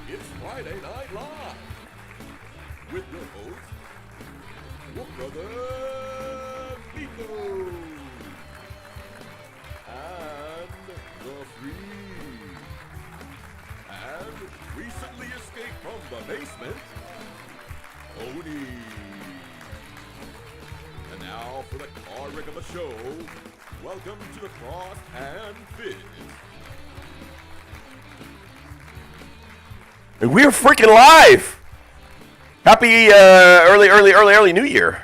It's Friday Night Live with your host, your brother Methos, and the Freak, and recently escaped from the basement, Oni. And now for the car wreck of the show, welcome to the Cross and Fizz. And we're freaking live! Happy early New Year!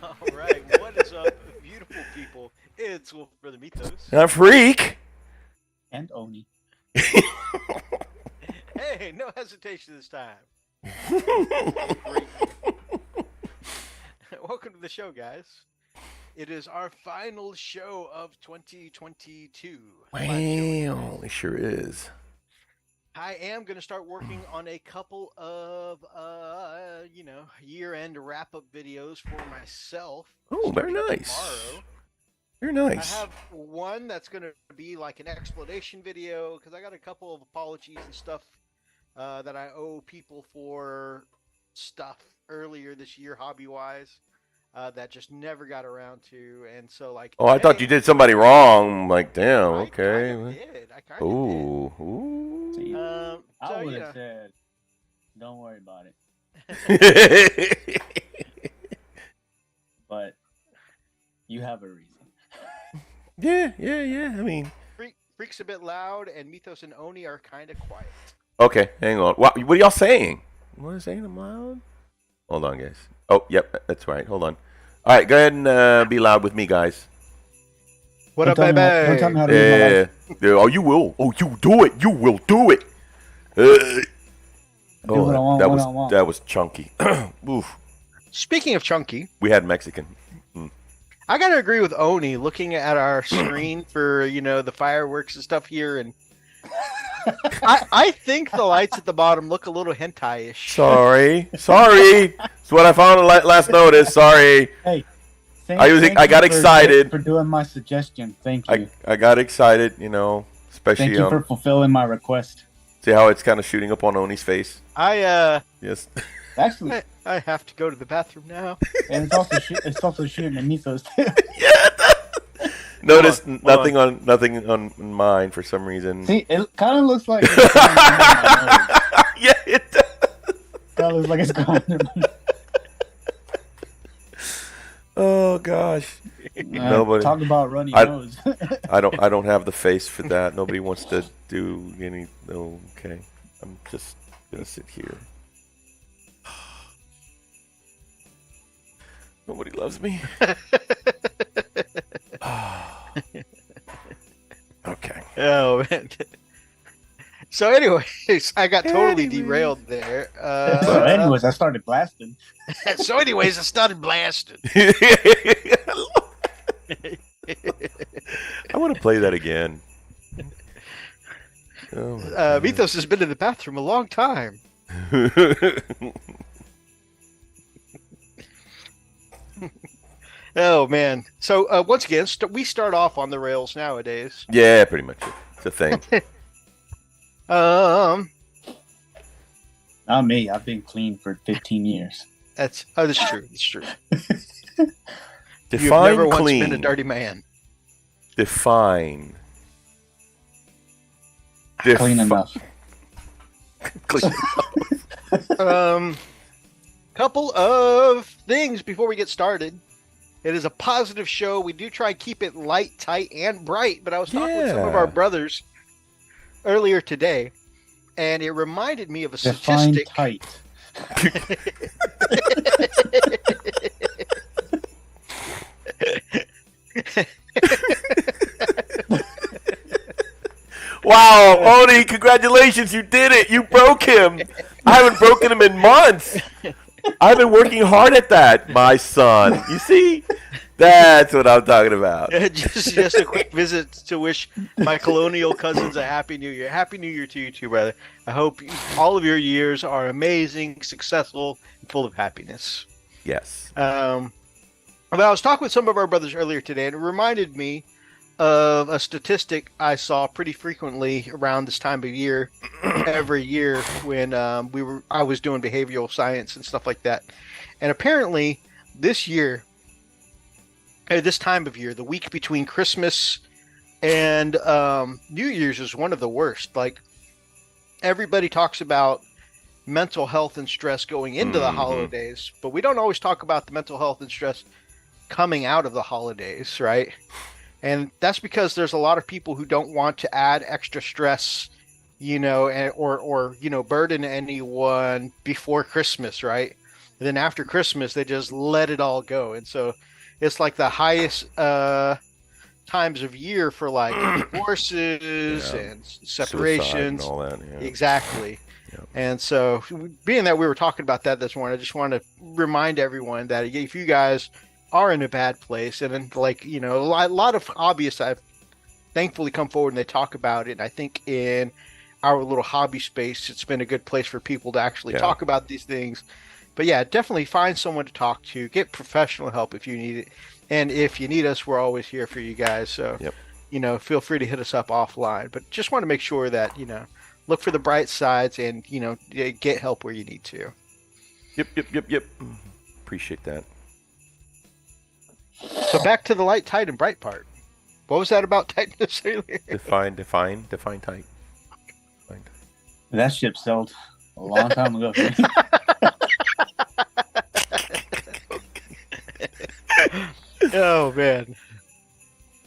All right, what is up, beautiful people? It's Wolf Brother Methos. And I'm Freak! And Oni. Hey, no hesitation this time. Welcome to the show, guys. It is our final show of 2022. Wow, it sure is. I am going to start working on a couple of, year-end wrap-up videos for myself. Oh, very nice. Tomorrow. Very nice. I have one that's going to be like an explanation video because I got a couple of apologies and stuff that I owe people for stuff earlier this year, hobby-wise, that just never got around to. And so, like, Oh, I thought you did somebody wrong. I'm like, damn, I okay. kind of did. I kind of Ooh. See, did. I would have said, don't worry about it. But you have a reason. Yeah. I mean, Freak's a bit loud, and Methos and Oni are kind of quiet. okay, hang on. What are y'all saying? What are you saying? I'm loud? Hold on, guys. Oh, yep, that's right. Hold on. All right, go ahead and be loud with me, guys. What Don't up, tell me how- baby? don't tell me how to live my Yeah. life. Yeah. Oh, you will. Oh, you do it. You will do it. Do what I want, that when was I want. that was chunky. Oof. Speaking of chunky, We had Mexican. I gotta agree with Oni. Looking at our screen for the fireworks and stuff here, and I think the lights at the bottom look a little hentai-ish. Sorry. That's what I found last notice. Sorry. Hey, I got excited. for doing my suggestion. Thank you. I got excited. Especially Thank you for fulfilling my request. see how it's kind of shooting up on Oni's face. Yes, Actually, I have to go to the bathroom now. and it's also shooting at Methos too. Notice Hold nothing on mine for some reason. See, it kind of looks like Yeah, it does. kind of looks like it's going. Oh gosh. Nobody. Talk about runny I- nose. I don't have the face for that. Nobody wants to do any. Oh, okay. I'm just gonna sit here. Nobody loves me. Okay. Oh man. So, anyways, I got totally derailed there. So, anyways, I started blasting. I started blasting. I want to play that again. Oh, my God. Methos has been in the bathroom a long time. Oh man! So once again, we start off on the rails nowadays. Yeah, pretty much. It's a thing. Not me. I've been clean for 15 years. That's true. It's true. You've Define never once clean. been a dirty man. Define. Clean enough. Clean. Couple of things before we get started. It is a positive show. We do try and keep it light, tight, and bright. But I was talking with some of Yeah. our brothers earlier today, and it reminded me of a Define statistic. tight. Wow, Oni, congratulations, you did it. You broke him. I haven't broken him in months. I've been working hard at that, my son. You see? That's what I'm talking about. just a quick visit to wish my colonial cousins a happy new year. Happy new year to you too, brother. I hope all of your years are amazing, successful, and full of happiness. Yes. But I was talking with some of our brothers earlier today, and it reminded me of a statistic I saw pretty frequently around this time of year, and every year when I was doing behavioral science and stuff like that. And apparently this year, at this time of year, the week between Christmas and New Year's is one of the worst. Like, everybody talks about mental health and stress going into the holidays, but we don't always talk about the mental health and stress coming out of the holidays, right? And that's because there's a lot of people who don't want to add extra stress, or burden anyone before Christmas, right? And then after Christmas, they just let it all go. And so it's like the highest times of year for like divorces and separations. And all that, yeah. Exactly. Yeah. And so, being that we were talking about that this morning, I just want to remind everyone that if you guys are in a bad place, and then, like, a lot of hobbyists have thankfully come forward and they talk about it. And I think in our little hobby space, it's been a good place for people to actually talk about these things. But yeah, definitely find someone to talk to. Get professional help if you need it. And if you need us, we're always here for you guys. So, feel free to hit us up offline. But just want to make sure that, look for the bright sides and, get help where you need to. Yep. Appreciate that. So back to the light, tight, and bright part. What was that about tightness earlier? Define tight. That ship sailed a long time ago. Oh, man.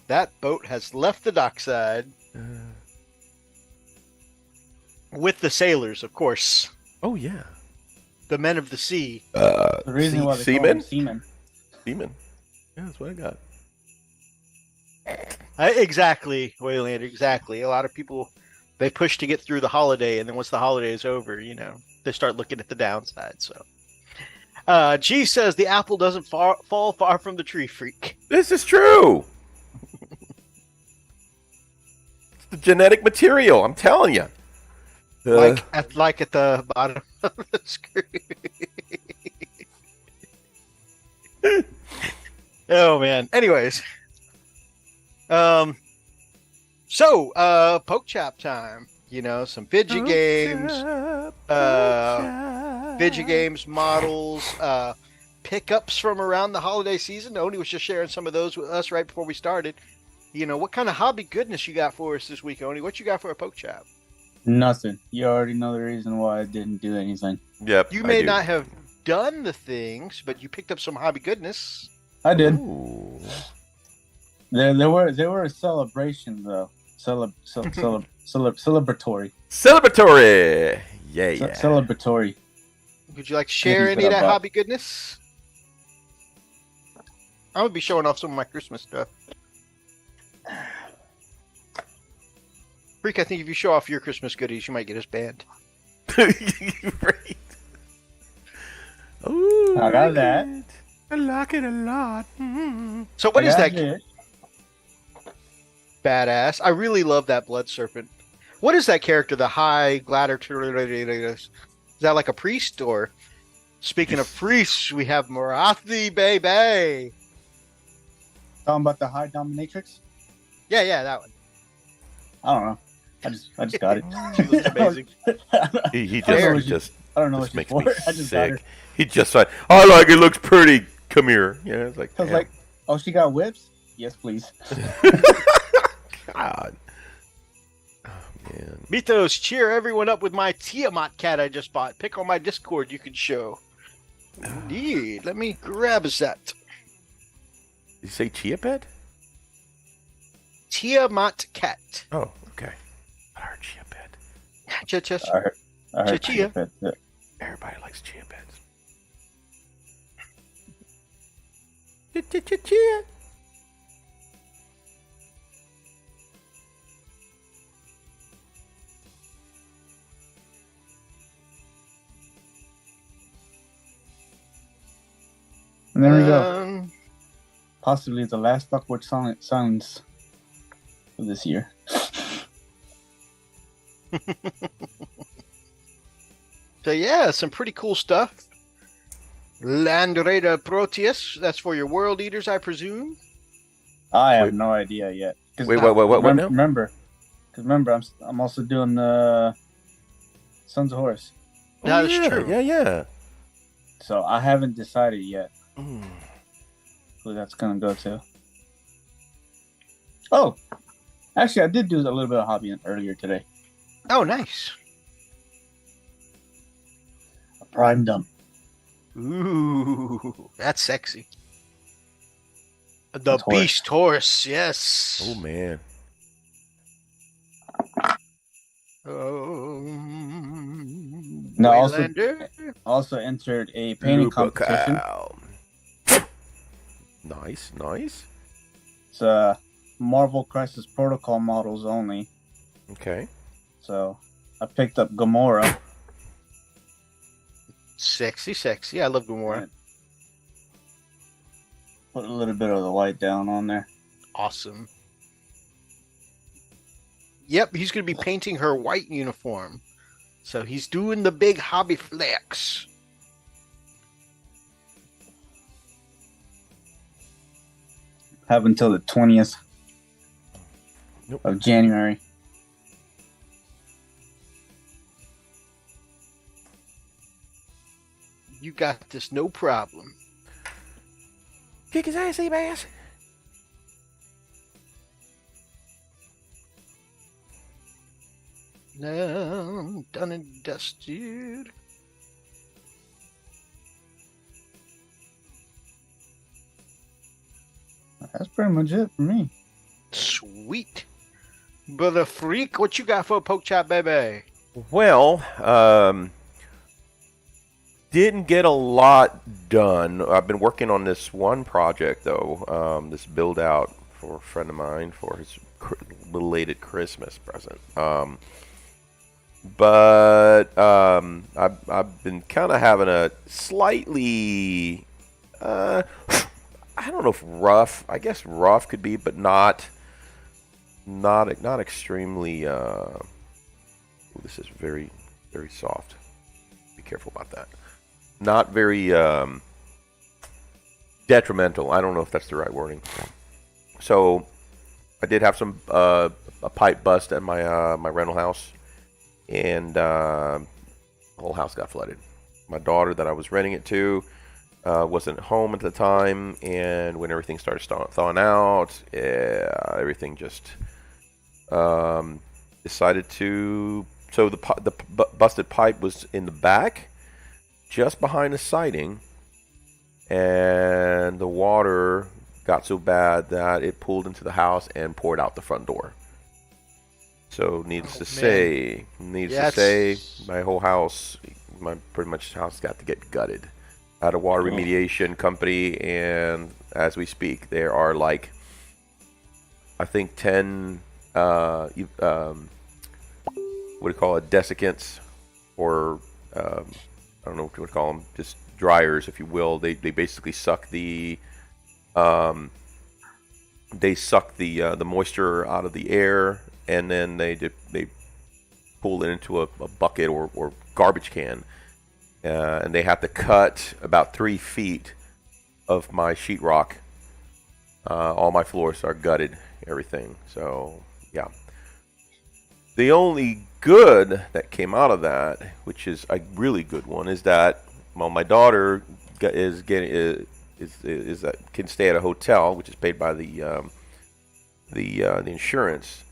That boat has left the dockside. With the sailors, of course. Oh, yeah. The men of the sea. The reason why they call them seamen. Seamen. Yeah, that's what I got. Exactly, Wayland, exactly. A lot of people, they push to get through the holiday, and then once the holiday is over, they start looking at the downside. So, G says the apple doesn't fall far from the tree, freak. This is true. It's the genetic material, I'm telling you. Like at the bottom of the screen. Oh, man. Anyways. So, poke chap time. Some fidget games. Fidget games, models, pickups from around the holiday season. Oni was just sharing some of those with us right before we started. What kind of hobby goodness you got for us this week, Oni? What you got for a poke chap? Nothing. You already know the reason why I didn't do anything. Yep. You may not have done the things, but you picked up some hobby goodness. I did. Ooh. There were celebrations though. Celebratory. Celebratory. Yeah. Celebratory. Would you like to share any of that hobby goodness? I'm gonna be showing off some of my Christmas stuff. Freak, I think if you show off your Christmas goodies, you might get us banned. Right. Ooh, I got that. I like it a lot. So what is that? It. Badass. I really love that blood serpent. What is that character? The high gladiator? Is that like a priest? Or speaking of priests, we have Marathi baby. Talking about the high dominatrix? Yeah, that one. I don't know. I just got it. She looks amazing. He I just don't know what makes for. me I just got her. sick. He just like, I like it. Looks pretty. Come here. It's like, I was like, oh, she got whips? Yes, please. God. Oh, man. Methos, cheer everyone up with my Tiamat cat I just bought. Pick on my Discord you can show. Indeed. Let me grab a set. Did you say chia pet? Tiamat cat. Oh, okay. I heard chia pet. I heard Chia. pet. Everybody likes chia pets. Chia. And there we go. Possibly the last awkward silence of this year. So yeah, some pretty cool stuff. Land Raider Proteus. That's for your world eaters, I presume. I have no idea yet. Wait, what now? Remember, I'm also doing Sons of Horus. That is yeah, true. Yeah. So I haven't decided yet Mm. who that's gonna go to. Oh, actually, I did do a little bit of hobbying earlier today. Oh, nice. I primed them. Ooh, that's sexy. The That's horse. Beast Horse, yes. Oh man. No, also- Waylander. Also entered a painting competition. Lupercal. Nice. It's Marvel Crisis Protocol models only. Okay. So I picked up Gamora. Sexy. I love Gamora. Put a little bit of the white down on there. Awesome. Yep, he's going to be painting her white uniform. So he's doing the big hobby flex. Have until the 20th Nope. of January. You got this, no problem. Kick his ass, bass. No, done and dusted. That's pretty much it for me. Sweet. Brother Freak, what you got for a poke chop, baby? Well, didn't get a lot done. I've been working on this one project though, this build out for a friend of mine for his belated Christmas present. But I've been kind of having a slightly, I don't know if rough. I guess rough could be, but not extremely. Ooh, this is very soft. Be careful about that. Not very detrimental. I don't know if that's the right wording. So I did have some a pipe bust at my my rental house, and the whole house got flooded. My daughter that I was renting it to wasn't home at the time, and when everything started thawing out, everything just decided to. So the busted pipe was in the back, just behind the siding, and the water got so bad that it pulled into the house and poured out the front door. So needless to say, my whole house, my pretty much house got to get gutted. I had a water remediation company, and as we speak, there are like, I think 10, what do you call it, desiccants, or I don't know what you would call them, just dryers, if you will. They basically suck the moisture out of the air, and then they pull it into a bucket or garbage can, and they have to cut about 3 feet of my sheetrock. All my floors are gutted, everything. So yeah. The only good that came out of that, which is a really good one, is that my daughter can stay at a hotel, which is paid by the insurance,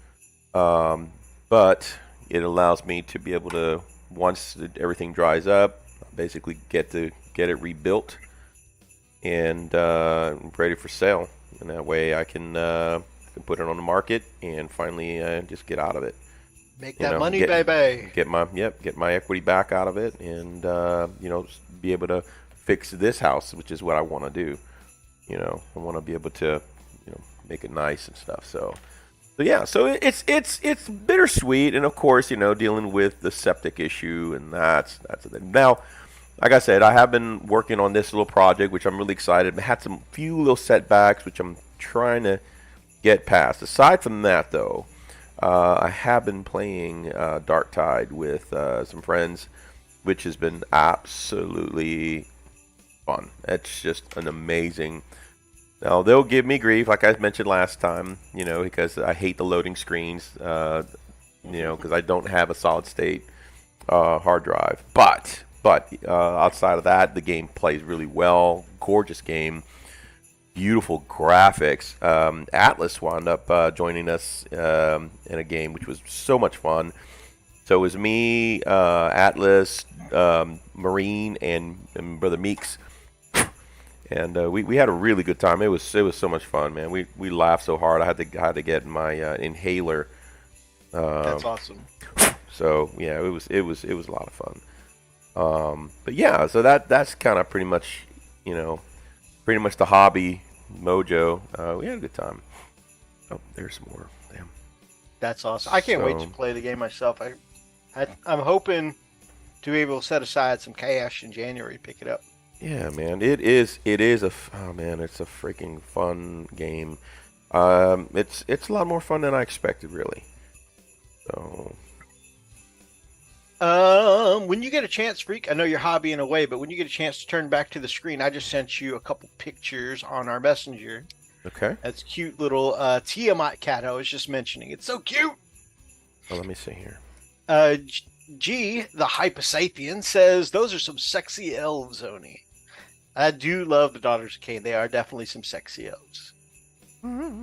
but it allows me to be able to, once everything dries up, basically get it rebuilt and ready for sale, and that way I can put it on the market and finally just get out of it. Make that money, baby. Get my equity back out of it, and be able to fix this house, which is what I want to do. I want to be able to, make it nice and stuff. So yeah. So it's bittersweet, and of course, dealing with the septic issue, and that's it. Now, like I said, I have been working on this little project, which I'm really excited. I had some few little setbacks, which I'm trying to get past. Aside from that, though. I have been playing Dark Tide with some friends, which has been absolutely fun. It's just an amazing. Now they'll give me grief, like I mentioned last time, because I hate the loading screens, because I don't have a solid state hard drive. But outside of that, the game plays really well. Gorgeous game. Beautiful graphics. Atlas wound up joining us in a game, which was so much fun. So it was me, Atlas, Marine, and Brother Meeks, and we had a really good time. It was so much fun, man. We laughed so hard. I had to get my inhaler. That's awesome. So yeah, it was a lot of fun. But yeah, so that's kind of pretty much the hobby mojo. We had a good time. Oh, there's more. Damn. That's awesome. I can't wait to play the game myself. I'm hoping to be able to set aside some cash in January to pick it up. Yeah, man. It's a freaking fun game. It's a lot more fun than I expected, really. So. When you get a chance, Freak, I know you're hobbying away, but when you get a chance to turn back to the screen, I just sent you a couple pictures on our messenger. Okay. That's cute little Tiamat cat I was just mentioning. It's so cute. Well, let me see here. G, the Hyposaphian, says, those are some sexy elves, Oni. I do love the Daughters of Cain. They are definitely some sexy elves.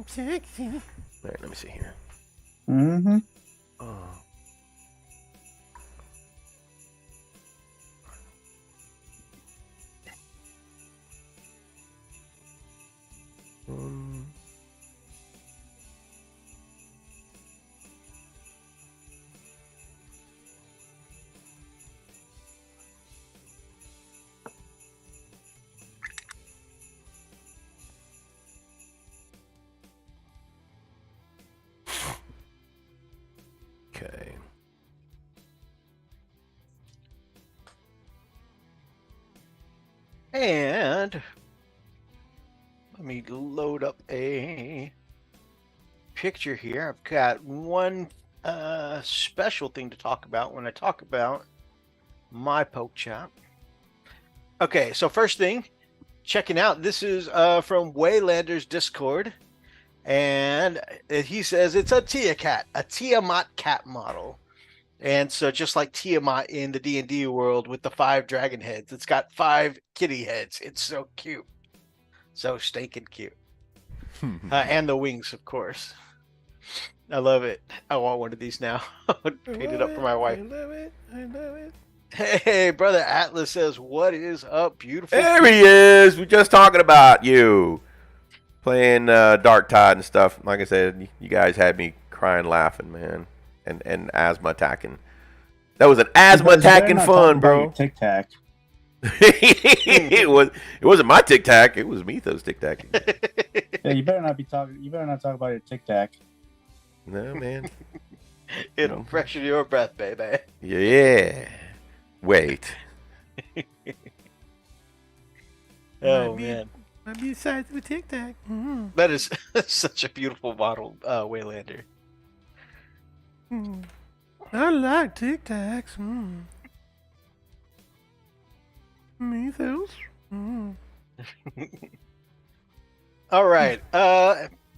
Sexy. All right, let me see here. Mm-hmm. Oh. Okay. And let me load up a picture here. I've got one special thing to talk about when I talk about my poke chop. Okay, so first thing, checking out, this is from Waylander's Discord, and he says it's a Tiamat cat model. And so just like Tiamat in the D&D world with the 5 dragon heads, it's got 5 kitty heads. It's so cute. So stinking cute. And the wings, of course. I love it. I want one of these now. Paint it up for my wife. I love it. Hey, brother Atlas says, what is up, beautiful? There he is. We're just talking about you. Playing Dark Tide and stuff. Like I said, you guys had me crying, laughing, man. And asthma attacking. That was an asthma attacking fun, bro. Tic Tac. It wasn't my Tic Tac. It was Methos Tic Tac. Yeah, you better not talk about your Tic Tac. No, man. It'll freshen your breath, baby. Yeah. Wait. Man. Might be the size of a Tic Tac. Mm-hmm. That is such a beautiful model, Waylander. I like Tic Tacs. Methos. All right.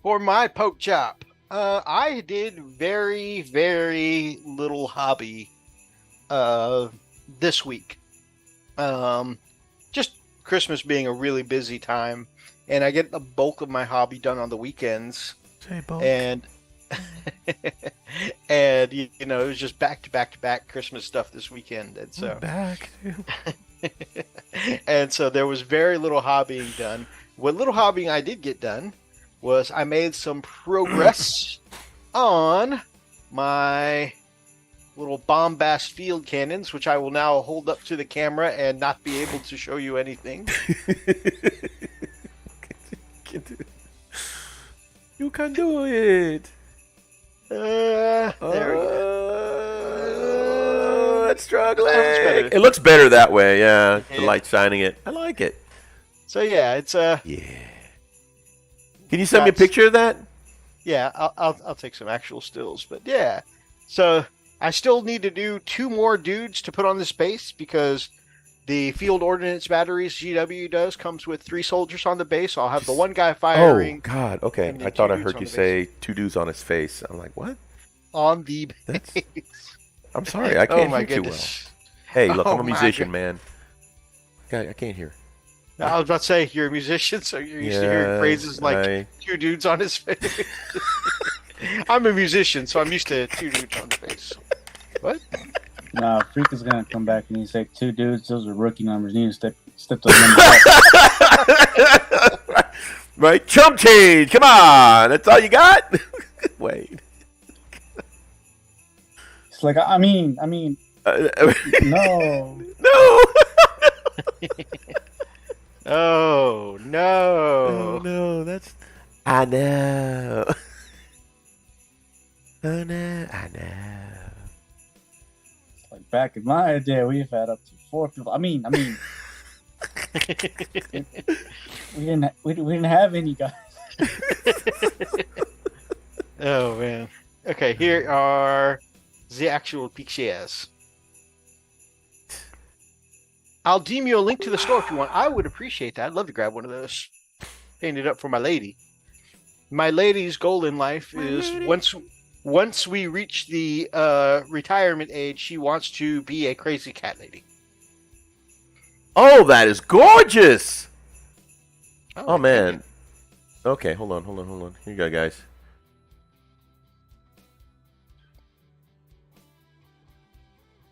For my poke chop, I did very, very little hobby this week. Just Christmas being a really busy time, and I get the bulk of my hobby done on the weekends. Say bulk. And and it was just back to back Christmas stuff this weekend, and so back. and so there was very little hobbying done. What little hobbying I did get done was I made some progress on my little bombast field cannons, which I will now hold up to the camera and not be able to show you anything. You can do it. There we go. It's struggling. It looks better that way, yeah. The light shining it. I like it. So yeah, it's yeah. Can you send me a picture of that? Yeah, I'll take some actual stills, but yeah. So I still need to do 2 more dudes to put on this base because the field ordnance batteries GW does comes with 3 soldiers on the base. So I'll have the one guy firing. Oh God! Okay, I thought I heard you say 2 dudes on his face. I'm like, what? On the base. I'm sorry, I Oh can't my hear too well. goodness. Hey, look, Oh I'm a my musician, man. I can't hear. I was about to say you're a musician, so you're used to hearing phrases like two dudes on his face. I'm a musician, so I'm used to two dudes on his face. What? Nah, Freak is gonna come back and he's like, 2 dudes, those are rookie numbers. You need to step those numbers up. Right, chump change. Come on, that's all you got. Wait. It's like, I mean, no. No. Oh no! Oh no, that's. I know. Oh no, I know. Like back in my day, we've had up to 4 people. I mean, we didn't have any guys. Oh man. Okay, here are the actual pictures. I'll DM you a link to the store if you want. I would appreciate that. I'd love to grab one of those. Paint it up for my lady. My lady's goal in life is once we reach the retirement age, she wants to be a crazy cat lady. Oh, that is gorgeous. Oh thank man. you. Okay, hold on. Here you go, guys.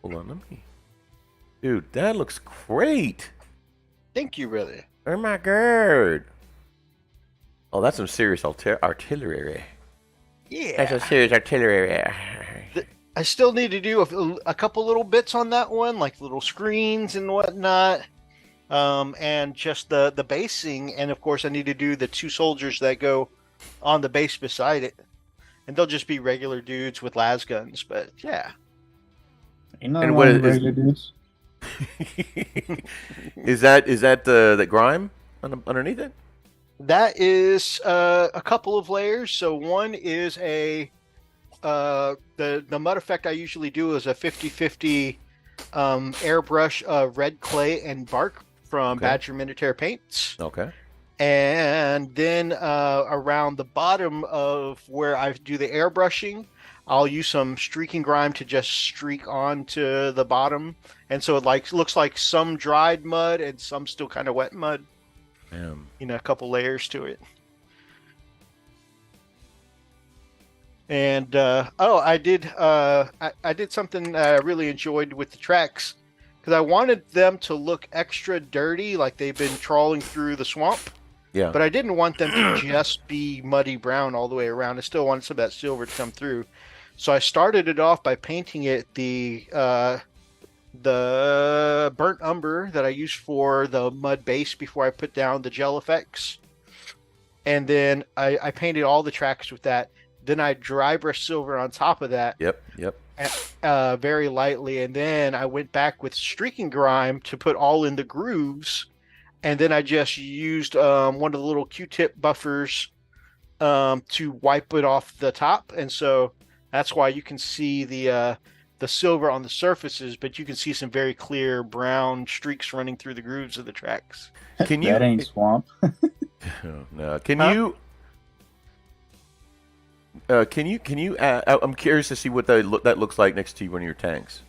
Hold on, let me. Dude, that looks great. Thank you, brother. Oh my god. Oh, that's some serious artillery. Yeah. That's some serious artillery. I still need to do a couple little bits on that one, like little screens and whatnot, and just the basing. And of course, I need to do the 2 soldiers that go on the base beside it, and they'll just be regular dudes with las guns. But yeah, Ain't nothing And wrong what with is- regular dudes. Is that the grime underneath it? that is a couple of layers. So one is the mud effect I usually do is a 50-50 airbrush of red clay and bark from Okay. Badger Minotaur Paints. Okay. And then around the bottom of where I do the airbrushing, I'll use some streaking grime to just streak onto the bottom. And so it looks like some dried mud and some still kind of wet mud. Damn. You know, a couple layers to it. And I did something I really enjoyed with the tracks, because I wanted them to look extra dirty, like they've been trawling through the swamp. Yeah. But I didn't want them to just be muddy brown all the way around. I still wanted some of that silver to come through. So I started it off by painting it the burnt umber that I used for the mud base before I put down the gel effects. And then I painted all the tracks with that. Then I dry brush silver on top of that. Yep. Very lightly. And then I went back with streaking grime to put all in the grooves. And then I just used one of the little Q-tip buffers to wipe it off the top. And so that's why you can see the silver on the surfaces, but you can see some very clear brown streaks running through the grooves of the tracks. Can you? That ain't swamp. No. Can Huh? you? Can you? I'm curious to see what that looks like next to one of your tanks.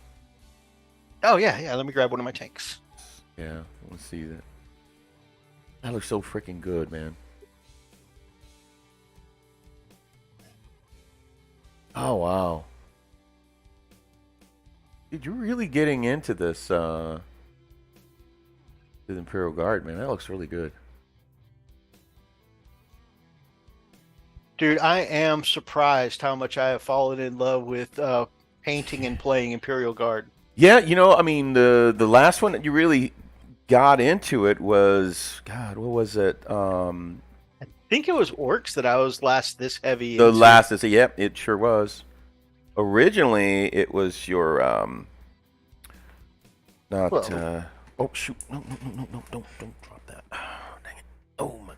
Oh, yeah. Let me grab one of my tanks. Yeah. Let's see that. That looks so freaking good, man. Oh wow. Dude, you're really getting into this the Imperial Guard, man. That looks really good. Dude, I am surprised how much I have fallen in love with painting and playing Imperial Guard. Yeah, I mean the last one that you really got into it was, God, what was it? I think it was Orcs that I was this heavy The into. last is yep, it sure was. Originally, it was your not. Well- Oh shoot! No! Don't drop that. Oh, dang it! Oh my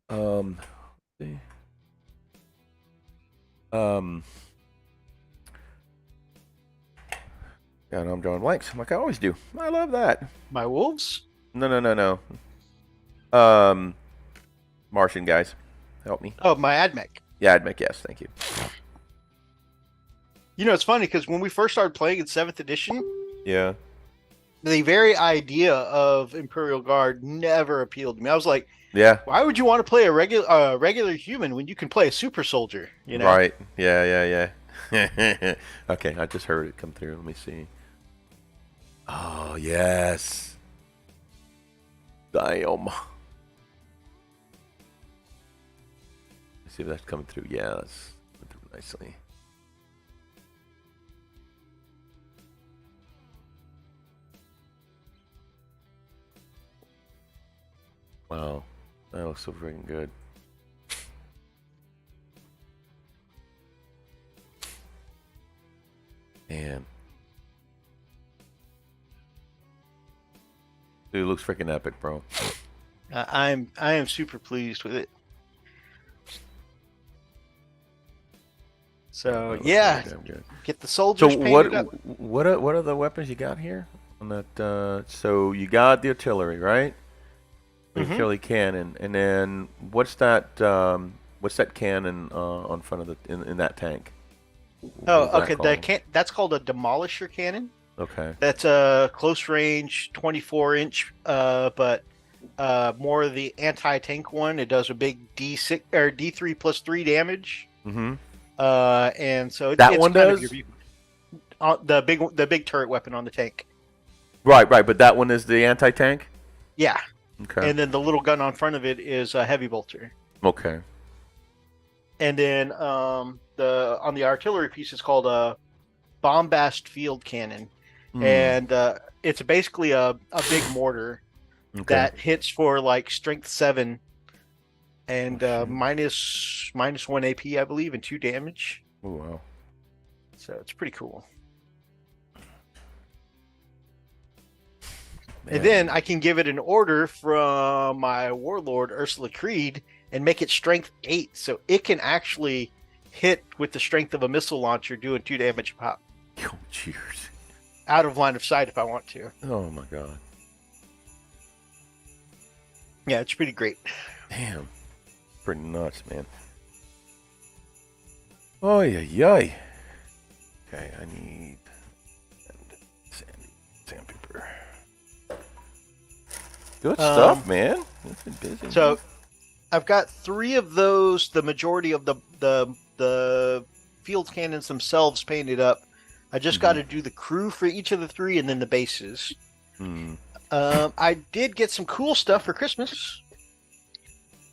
god. Let's see. God, I'm drawing blanks like I always do. I love that. My wolves? No. Martian guys, help me. Oh, my Admech. Yeah, I'd make yes, thank you. You know, it's funny because when we first started playing in 7th edition, Yeah. the very idea of Imperial Guard never appealed to me. I was like, Yeah. why would you want to play a regular human when you can play a super soldier? You know, Right. Yeah. Okay, I just heard it come through. Let me see. Oh yes. Damn. Let's see if that's coming through. Yeah, that's coming through nicely. Wow, that looks so freaking good. Man. Dude, it looks freaking epic, bro. I am super pleased with it. So That looks yeah, really damn good. get the soldiers So painted up. what are the weapons you got here on that? So you got the artillery, right? The Mhm. artillery cannon, and then what's that? What's that cannon on front of the in that tank? Oh, What's that okay. called? That's called a demolisher cannon. Okay. That's a close range, 24-inch, but more of the anti-tank one. It does a big D6 or D3 plus 3 damage. Mm-hmm. And so That it's one kind of does? the big turret weapon on the tank. Right. But that one is the anti-tank. Yeah, Okay. and then the little gun on front of it is a heavy bolter. Okay. And then the on the artillery piece is called a bombast field cannon, Hmm. and it's basically a big mortar Okay. that hits for like strength 7 and Oh, shoot. minus 1 AP, I believe, and 2 damage. Oh, wow. So it's pretty cool. Man. And then I can give it an order from my warlord Ursula Creed and make it strength 8, so it can actually hit with the strength of a missile launcher, doing 2 damage pop Oh, cheers. out of line of sight if I want to. Oh my god. Yeah, it's pretty great. Damn. Pretty nuts, man. Oh yeah. Okay, I need sandpaper. Good stuff, man. It's been busy. So I've got 3 of those. The majority of the field cannons themselves painted up. I just got to do the crew for each of the 3, and then the bases. Hmm. I did get some cool stuff for Christmas.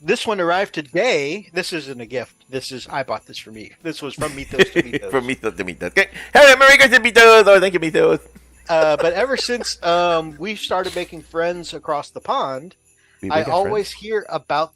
This one arrived today. This isn't a gift. I bought this for me. This was from Methos to Methos. From Methos to Methos. Okay. Hey, Merry Christmas, Methos. Oh, thank you, Methos. But ever since we started making friends across the pond, I always hear about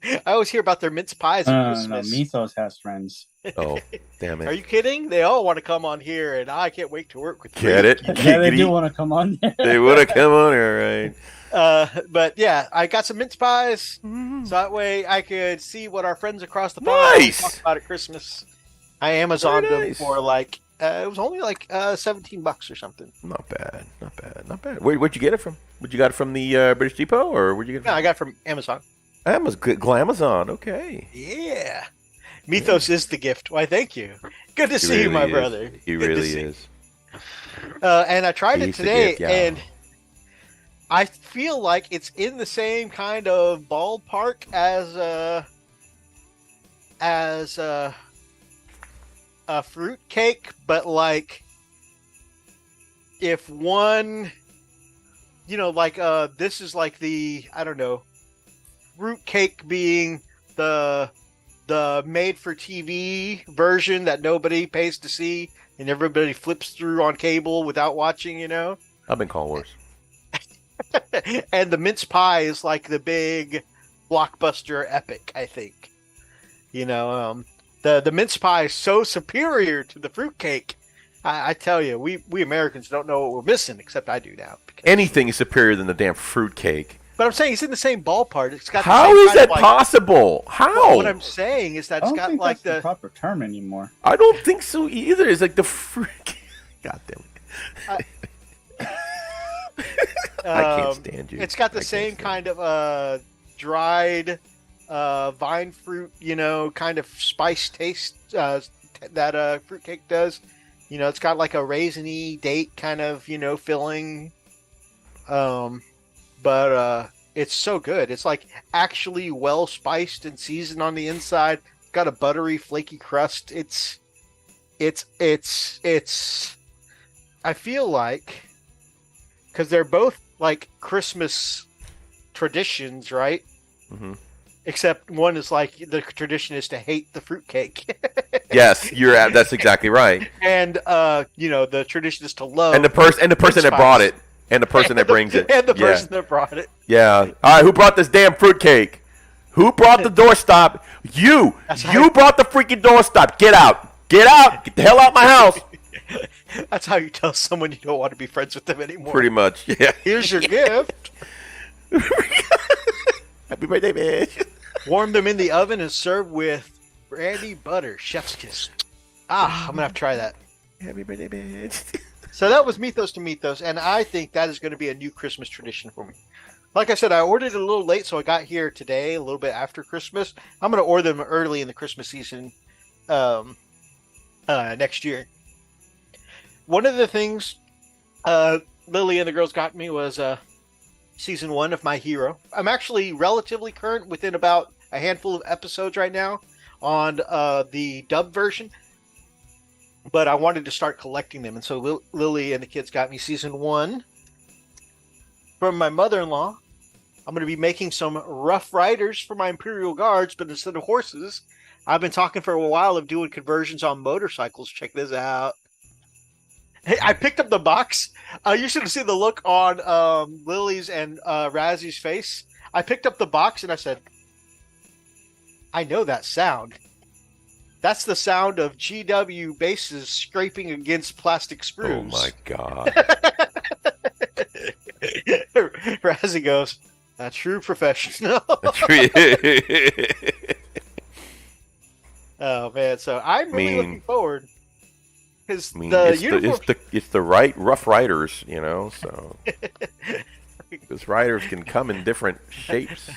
I always hear about their mince pies at No, Christmas. Methos has friends. Oh, damn it. Are you kidding? They all want to come on here, and I can't wait to work with you. Get it? Yeah, they do want to come on there. They would have come on here, right? But yeah, I got some mince pies, so that way I could see what our friends across the pond Nice! talk about at Christmas. I Amazoned Very them nice. for like it was only like $17 or something. Not bad. Where'd you get it from? Would you got it from the British Depot, or where'd you get it No, from? I got it from Amazon. Glamazon. Okay. Yeah, Methos is the gift. Why, thank you. Good to He see you, my really is. brother. He Good to really see. is. And I tried it He's the today, gift, yeah. and I feel like it's in the same kind of ballpark as a fruit cake, but like if one, like this is like the, I don't know, fruit cake being the made for TV version that nobody pays to see and everybody flips through on cable without watching, I've been called worse. and the mince pie is like the big blockbuster epic, I think. The mince pie is so superior to the fruitcake. I tell you, we Americans don't know what we're missing, except I do now. Anything is superior than the damn fruitcake. But I'm saying it's in the same ballpark. It's got the How same is kind that of, like, possible? How? What I'm saying is that I it's don't got think like that's the proper term anymore. I don't think so either. It's like the fruit. God damn it. I can't stand you. It's got the I can't same stand kind of dried vine fruit, kind of spice fruitcake does. You know, it's got like a raisiny date kind of, you know, filling. But it's so good. It's like actually well spiced and seasoned on the inside. Got a buttery, flaky crust. It's. I feel like, because they're both like Christmas traditions, right? Mm-hmm. Except one is like the tradition is to hate the fruitcake. Yes, that's exactly right. And you know, the tradition is to love. And the person that brought it, and the person that brings it, and the person that brought it. Yeah. All right, who brought this damn fruitcake? Who brought the doorstop? You. You brought the freaking doorstop. Get out. Get out. Get the hell out of my house. That's how you tell someone you don't want to be friends with them anymore. Pretty much. Yeah. Here's your gift. Happy birthday, bitch. Warm them in the oven and serve with brandy butter. Chef's kiss. I'm gonna have to try that. Happy birthday, bitch. So that was Methos to Methos, and I think that is going to be a new Christmas tradition for me. Like I said, I ordered it a little late, so I got here today, a little bit after Christmas. I'm going to order them early in the Christmas season next year. One of the things Lily and the girls got me was season 1 of My Hero. I'm actually relatively current within about a handful of episodes right now on the dub version. But I wanted to start collecting them. And so Lily and the kids got me season 1. From my mother-in-law, I'm going to be making some Rough Riders for my Imperial Guards, but instead of horses, I've been talking for a while of doing conversions on motorcycles. Check this out. Hey, I picked up the box. You should have seen the look on Lily's and Razzie's face. I picked up the box and I said, I know that sound. That's the sound of GW bases scraping against plastic screws. Oh my god. Razzie goes, a true professional. Oh man, so I'm really looking forward. Because the uniform... it's the right Rough Riders, you know, so those riders can come in different shapes. I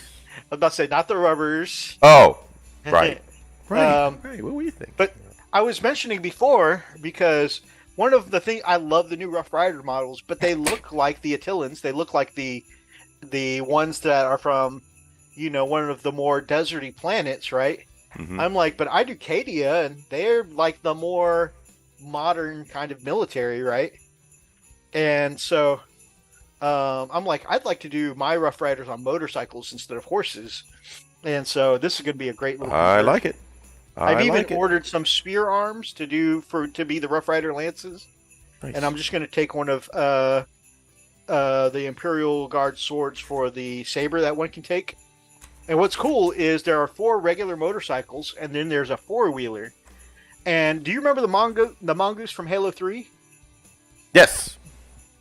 was about to say, not the rubbers. Oh, right. Right. What do you think? But I was mentioning before, because one of the things, I love the new Rough Rider models, but they look like the Attillans. They look like the ones that are from, you know, one of the more deserty planets, right? Mm-hmm. I'm like, but I do Cadia, and they're like the more modern kind of military, right? And so I'm like, I'd like to do my Rough Riders on motorcycles instead of horses. And so this is going to be a great little I like it. I've even ordered some spear arms to be the Rough Rider lances. Nice. And I'm just going to take one of the Imperial Guard swords for the saber that one can take. And what's cool is there are 4 regular motorcycles, and then there's a 4-wheeler. And do you remember the mongoose from Halo 3? Yes.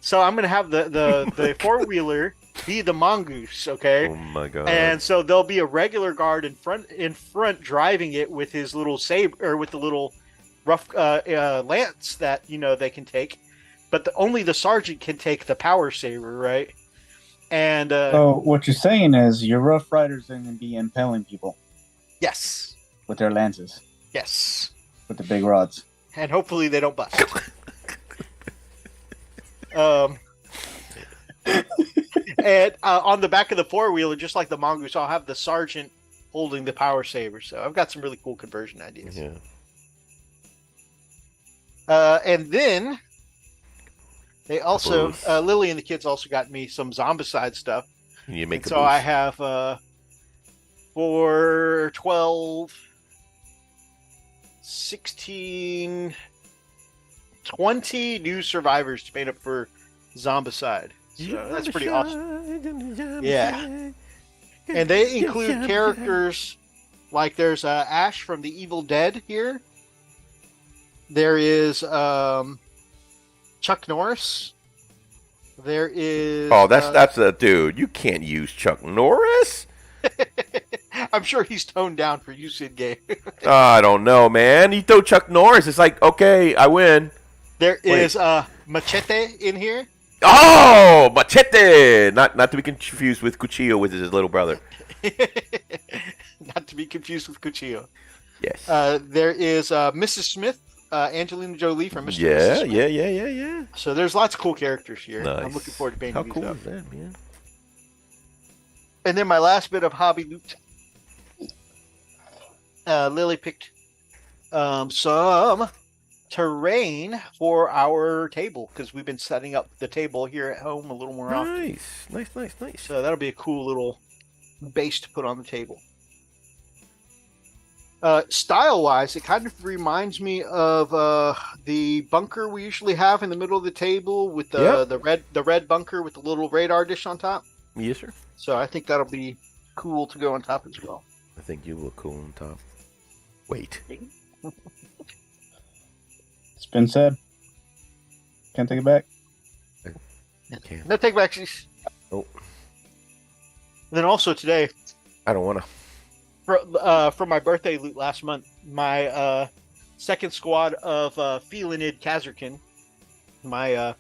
So I'm going to have the 4-wheeler be the mongoose, okay? Oh my god. And so there'll be a regular guard in front driving it with his little saber, or with the little rough lance that, you know, they can take. But only the sergeant can take the power saber, right? And so what you're saying is your Rough Riders are going to be impaling people. Yes. With their lances. Yes. With the big rods. And hopefully they don't bust. And on the back of the 4-wheeler, just like the mongoose, I'll have the sergeant holding the power saber. So I've got some really cool conversion ideas. Yeah. And then they also, Lily and the kids also got me some Zombicide stuff. You make so I have 4, 12, 16, 20 new survivors to paint up for Zombicide. So that's pretty awesome. Yeah. And they include characters like there's Ash from the Evil Dead here. There is Chuck Norris. There is... Oh, that's a dude. You can't use Chuck Norris. I'm sure he's toned down for use in game. I don't know, man. You throw Chuck Norris, it's like, okay, I win. There is Machete in here. Oh, Machete! Not to be confused with Cuchillo, with his little brother. Not to be confused with Cuchillo. Yes. There is Mrs. Smith, Angelina Jolie from Mr. and Yeah, Mrs. Smith. yeah. So there's lots of cool characters here. Nice. I'm looking forward to painting How these cool up. is that, man? And then my last bit of hobby loot. Lily picked some terrain for our table because we've been setting up the table here at home a little more often. Nice. So that'll be a cool little base to put on the table. Style-wise, it kind of reminds me of the bunker we usually have in the middle of the table with the red bunker with the little radar dish on top. Yes, sir. So I think that'll be cool to go on top as well. I think you look cool on top. Wait. It's been said. Can't take it back. Okay. No take backsies. Oh. Then also today, I don't want to. for my birthday loot last month, my second squad of Felinid Kazarkin, my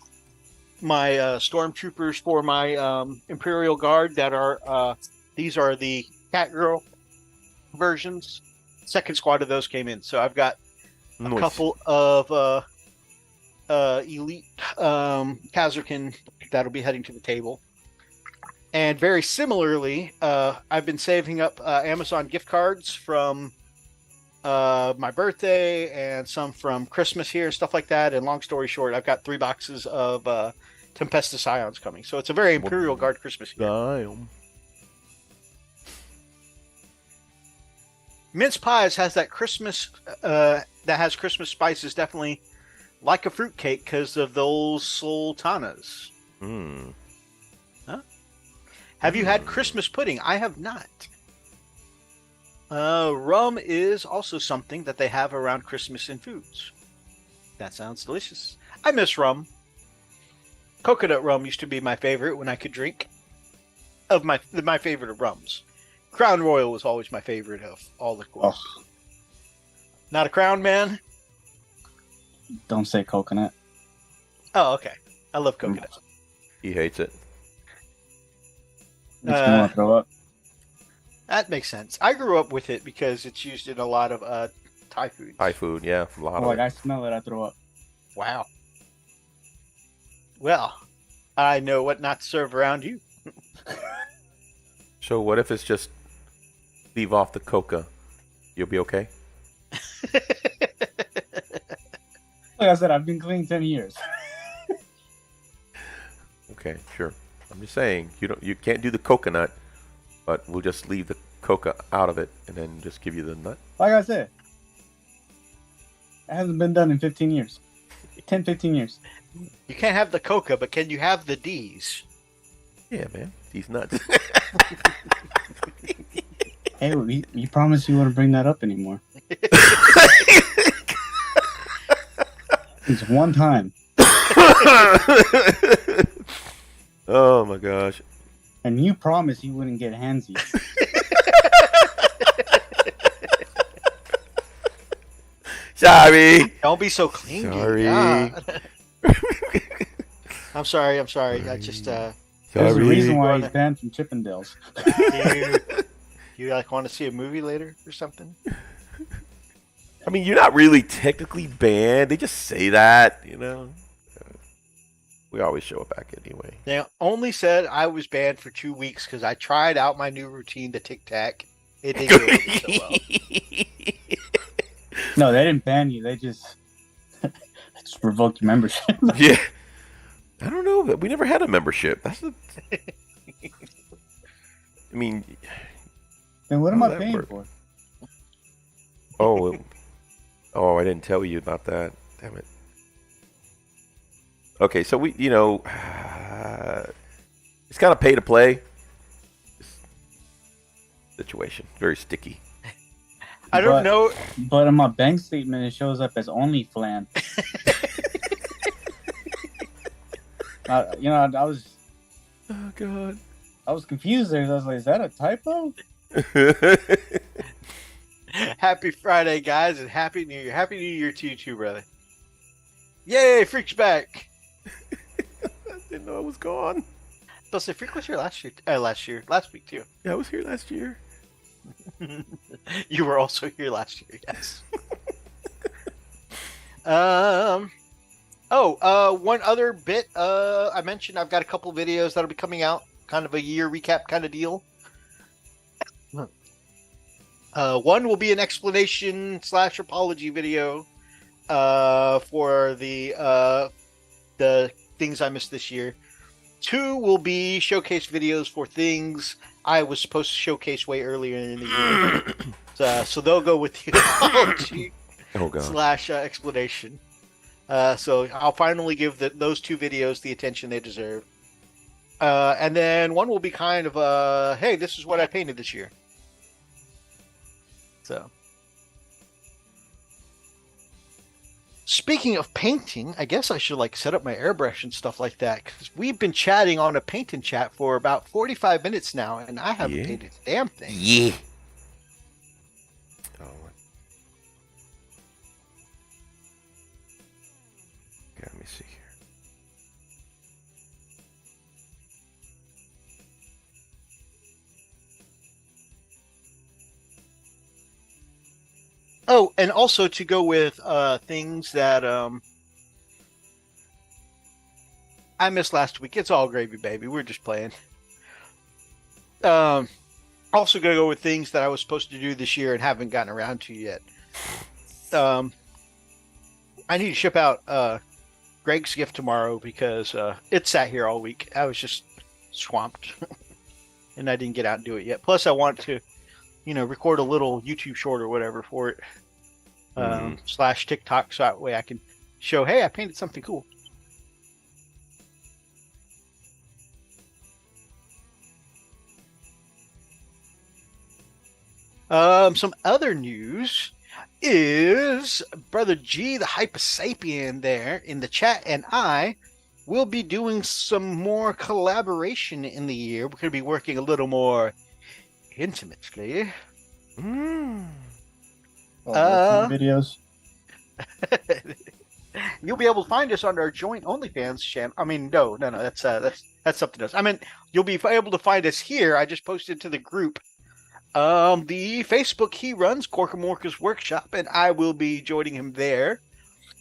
stormtroopers for my Imperial Guard that are these are the Catgirl versions. Second squad of those came in, so I've got a couple of elite Kazarkin that'll be heading to the table. And very similarly, I've been saving up Amazon gift cards from my birthday and some from Christmas here and stuff like that. And long story short, I've got 3 boxes of Tempestus Ions coming. So it's a very Imperial Guard Christmas here. Mince Pies has that Christmas, that has Christmas spices, definitely like a fruitcake because of those sultanas. Mm. Have you had Christmas pudding? I have not. Rum is also something that they have around Christmas in foods. That sounds delicious. I miss rum. Coconut rum used to be my favorite when I could drink. Of my favorite of rums. Crown Royal was always my favorite of all the liqueurs. Oh, Not a Crown man? don't say coconut. Oh, okay. I love coconut. He hates it. Makes me want to throw up. That makes sense. I grew up with it because it's used in a lot of Thai food. Thai food, yeah. A lot Like of I it. smell it, I throw up. Wow. Well, I know what not to serve around you. So what if it's just leave off the coca? You'll be okay? Like I said, I've been clean 10 years. Okay, sure. I'm just saying you can't do the coconut, but we'll just leave the coca out of it and then just give you the nut. Like I said, it hasn't been done in 15 years. 10, 15 years. You can't have the coca, but can you have the D's? Yeah, man. These nuts. Hey, you promised you wouldn't bring that up anymore. It's one time. Oh my gosh. And you promised you wouldn't get handsy. Sorry. Don't be so clingy. Sorry. God. I'm sorry. I just There's a reason why he's banned from Chippendales. you like want to see a movie later or something? I mean, you're not really technically banned. They just say that, you know. We always show it back anyway. They only said I was banned for 2 weeks because I tried out my new routine, the Tic Tac. It didn't go over so well. No, they didn't ban you. They just revoked your membership. Yeah. I don't know. We never had a membership. That's the. I mean. Then what am How I that paying work? for? Oh, I didn't tell you about that. Damn it. Okay, so we, it's kind of pay to play situation. Very sticky. I don't know. But on my bank statement, it shows up as only flan. I was. Oh God. I was confused there. I was like, "Is that a typo?" Happy Friday, guys, and Happy New Year. Happy New Year to you too, brother. Yay, Freak's back. I didn't know I was gone. Plus, Freak was here last week too. Yeah, I was here last year. You were also here last year, yes. One other bit. I mentioned I've got a couple videos that'll be coming out, kind of a year recap kind of deal. One will be an explanation / apology video for the things I missed this year. 2 will be showcase videos for things I was supposed to showcase way earlier in the year. So they'll go with the apology / explanation. So I'll finally give those 2 videos the attention they deserve. And then one will be kind of hey, this is what I painted this year. So, speaking of painting, I guess I should set up my airbrush and stuff like that, because we've been chatting on a painting chat for about 45 minutes now, and I haven't painted a damn thing. Yeah. Oh. Okay, let me see here. Oh, and also to go with things that I missed last week. It's all gravy, baby. We're just playing. Also gonna go with things that I was supposed to do this year and haven't gotten around to yet. I need to ship out Greg's gift tomorrow because it sat here all week. I was just swamped, and I didn't get out and do it yet. Plus, I want to, record a little YouTube short or whatever for it, / TikTok, so that way I can show, hey, I painted something cool. Some other news is Brother G, the Hypersapien there in the chat, and I will be doing some more collaboration in the year. We're going to be working a little more intimately. Videos. You'll be able to find us on our joint OnlyFans channel. I mean, no, that's something else. I mean, you'll be able to find us here. I just posted to the group the Facebook he runs, Corkamorca's Workshop, and I will be joining him there,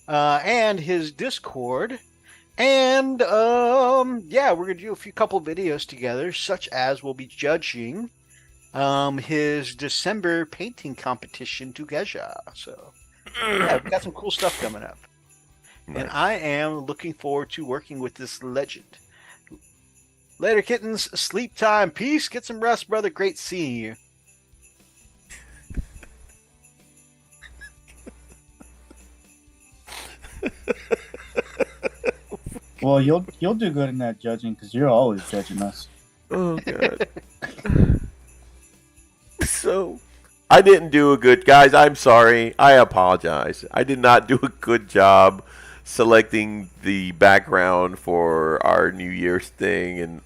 and his Discord. And we're gonna do a couple videos together, such as we'll be judging his December painting competition together. So yeah, we've got some cool stuff coming up. Nice. And I am looking forward to working with this legend. Later, kittens. Sleep time. Peace. Get some rest, brother. Great seeing you. Well, you'll do good in that judging because you're always judging us. Oh god. So, I didn't do a good, guys. I'm sorry. I apologize. I did not do a good job selecting the background for our New Year's thing, and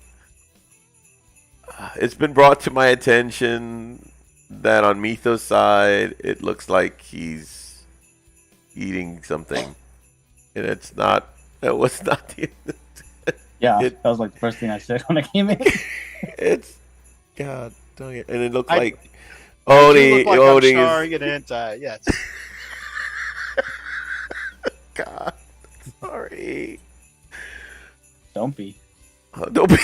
it's been brought to my attention that on Methos' side, it looks like he's eating something, and it's not. That was not the. Yeah, that was like the first thing I said when I came in. It's God, don't you? And it looked like Oni. I'm starring an anti. Yes. God, sorry. Don't be. Don't be.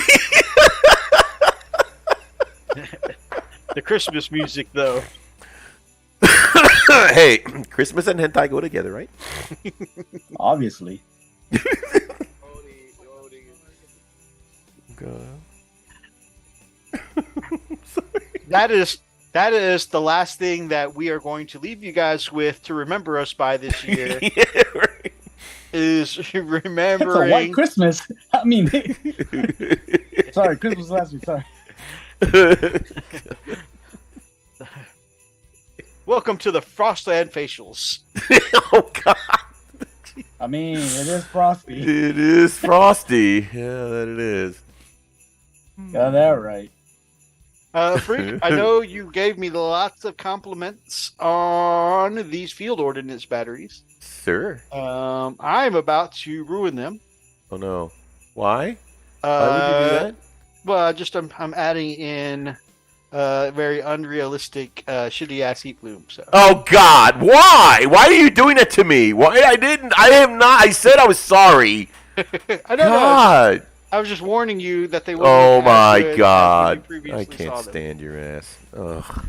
The Christmas music, though. Hey, Christmas and hentai go together, right? Obviously. That is the last thing that we are going to leave you guys with to remember us by this year. Yeah, right. Is remembering. It's a white Christmas. I mean, sorry, Christmas last week. Sorry. Welcome to the Frostland facials. Oh God. I mean, it is frosty. It is frosty. Yeah, that it is. Got that right. Freak, I know you gave me lots of compliments on these field ordnance batteries. Sir. I'm about to ruin them. Oh no. Why? Why would you do that? Well, just I'm adding in very unrealistic, shitty ass heat bloom. So. Oh God! Why? Why are you doing that to me? Why? I didn't. I am not. I said I was sorry. I don't God. know. I was just warning you that they. Oh my good God! as when you I previously can't saw them. stand your ass. Ugh.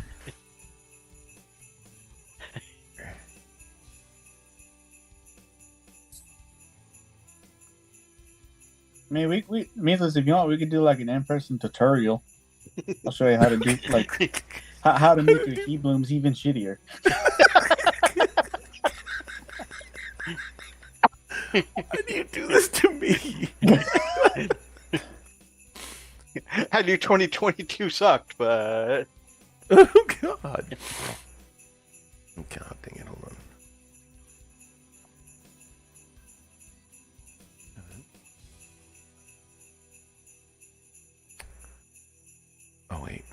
I mean, we Methos, if you want, we could do like an in-person tutorial. I'll show you how to do like how to make your heat blooms even shittier. Why do you do this to me? I knew 2022 sucked, but Oh God! God dang it! Hold on. Oh wait.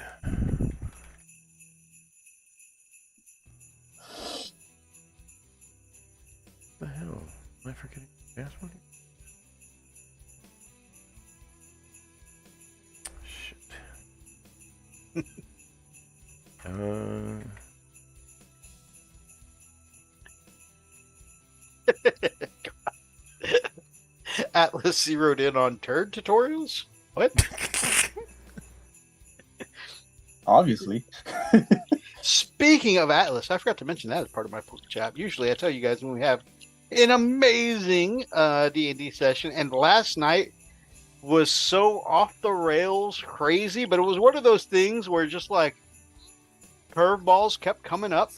What the hell? Am I forgetting the password? Shit. Atlas zeroed in on turd tutorials. What? Obviously. Speaking of Atlas, I forgot to mention that as part of my book chat. Usually, I tell you guys when we have an amazing D&D session, and last night was so off the rails crazy, but it was one of those things where just like curveballs kept coming up.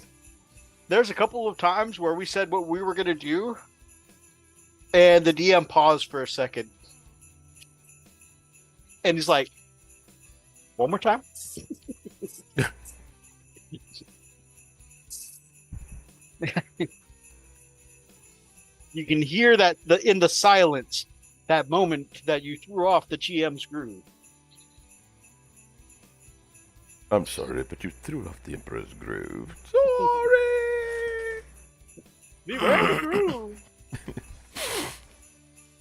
There's a couple of times where we said what we were going to do, and the DM paused for a second. And he's like, one more time? You can hear that in the silence, that moment that you threw off the GM's groove. I'm sorry, but you threw off the Emperor's groove. Sorry.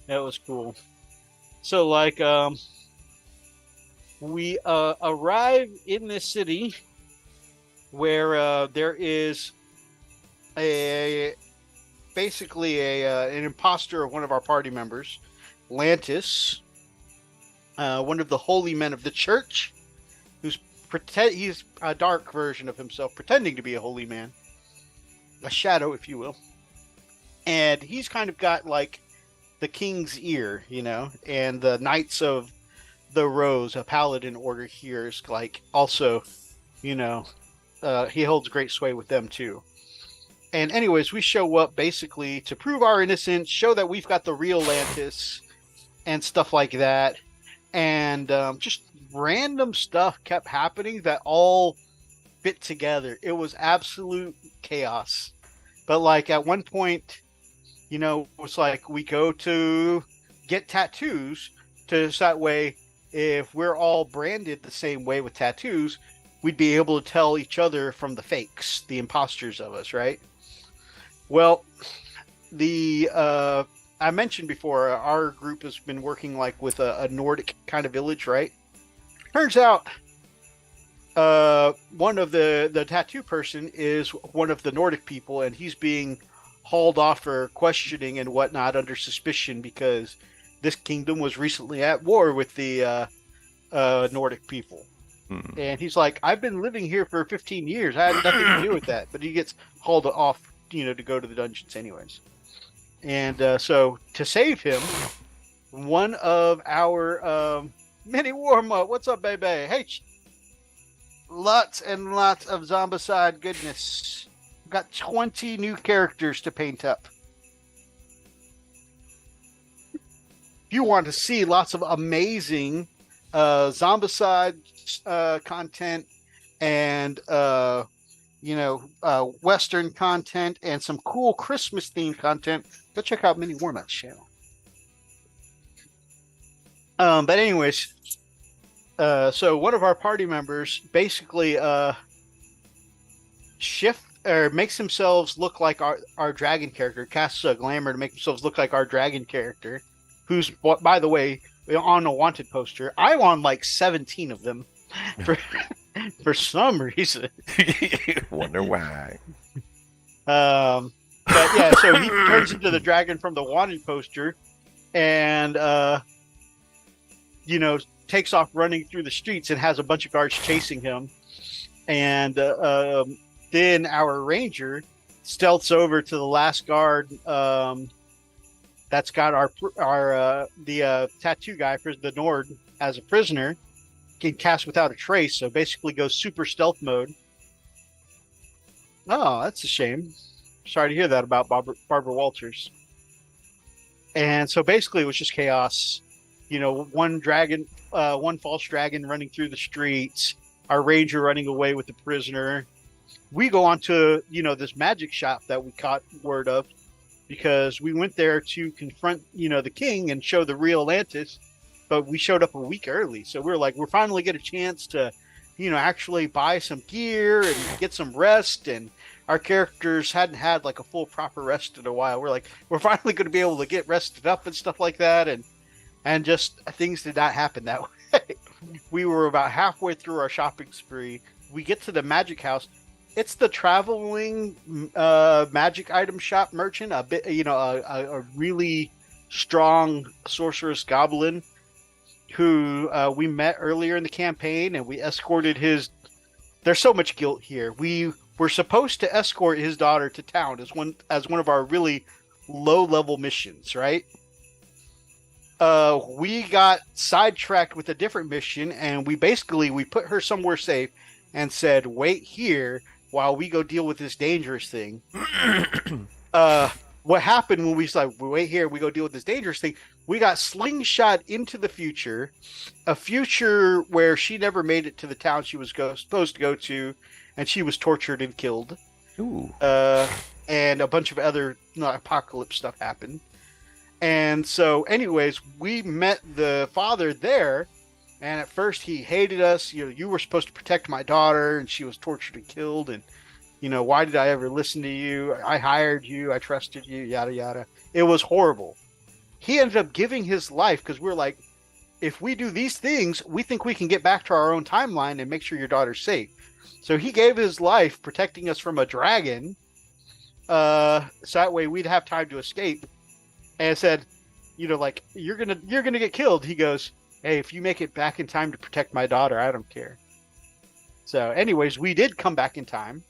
That was cool. So, like, we arrive in this city where there is basically an imposter of one of our party members, Lantis, one of the holy men of the church, he's a dark version of himself, pretending to be a holy man, a shadow, if you will, and he's kind of got like the king's ear, you know, and the Knights of the Rose, a paladin order here, is like also, you know, he holds great sway with them too. And anyways, we show up basically to prove our innocence, show that we've got the real Lantis and stuff like that. And just random stuff kept happening that all fit together. It was absolute chaos. But like at one point, you know, it's like we go to get tattoos to that way, if we're all branded the same way with tattoos, we'd be able to tell each other from the fakes, the imposters of us, right? Well, I mentioned before, our group has been working like with a Nordic kind of village, right? Turns out one of the tattoo person is one of the Nordic people, and he's being hauled off for questioning and whatnot under suspicion because this kingdom was recently at war with the Nordic people. Mm-hmm. And he's like, I've been living here for 15 years. I had nothing to do with that. But he gets hauled off, you know, to go to the dungeons anyways. And so to save him, one of our mini warm-up, what's up, baby? Hey, lots and lots of zombicide goodness. Got 20 new characters to paint up. If you want to see lots of amazing zombicide content and you know, Western content and some cool Christmas themed content, go check out Mini Warm-Up's channel. But anyways, so one of our party members basically makes themselves look like our dragon character, casts a glamour to make themselves look like our dragon character, who's, by the way, on a wanted poster. I'm on like 17 of them for some reason. Wonder why. But yeah, so he turns into the dragon from the wanted poster, and takes off running through the streets and has a bunch of guards chasing him. And then our ranger stealths over to the last guard that's got the tattoo guy for the Nord as a prisoner. Can cast without a trace, so basically goes super stealth mode. Oh, that's a shame. Sorry to hear that about Barbara Walters. And so basically it was just chaos. One false dragon running through the streets, our ranger running away with the prisoner. We go on to, this magic shop that we caught word of, because we went there to confront, the king and show the real Atlantis, but we showed up a week early. So we're finally get a chance to, actually buy some gear and get some rest. And our characters hadn't had like a full proper rest in a while. We're finally going to be able to get rested up and stuff like that. And just things did not happen that way. We were about halfway through our shopping spree. We get to the magic house. It's the traveling magic item shop merchant, a really strong sorceress goblin who we met earlier in the campaign, and we escorted his. There's so much guilt here. We were supposed to escort his daughter to town as one of our really low level missions, right? We got sidetracked with a different mission, and we put her somewhere safe and said, "Wait here while we go deal with this dangerous thing." What happened when we said, "Wait here, we go deal with this dangerous thing"? We got slingshot into the future, a future where she never made it to the town she was supposed to go to, and she was tortured and killed. Ooh. And a bunch of other apocalypse stuff happened. And so, anyways, we met the father there, and at first he hated us. You were supposed to protect my daughter, and she was tortured and killed, and why did I ever listen to you? I hired you, I trusted you, yada yada. It was horrible. He ended up giving his life because we're like, if we do these things, we think we can get back to our own timeline and make sure your daughter's safe. So he gave his life protecting us from a dragon, so that way we'd have time to escape. And said, you're gonna get killed. He goes, "Hey, if you make it back in time to protect my daughter, I don't care." So, anyways, we did come back in time.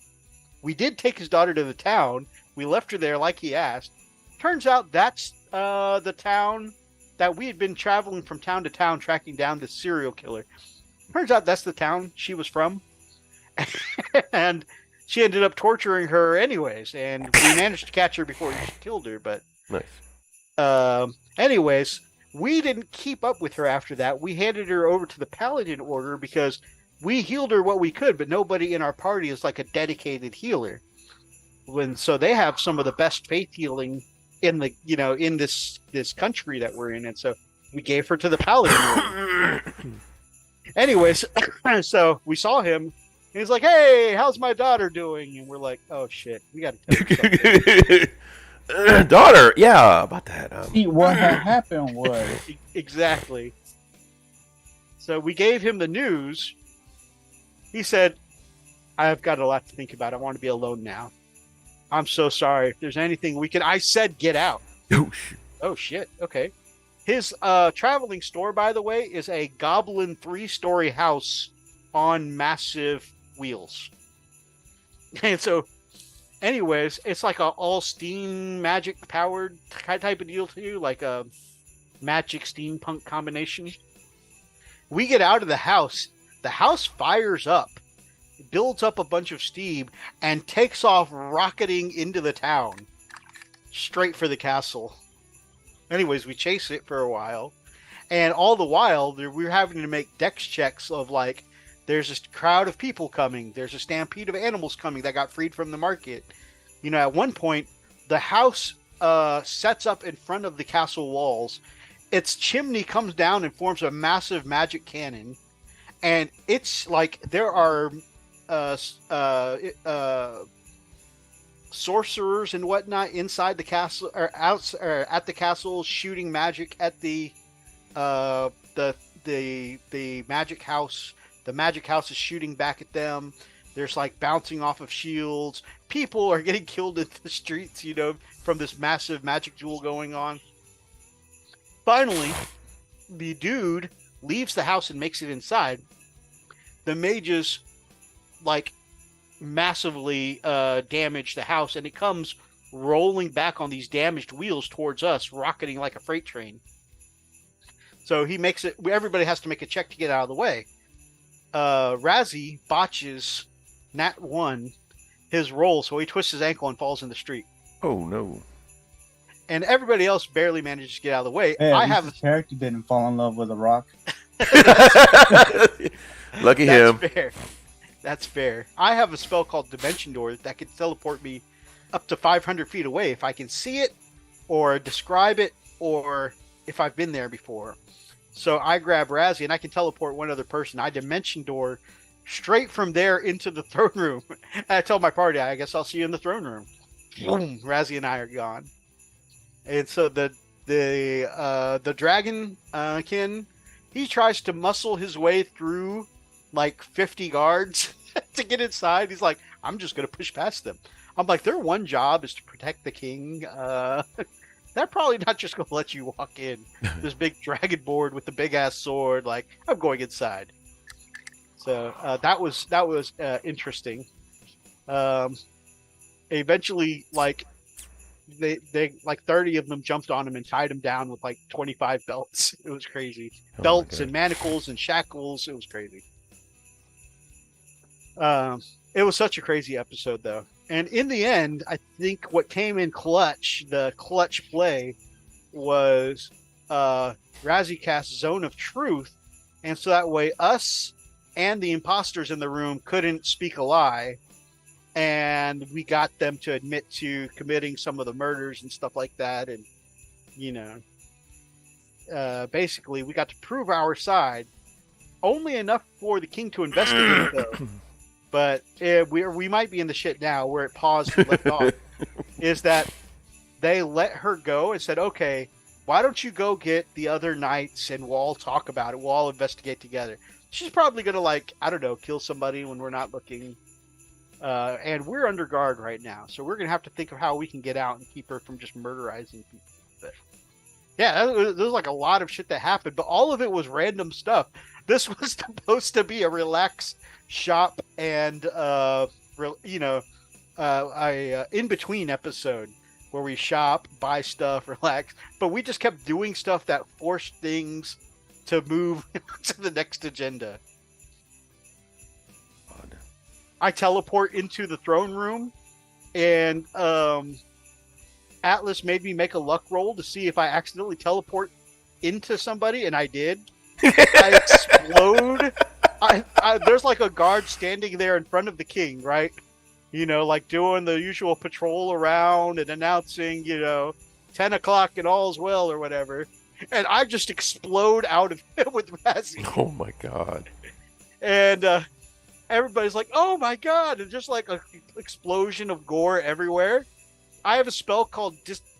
We did take his daughter to the town. We left her there like he asked. Turns out that's the town that we had been traveling from town to town tracking down this serial killer. Turns out that's the town she was from. And she ended up torturing her anyways. And we managed to catch her before he killed her. But Nice. Anyways, we didn't keep up with her after that. We handed her over to the Paladin Order because we healed her what we could, but nobody in our party is like a dedicated healer. So they have some of the best faith healing in the in this country that we're in, and so we gave her to the Paladin Order. Anyways, so we saw him, and he's like, "Hey, how's my daughter doing?" And we're like, "Oh shit, we got to tell her something." Daughter, yeah, about that. See, what had happened was Exactly. So we gave him the news. He said, "I've got a lot to think about. I want to be alone now. I'm so sorry. If there's anything we can..." I said, "Get out." Oh, shit. Okay. His traveling store, by the way, is a goblin 3-story house on massive wheels. And so, anyways, it's like a all steam magic powered type of deal too, like a magic steampunk combination. We get out of the house fires up, builds up a bunch of steam, and takes off rocketing into the town, straight for the castle. Anyways, we chase it for a while, and all the while we're having to make dex checks of like, there's a crowd of people coming, there's a stampede of animals coming that got freed from the market. At one point, the house sets up in front of the castle walls. Its chimney comes down and forms a massive magic cannon. And it's like there are sorcerers and whatnot inside the castle or at the castle shooting magic at the magic house The magic house is shooting back at them. There's like bouncing off of shields. People are getting killed in the streets, from this massive magic duel going on. Finally, the dude leaves the house and makes it inside. The mages, like, massively damage the house, and it comes rolling back on these damaged wheels towards us, rocketing like a freight train. So he makes it. Everybody has to make a check to get out of the way. Razzie botches Nat 1 his roll, so he twists his ankle and falls in the street. Oh no! And everybody else barely manages to get out of the way. Hey, I have a character didn't fall in love with a rock. Lucky him. Fair. That's fair. I have a spell called Dimension Door that can teleport me up to 500 feet away if I can see it, or describe it, or if I've been there before. So I grab Razzie and I can teleport one other person. I Dimension Door straight from there into the throne room. And I tell my party, I guess I'll see you in the throne room. Boom, Razzie and I are gone. And so the dragon kin, he tries to muscle his way through like 50 guards to get inside. He's like, I'm just gonna push past them. I'm like, their one job is to protect the king. They're probably not just gonna let you walk in. This big dragon board with the big ass sword. Like, I'm going inside. So that was interesting. Eventually, like they like 30 of them jumped on him and tied him down with like 25 belts. It was crazy. Belts and manacles and shackles. It was crazy. It was such a crazy episode, though. And in the end, I think what came in clutch, the clutch play, was Razzie cast Zone of Truth. And so that way us and the imposters in the room couldn't speak a lie. And we got them to admit to committing some of the murders and stuff like that. And, basically, we got to prove our side. Only enough for the king to investigate, though. But we might be in the shit now where it paused and left off. Is that they let her go and said, okay, why don't you go get the other knights and we'll all talk about it. We'll all investigate together. She's probably going to, like, I don't know, kill somebody when we're not looking. And we're under guard right now. So we're going to have to think of how we can get out and keep her from just murderizing people. But yeah, there was like a lot of shit that happened, but all of it was random stuff. This was supposed to be a relaxed shop and in between episode where we shop, buy stuff, relax, but we just kept doing stuff that forced things to move to the next agenda. I teleport into the throne room, and Atlas made me make a luck roll to see if I accidentally teleport into somebody, and I did. I explode. There's like a guard standing there in front of the king, right? Like doing the usual patrol around and announcing, 10 o'clock and all's well or whatever. And I just explode out of it with Razzie. Oh my god. And everybody's like, oh my god. And just like an explosion of gore everywhere. I have a spell called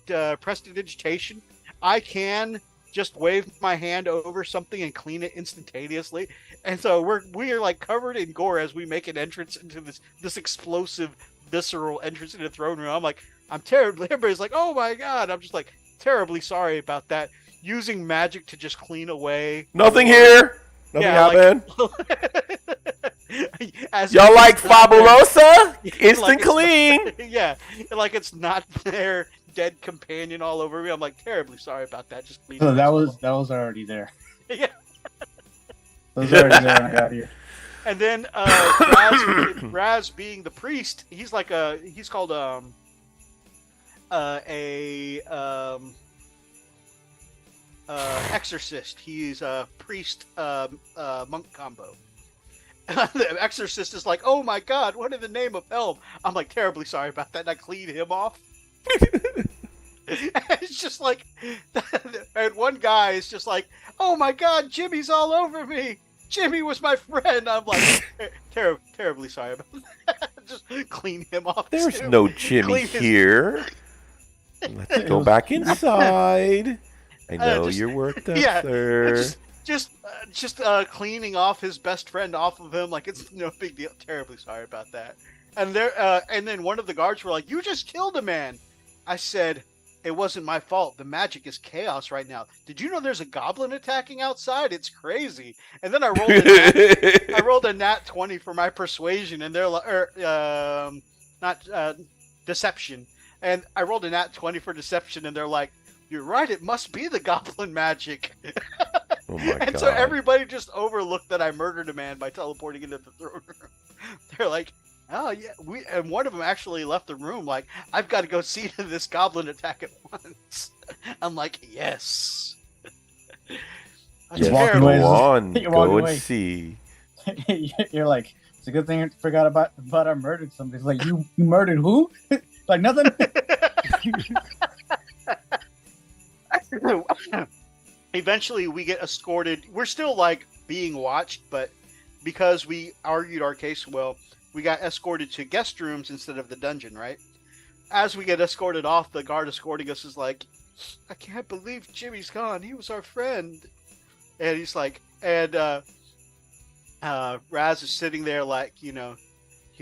Prestidigitation. I can just wave my hand over something and clean it instantaneously. And so we are like covered in gore as we make an entrance into this explosive, visceral entrance into the throne room. I'm like, I'm terribly. Everybody's like, oh my god. I'm just like terribly sorry about that. Using magic to just clean away. Nothing here. Nothing happened. Y'all like Fabulosa? Instant like clean. Yeah, like it's not their dead companion all over me. I'm like terribly sorry about that. Just clean. So that was already there. Yeah. That was already there when I got here. And then Raz being the priest, he's called exorcist. He's a priest monk combo. The exorcist is like, oh my god, what in the name of hell? I'm like terribly sorry about that. And I clean him off. It's just like, and one guy is just like, oh my god, Jimmy's all over me. Jimmy was my friend. I'm like, terribly sorry about that. Just clean him off. There's no Jimmy here. Let's go back inside. I know you're worked up, sir. just cleaning off his best friend off of him like it's no big deal. Terribly sorry about that. And then one of the guards were like, "You just killed a man." I said, "It wasn't my fault. The magic is chaos right now. Did you know there's a goblin attacking outside? It's crazy." And then I rolled a nat 20 for my persuasion, and they're like, deception. And I rolled a nat 20 for deception, and they're like, "You're right. It must be the goblin magic." Oh my And God. so everybody just overlooked that I murdered a man by teleporting into the throne room. They're like, "Oh yeah," and one of them actually left the room. Like, "I've got to go see this goblin attack at once." I'm like, "Yes." Yes, walking go away. on. You're Go walking and away. see. You're like, it's a good thing I forgot about I murdered somebody. It's like, you murdered who? Like nothing. Eventually, we get escorted. We're still like being watched, but because we argued our case well, we got escorted to guest rooms instead of the dungeon. Right? As we get escorted off, the guard escorting us is like, "I can't believe Jimmy's gone. He was our friend." And he's like, Raz is sitting there like, "He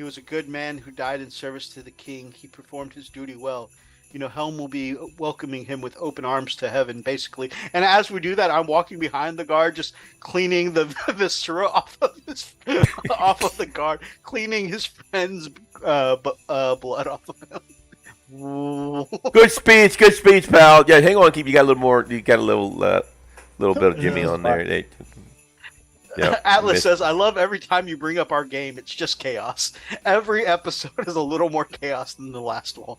was a good man who died in service to the king. He performed his duty well. Helm will be welcoming him with open arms to heaven," basically. And as we do that, I'm walking behind the guard, just cleaning the viscera off of the guard, cleaning his friend's blood off of him. Good speech, pal. Yeah, hang on, keep. You got a little more. You got a little bit of Jimmy on there. Yeah. Atlas says, "I love every time you bring up our game. It's just chaos. Every episode is a little more chaos than the last one."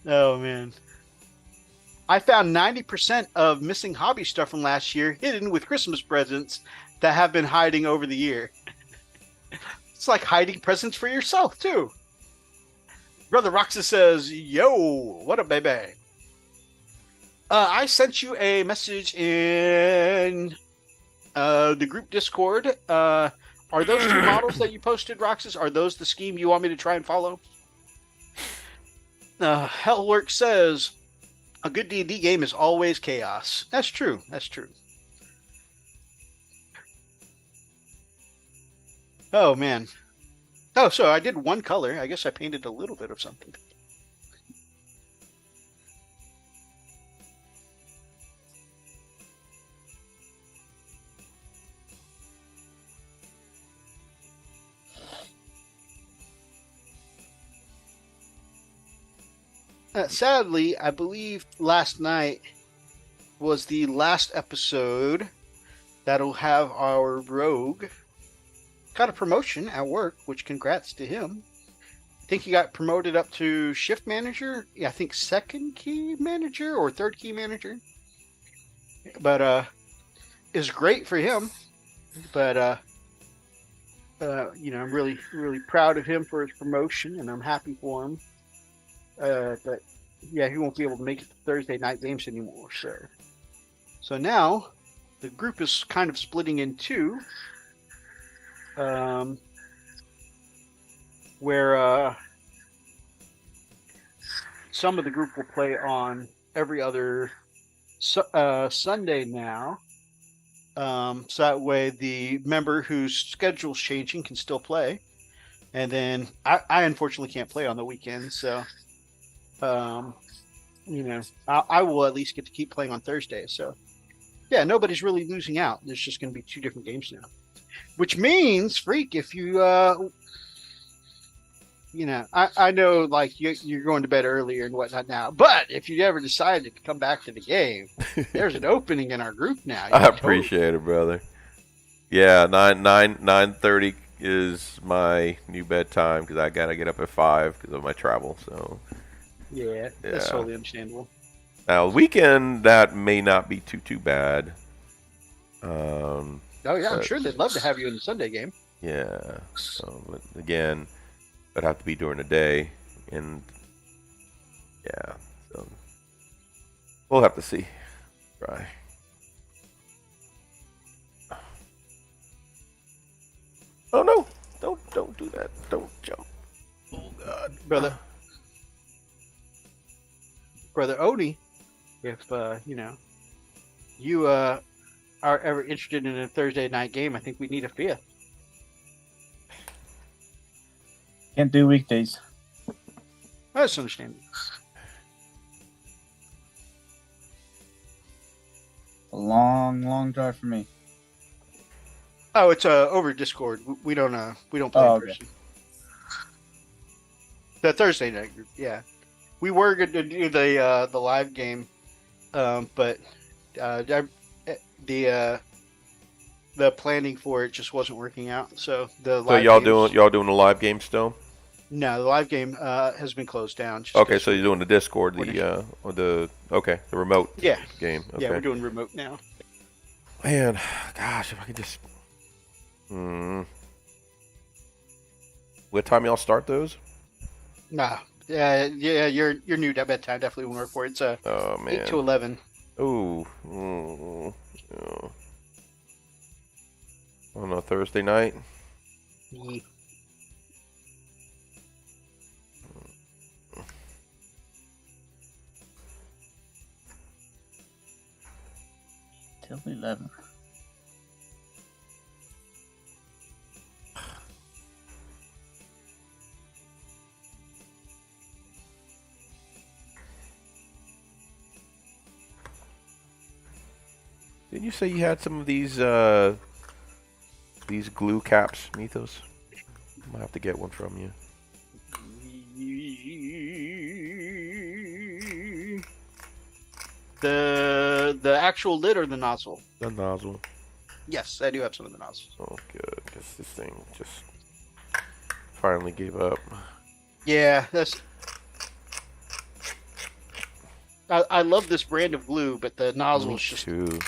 Oh, man. I found 90% of missing hobby stuff from last year hidden with Christmas presents that have been hiding over the year. It's like hiding presents for yourself, too. Brother Roxas says, "Yo, what up, baby?" I sent you a message in the group Discord. Are those two models that you posted, Roxas? Are those the scheme you want me to try and follow? Hellwork says, "A good D&D game is always chaos." That's true. That's true. Oh, man. Oh, so I did one color. I guess I painted a little bit of something. Sadly, I believe last night was the last episode that'll have our rogue got a promotion at work, which congrats to him. I think he got promoted up to shift manager. Yeah, I think second key manager or third key manager. But it's great for him. But I'm really, really proud of him for his promotion, and I'm happy for him. But yeah, he won't be able to make it to Thursday night games anymore. So now the group is kind of splitting in two, where some of the group will play on every other Sunday now. So that way the member whose schedule's changing can still play. And then I unfortunately can't play on the weekends, so I will at least get to keep playing on Thursdays. So yeah, nobody's really losing out. There's just going to be two different games now, which means, Freak, if you I know like you're going to bed earlier and whatnot now, but if you ever decided to come back to the game, there's an opening in our group now. I appreciate it, brother. Yeah, 9:30 is my new bedtime because I gotta get up at 5 because of my travel. So yeah, that's totally understandable. Now weekend that may not be too bad. Oh yeah, I'm sure they'd love to have you in the Sunday game. Yeah. So, but again, it'd have to be during the day, and yeah, so we'll have to see. Try. Oh no! Don't do that! Don't jump! Oh God, brother Oni if you are ever interested in a Thursday night game, I think we need a fifth. Can't do weekdays. That's understandable. A long drive for me. Oh, it's over Discord. We don't play in okay. person. The Thursday night group, yeah. We were going to do the live game, but the planning for it just wasn't working out. So the So live y'all games- doing a live game still? No, the live game has been closed down. Just Okay, 'cause so you're doing the Discord, the remote Yeah. game. Okay. Yeah, we're doing remote now. Man, gosh, if I could just. What time y'all start those? Nah, yeah, your new bedtime definitely won't work for it. It's Oh man. 8 to 11. Ooh. On a Thursday night. Yeah. Till 11. Didn't you say you had some of these glue caps, Methos? I might have to get one from you. The actual lid or the nozzle? The nozzle. Yes, I do have some of the nozzles. Oh, good. Because this thing just finally gave up. Yeah, that's. I love this brand of glue, but the nozzle Me is just too.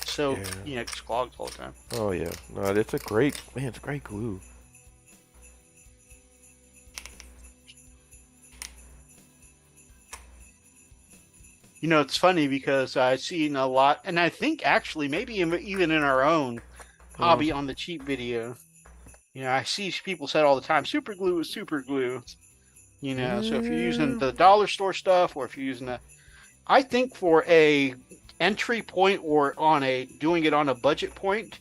so Yeah. it's clogged all the time. Oh yeah. No, it's a great It's great glue. It's funny because I've seen a lot, and I think actually maybe even in our own hobby on the cheap video, I see people say all the time, super glue is super glue. So if you're using the dollar store stuff, or if you're using I think for a entry point or doing it on a budget point,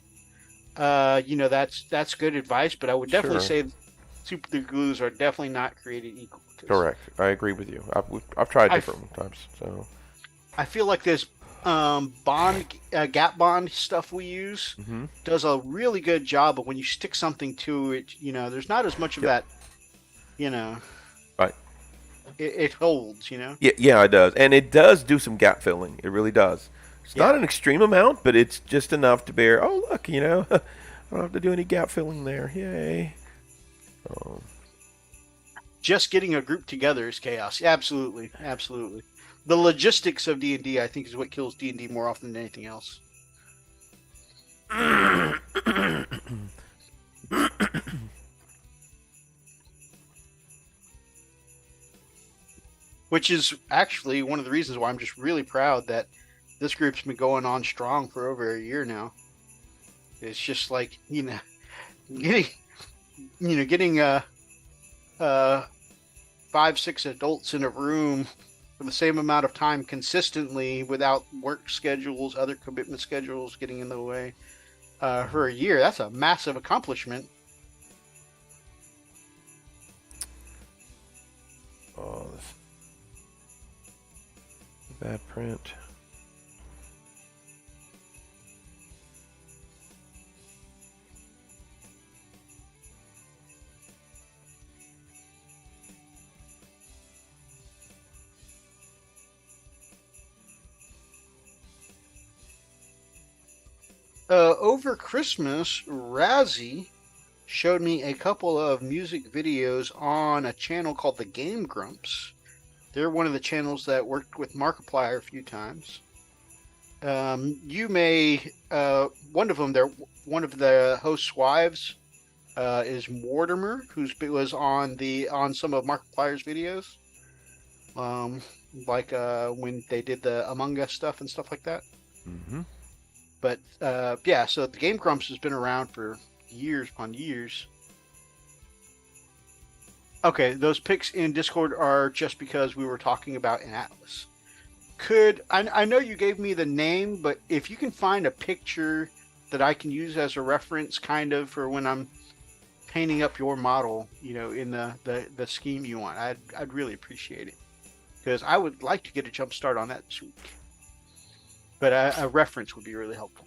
that's good advice. But I would definitely say super glues are definitely not created equal. Correct. I agree with you. I've tried different times. So I feel like this gap bond stuff we use does a really good job. But when you stick something to it, there's not as much of that. Right. It holds. Yeah, it does, and it does do some gap filling. It really does. It's not an extreme amount, but it's just enough to bear. Oh, look, I don't have to do any gap filling there. Yay. Just getting a group together is chaos. Absolutely. The logistics of D&D, I think, is what kills D&D more often than anything else. Which is actually one of the reasons why I'm just really proud that this group's been going on strong for over a year now. It's just like, getting 5-6 adults in a room for the same amount of time consistently without work schedules, other commitment schedules getting in the way for a year. That's a massive accomplishment. Oh, this bad print. Over Christmas, Razzie showed me a couple of music videos on a channel called the Game Grumps. They're one of the channels that worked with Markiplier a few times. You may one of them. One of the host's wives is Mortimer, was on some of Markiplier's videos, like when they did the Among Us stuff and stuff like that. Mm-hmm. But so the Game Grumps has been around for years upon years. Okay, those pics in Discord are just because we were talking about an Atlas. I know you gave me the name, but if you can find a picture that I can use as a reference, kind of, for when I'm painting up your model, in the scheme you want, I'd really appreciate it, because I would like to get a jump start on that this week. But a reference would be really helpful.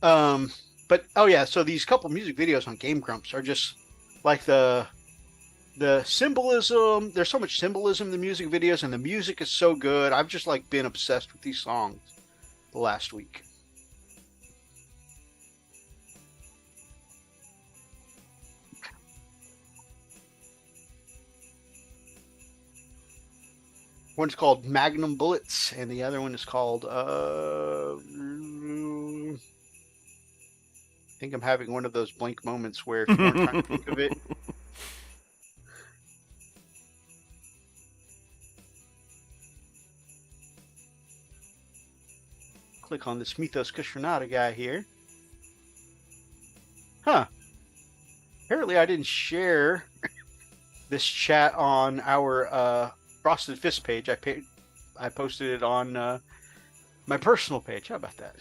But oh yeah, so these couple music videos on Game Grumps are just like the symbolism. There's so much symbolism in the music videos, and the music is so good. I've just like been obsessed with these songs the last week. One's called Magnum Bullets, and the other one is called I think I'm having one of those blank moments where if you aren't trying to think of it. Click on this Methos Cushionata guy here. Huh. Apparently I didn't share this chat on our Frosted Fist page. I posted it on my personal page. How about that?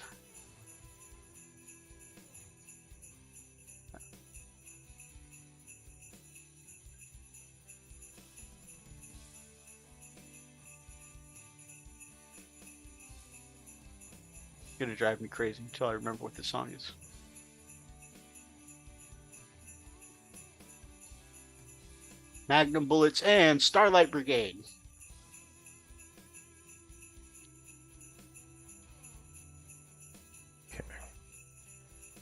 It's gonna drive me crazy until I remember what the song is. Magnum Bullets and Starlight Brigade. Okay.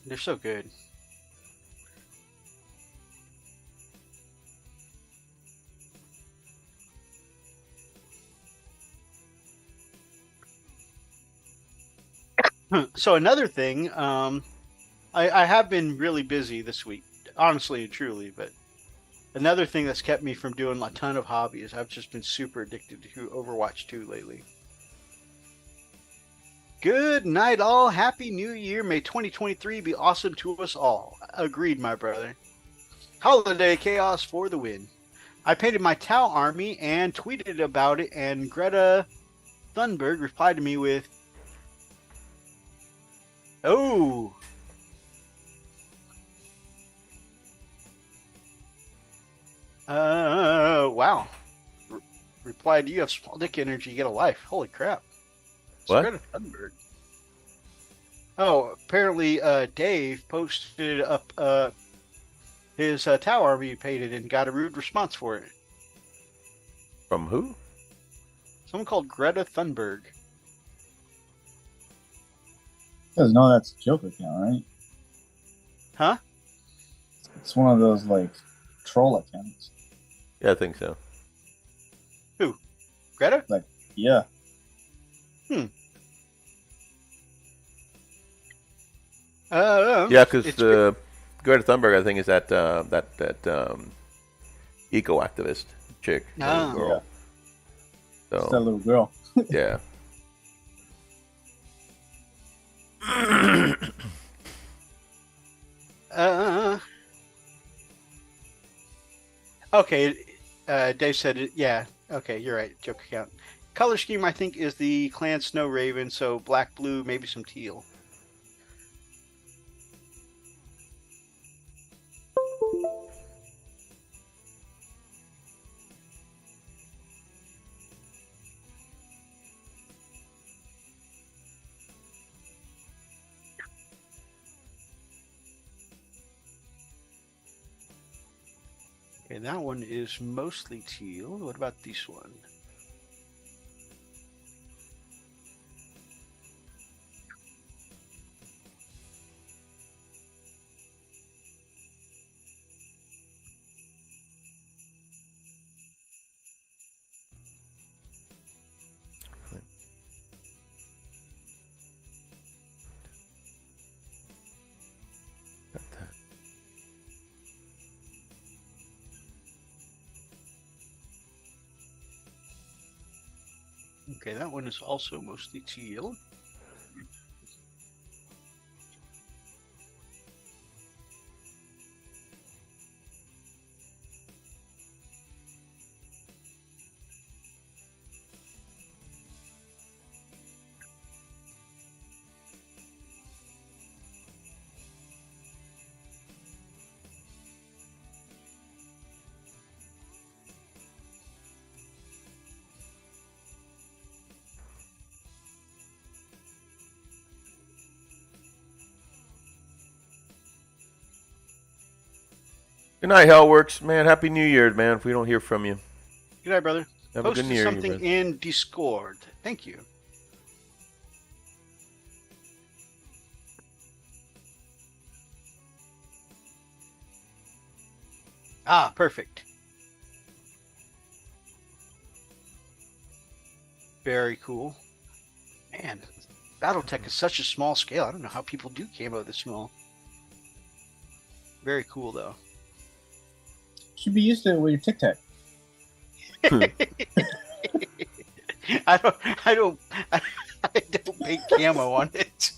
They're so good. So another thing, I have been really busy this week, honestly and truly, but another thing that's kept me from doing a ton of hobbies, I've just been super addicted to Overwatch 2 lately. Good night, all. Happy New Year. May 2023 be awesome to us all. Agreed, my brother. Holiday chaos for the win. I painted my Tau army and tweeted about it, and Greta Thunberg replied to me with, "Oh, wow." Replied, "You have small dick energy, you get a life." Holy crap. It's What? Greta Thunberg. Oh, apparently Dave posted up his Tau army he painted and got a rude response for it. From who? Someone called Greta Thunberg. You guys know that's a joke account, right? Huh? It's one of those like troll accounts. Yeah, I think so. Who? Greta? Yeah. Yeah, because it's Greta Thunberg, I think, is that eco activist chick, Oh. girl. It's that So little girl. yeah. Okay. Dave said it. Yeah. Okay, you're right. Joke account. Color scheme, I think, is the clan Snow Raven, so black, blue, maybe some teal. Okay, that one is mostly teal. What about this one? Got that. Okay, that one is also mostly teal. Good night, Hellworks. Man, Happy New Year, man, if we don't hear from you. Good night, brother. Have a good Posted New Year. something brother. in Discord. Thank you. Ah, perfect. Very cool. Man, Battletech is such a small scale. I don't know how people do camo this small. Very cool, though. Should be used to it with your Tic Tac. I don't paint camo on it.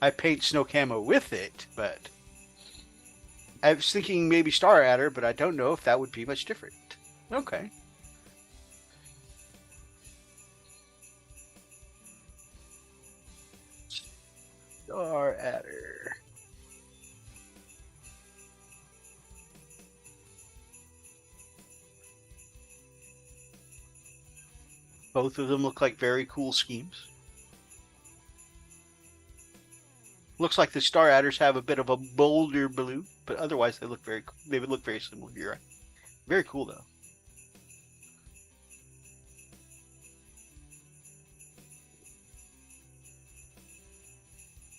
I paint snow camo with it, but I was thinking maybe Star Adder, but I don't know if that would be much different. Okay. Star Adder. Both of them look like very cool schemes. Looks like the Star Adders have a bit of a bolder blue, but otherwise they would look very similar. You're right. Very cool though.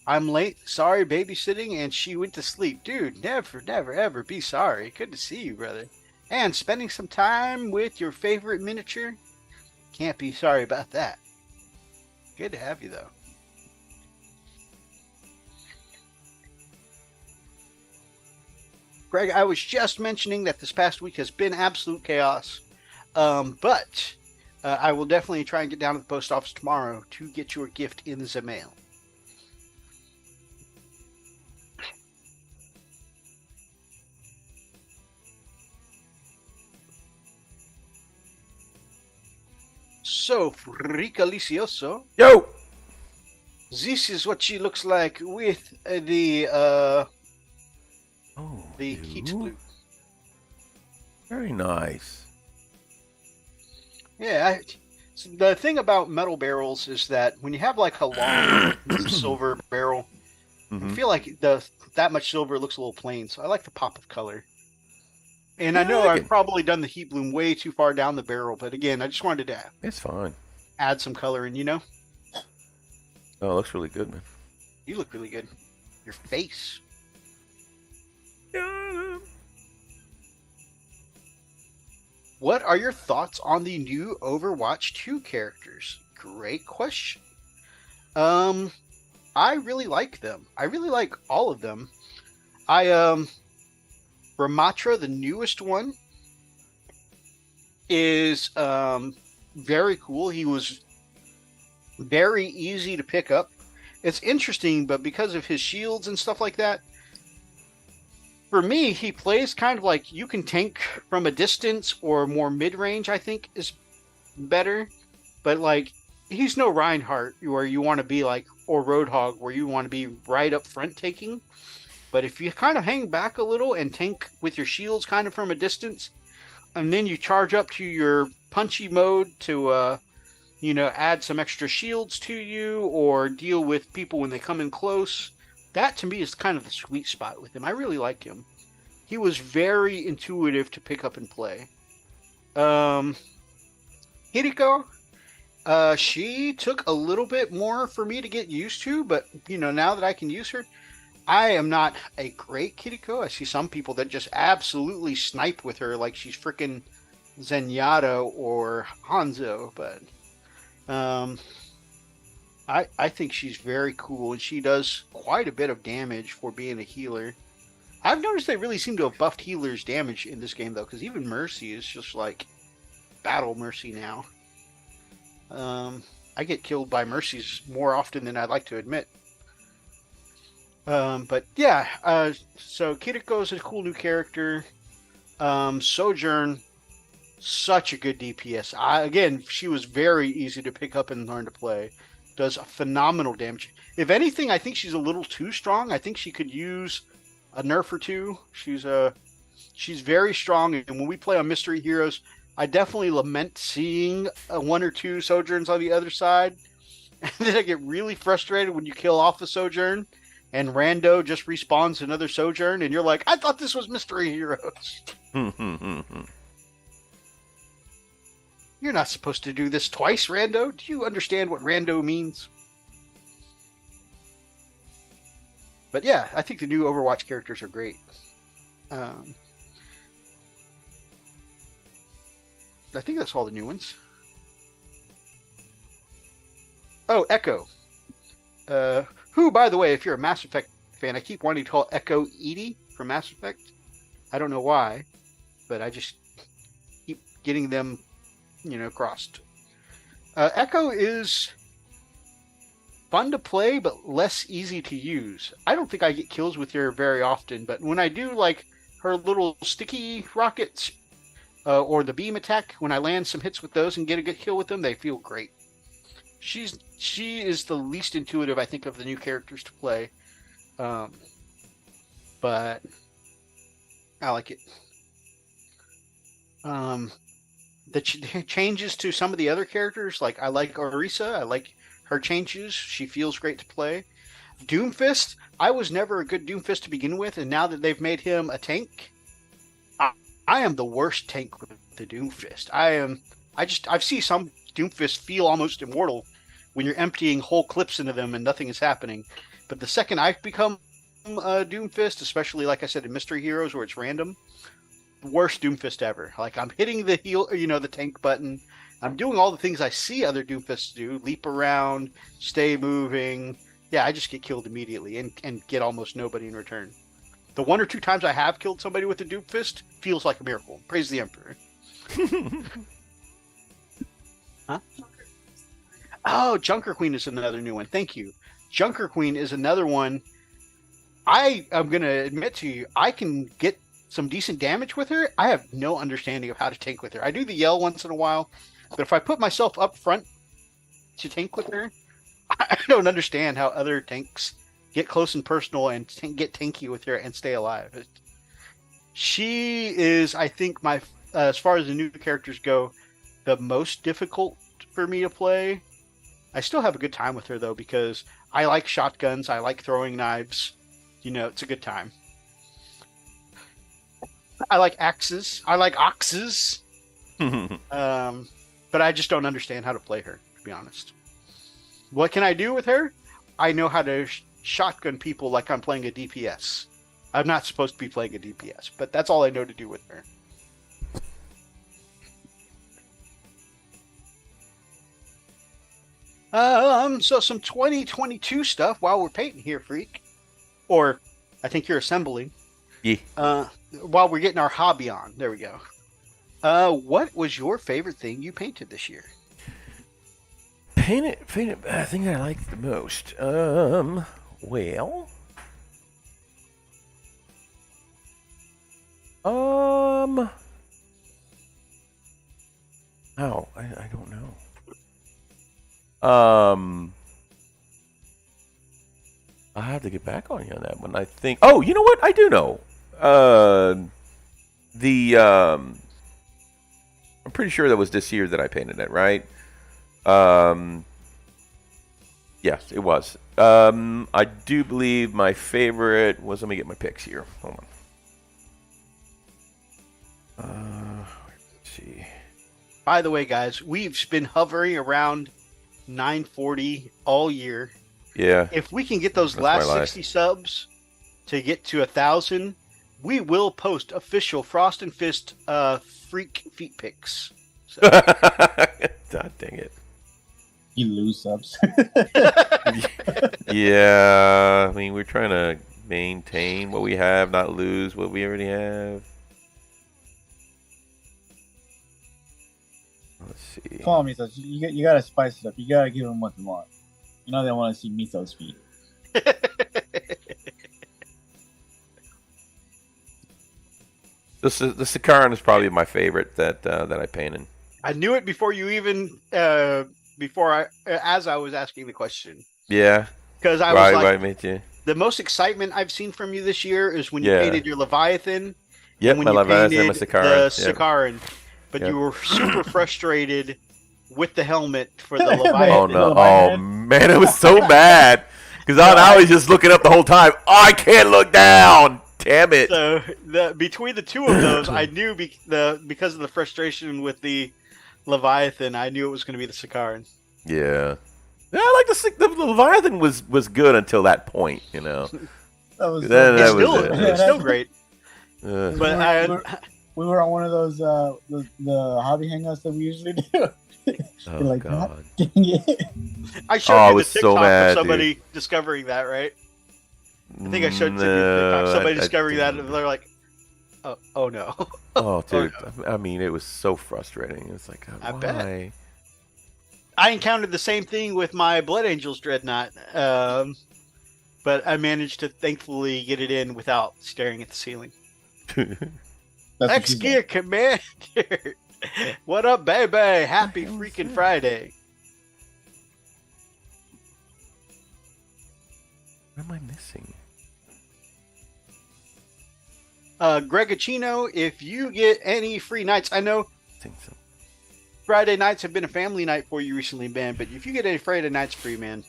I'm late. Sorry, babysitting, and she went to sleep. Dude, never, ever be sorry. Good to see you, brother. And spending some time with your favorite miniature. Can't be sorry about that. Good to have you, though. Greg, I was just mentioning that this past week has been absolute chaos. But I will definitely try and get down to the post office tomorrow to get your gift in the mail. So, Fricalicioso. Yo! This is what she looks like with the heat blue. Very nice. Yeah, so the thing about metal barrels is that when you have like a long silver barrel, I feel like that much silver looks a little plain. So I like the pop of color. And I know I've probably done the heat bloom way too far down the barrel, but again, I just wanted to It's fine. add some color in, you know? Oh, it looks really good, man. You look really good. Your face. What are your thoughts on the new Overwatch 2 characters? Great question. I really like them. I really like all of them. Ramatra, the newest one, is very cool. He was very easy to pick up. It's interesting, but because of his shields and stuff like that, for me, he plays kind of like you can tank from a distance or more mid-range, I think, is better. But, like, he's no Reinhardt where you want to be like, or Roadhog where you want to be right up front taking. But if you kind of hang back a little and tank with your shields kind of from a distance, and then you charge up to your punchy mode to, add some extra shields to you or deal with people when they come in close, that to me is kind of the sweet spot with him. I really like him. He was very intuitive to pick up and play. Hiriko, she took a little bit more for me to get used to, but, now that I can use her, I am not a great Kiriko. I see some people that just absolutely snipe with her like she's freaking Zenyatta or Hanzo, but I think she's very cool, and she does quite a bit of damage for being a healer. I've noticed they really seem to have buffed healers' damage in this game, though, because even Mercy is just like Battle Mercy now. I get killed by Mercies more often than I'd like to admit. But yeah, so Kiriko is a cool new character. Sojourn, such a good DPS. Again, she was very easy to pick up and learn to play. Does a phenomenal damage. If anything, I think she's a little too strong. I think she could use a nerf or two. She's very strong, and when we play on Mystery Heroes, I definitely lament seeing one or two Sojourns on the other side. And then I get really frustrated when you kill off a Sojourn and Rando just respawns another Sojourn, and you're like, I thought this was Mystery Heroes. You're not supposed to do this twice, Rando. Do you understand what Rando means? But yeah, I think the new Overwatch characters are great. I think that's all the new ones. Oh, Echo. Who, by the way, if you're a Mass Effect fan, I keep wanting to call Echo Edie from Mass Effect. I don't know why, but I just keep getting them, crossed. Echo is fun to play, but less easy to use. I don't think I get kills with her very often, but when I do, like her little sticky rockets or the beam attack, when I land some hits with those and get a good kill with them, they feel great. She is the least intuitive, I think, of the new characters to play, but I like it. The changes to some of the other characters, like I like Orisa, I like her changes. She feels great to play. Doomfist, I was never a good Doomfist to begin with, and now that they've made him a tank, I am the worst tank with the Doomfist. I've seen some Doomfist feel almost immortal when you're emptying whole clips into them and nothing is happening. But the second I've become a Doomfist, especially like I said in Mystery Heroes where it's random, worst Doomfist ever. Like I'm hitting the the tank button. I'm doing all the things I see other Doomfists do: leap around, stay moving. Yeah, I just get killed immediately and get almost nobody in return. The one or two times I have killed somebody with a Doomfist feels like a miracle. Praise the Emperor. Huh? Oh, Junker Queen is another new one. Thank you. Junker Queen is another one. I am going to admit to you, I can get some decent damage with her. I have no understanding of how to tank with her. I do the yell once in a while, but if I put myself up front to tank with her, I don't understand how other tanks get close and personal and get tanky with her and stay alive. She is, I think, as far as the new characters go, the most difficult for me to play. I still have a good time with her, though, because I like shotguns. I like throwing knives. It's a good time. I like axes. I like oxes. But I just don't understand how to play her, to be honest. What can I do with her? I know how to shotgun people like I'm playing a DPS. I'm not supposed to be playing a DPS, but that's all I know to do with her. So some 2022 stuff while we're painting here, Freak. Or, I think you're assembling. Yeah. While we're getting our hobby on. There we go. What was your favorite thing you painted this year? Painted thing I liked the most. Well. Oh, I don't know. I have to get back on you on that one. I think. Oh, you know what? I do know. I'm pretty sure that was this year that I painted it, right? Yes, it was. I do believe my favorite was. Let me get my picks here. Hold on. Let's see. By the way, guys, we've been hovering around 940 all year. Yeah. If we can get those last 60 subs to get to 1,000, we will post official Frost and Fist freak feet pics. So. God dang it. You lose subs. Yeah. I mean, we're trying to maintain what we have, not lose what we already have. Let's see. Come on, Methos. You gotta spice it up. You gotta give them what they want. They want to see Methos feet. The Sakaran is probably my favorite that I painted. I knew it before you even as I was asking the question. Yeah. Because I was like, met you. The most excitement I've seen from you this year is when you painted your Leviathan. Yep, my Leviathan and my Sakaran. The Sakaran. But you were super frustrated with the helmet for the Leviathan. Oh no! Oh man, I was so mad. Because I was just looking up the whole time. Oh, I can't look down. Damn it. So between the two of those, I knew because of the frustration with the Leviathan, I knew it was going to be the Sakaran. Yeah. I like the Leviathan was good until that point, you know. It's still great. But we were on one of those the hobby hangouts that we usually do. Oh, like, God. Dang it. I showed you the so TikTok mad, of somebody dude. discovering that, right? I think I showed you the TikTok of somebody discovering that, and they're like, "Oh no." Oh, dude. Oh, no. I mean, it was so frustrating. It's like, I why? bet. I encountered the same thing with my Blood Angels Dreadnought, but I managed to thankfully get it in without staring at the ceiling. X-Gear Commander! What up, baby? Happy freaking Friday. What am I missing? Gregachino, if you get any free nights, I know I think so. Friday nights have been a family night for you recently, man, but if you get any Friday nights free, man,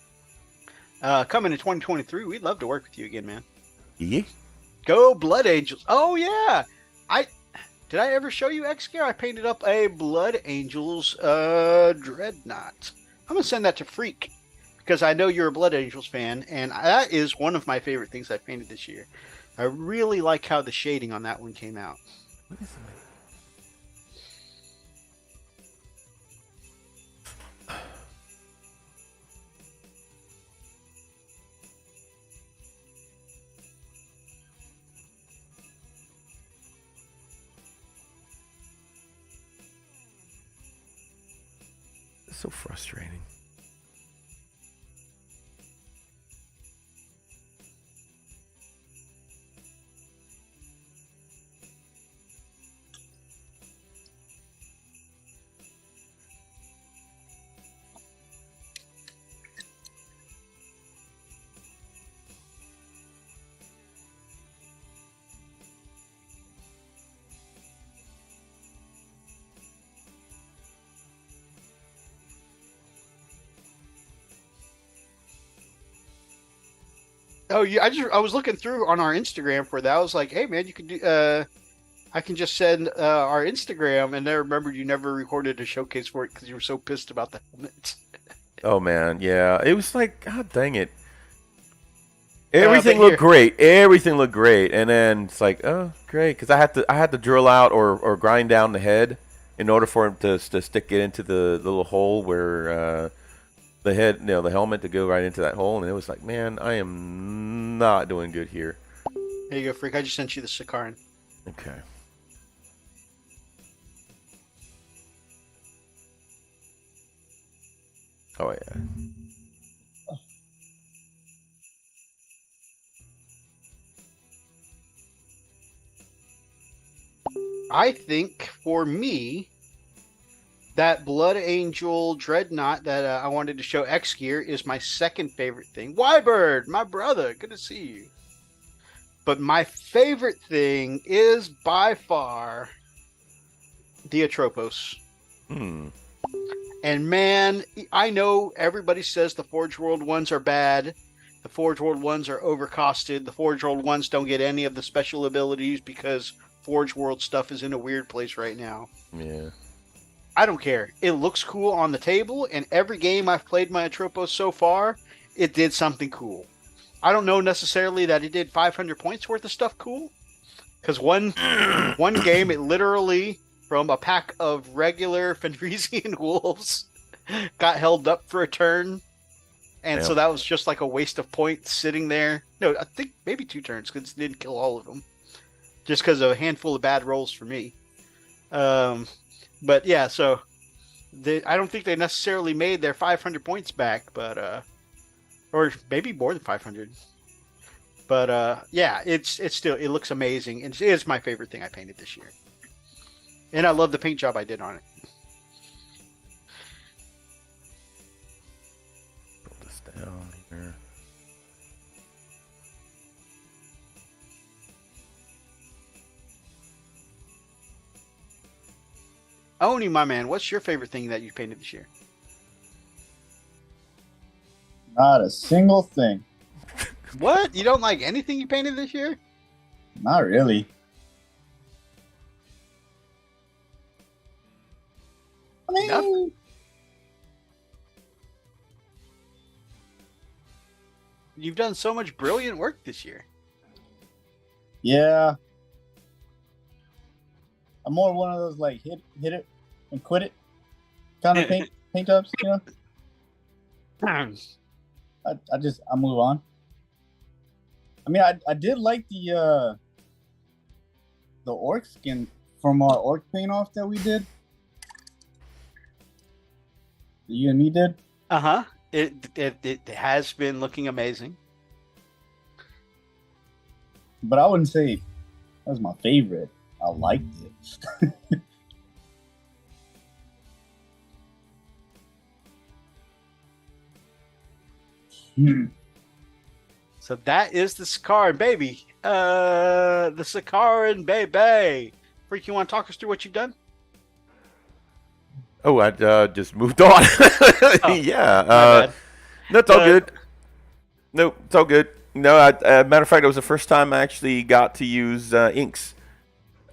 coming in 2023, we'd love to work with you again, man. Yeah. Go Blood Angels. Oh, yeah. Did I ever show you X-Gear? I painted up a Blood Angels Dreadnought. I'm going to send that to Freak because I know you're a Blood Angels fan, and that is one of my favorite things I painted this year. I really like how the shading on that one came out. What is it? It's so frustrating. Oh, yeah. I was looking through on our Instagram for that. I was like, hey, man, you can do. I can just send our Instagram, and I remembered you never recorded a showcase for it because you were so pissed about the helmets. Oh man, yeah. It was like, God dang it. Everything looked great. Everything looked great, and then it's like, oh, great, because I had to drill out or grind down the head in order for him to stick it into the little hole where the head, you know, the helmet to go right into that hole, and it was like, man, I am not doing good here. There you go, Freak. I just sent you the Sakaran. Okay. Oh yeah. I think for me, that Blood Angel Dreadnought that I wanted to show X-Gear is my second favorite thing. Wybird, my brother, good to see you. But my favorite thing is by far the Atropos. And man, I know everybody says the Forge World ones are bad. The Forge World ones are overcosted. The Forge World ones don't get any of the special abilities because Forge World stuff is in a weird place right now. Yeah. I don't care. It looks cool on the table, and every game I've played my Atropos so far, it did something cool. I don't know necessarily that it did 500 points worth of stuff cool, because one game, it literally, from a pack of regular Fenrisian wolves, got held up for a turn, and so that was just like a waste of points sitting there. No, I think maybe 2 turns, because it didn't kill all of them, just because of a handful of bad rolls for me. But yeah, so I don't think they necessarily made their 500 points back, but or maybe more than 500. But yeah, it's still, it looks amazing. It is my favorite thing I painted this year, and I love the paint job I did on it. Put this down here. Oni, my man, what's your favorite thing that you painted this year? Not a single thing. What? You don't like anything you painted this year? Not really. I mean, Nothing. You've done so much brilliant work this year. yeah. I'm more one of those like hit it and quit it kind of paint ups, you know. I move on. I mean, I did like the orc skin from our orc paint off that we did. You and me did. Uh-huh. It has been looking amazing. But I wouldn't say that was my favorite. I liked it. So that is the Sakaran baby. The Sakaran baby. Freak, you want to talk us through what you've done? Oh, I just moved on. Yeah. No, it's all good. No, it's all good. No, matter of fact, it was the first time I actually got to use inks.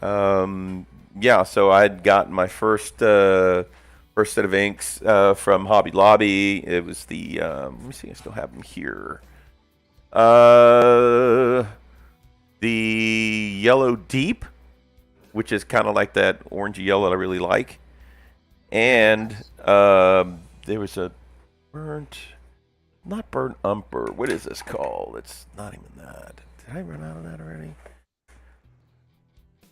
Yeah, so I'd gotten my first set of inks from Hobby Lobby. It was the let me see, I still have them here. The Yellow Deep, which is kind of like that orangey yellow that I really like. And there was a not burnt umber. What is this called? It's not even that. Did I run out of that already?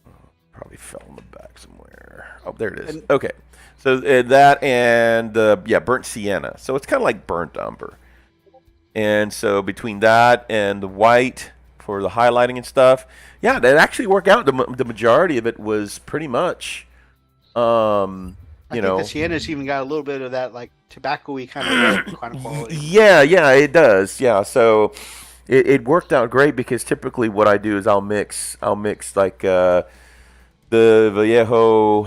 Oh, probably fell in the back somewhere. Oh, there it is. Okay. So that and burnt sienna. So it's kind of like burnt umber. And so between that and the white for the highlighting and stuff, yeah, that actually worked out. The majority of it was pretty much, I think the sienna's even got a little bit of that like tobacco-y kind of quality. Yeah, it does. Yeah, so it worked out great because typically what I do is I'll mix like the Vallejo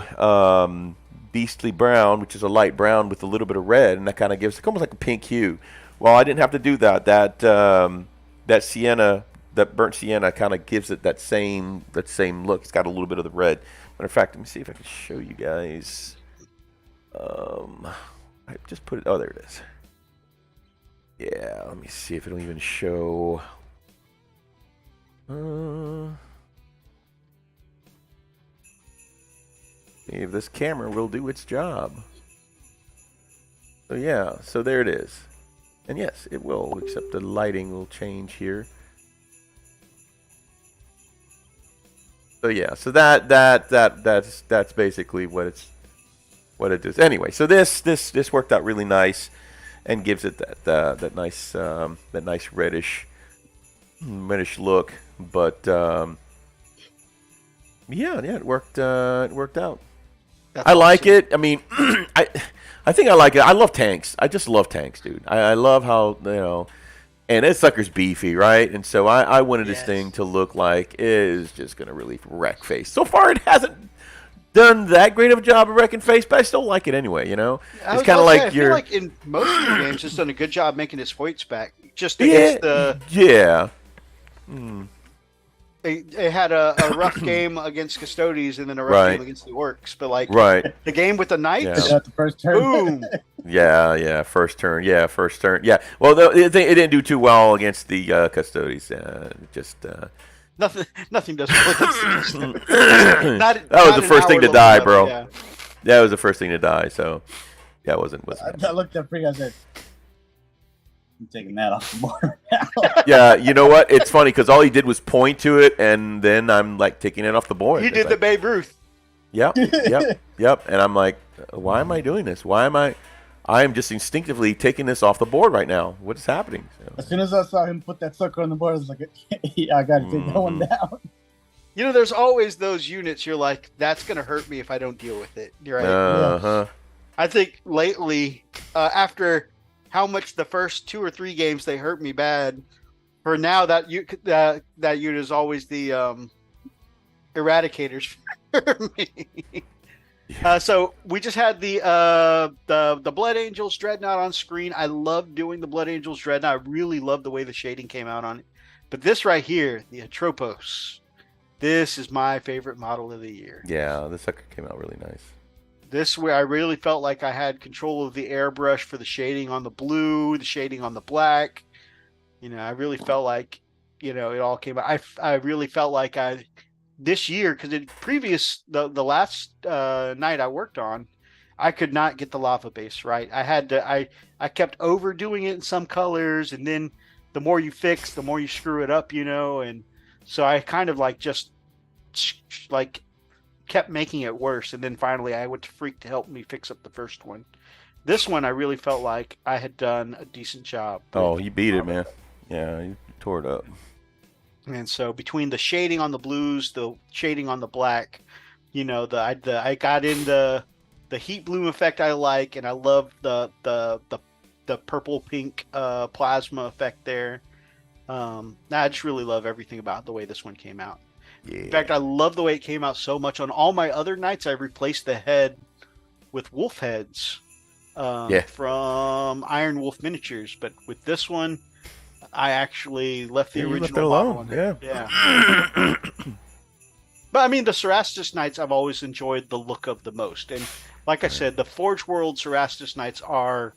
Beastly Brown, which is a light brown with a little bit of red, and that kind of gives almost like a pink hue. Well, I didn't have to do that. That sienna, that burnt sienna, kind of gives it that same look. It's got a little bit of the red. Matter of fact, let me see if I can show you guys. I just put it. Oh, there it is. Yeah, let me see if it'll even show. See if this camera will do its job. So yeah, so there it is. And yes, it will, except the lighting will change here. So yeah, so that's basically what it does. Anyway, so this worked out really nice, and gives it that nice reddish look. But yeah, it worked out. That's I like awesome. it. I mean, I think I like it. I love tanks. I just love tanks, dude. I love how, and this sucker's beefy, right? And so I wanted this thing to look like it is just going to really wreck face. So far, it hasn't done that great of a job of wrecking face, but I still like it anyway, It's kind of like I feel like in most of the games, it's done a good job making its points back. Just against the... Yeah. It had a rough game against Custodes and then a rough game against the Orcs, but like the game with the Knights, the first turn. boom. Yeah, first turn. Yeah. Well, it didn't do too well against the Custodes. Nothing does well against the Custodes. That was the first thing to die, bro. Yeah. That was the first thing to die. So that wasn't. I looked at Freak. I said, "I'm taking that off the board." Yeah, you know what? It's funny because all he did was point to it, and then I'm like taking it off the board. He did the Babe Ruth. Yep. And I'm like, why am I doing this? I am just instinctively taking this off the board right now. What is happening? So. As soon as I saw him put that sucker on the board, I was like, yeah, I got to take that one down. There's always those units you're like, that's going to hurt me if I don't deal with it. You're right. Uh-huh. I think lately, after how much the first 2 or 3 games they hurt me bad, for now that unit is always the Eradicators for me. So we just had the Blood Angels Dreadnought on screen. I love doing the Blood Angels Dreadnought. I really love the way the shading came out on it. But this right here, the Atropos, this is my favorite model of the year. Yeah, this sucker came out really nice. This where I really felt like I had control of the airbrush for the shading on the blue, the shading on the black. You know, I really felt like, you know, it all came out. I really felt like this year, because the last night I worked on, I could not get the lava base right. I kept overdoing it in some colors, and then the more you fix, the more you screw it up, you know, and so I kind of like just like kept making it worse, and then finally I went to Freak to help me fix up the first one. This one I really felt like I had done a decent job. Oh, you beat it, man. Yeah, you tore it up. And so between the shading on the blues, the shading on the black, you know, I got in the heat bloom effect I like, and I love the purple pink plasma effect there. I just really love everything about the way this one came out. Yeah. In fact, I love the way it came out so much. On all my other nights, I replaced the head with wolf heads from Iron Wolf Miniatures, but with this one, I actually left the original left it alone. Yeah. But I mean, the Cerastus Knights, I've always enjoyed the look of the most. And like I said, the Forge World Cerastus Knights are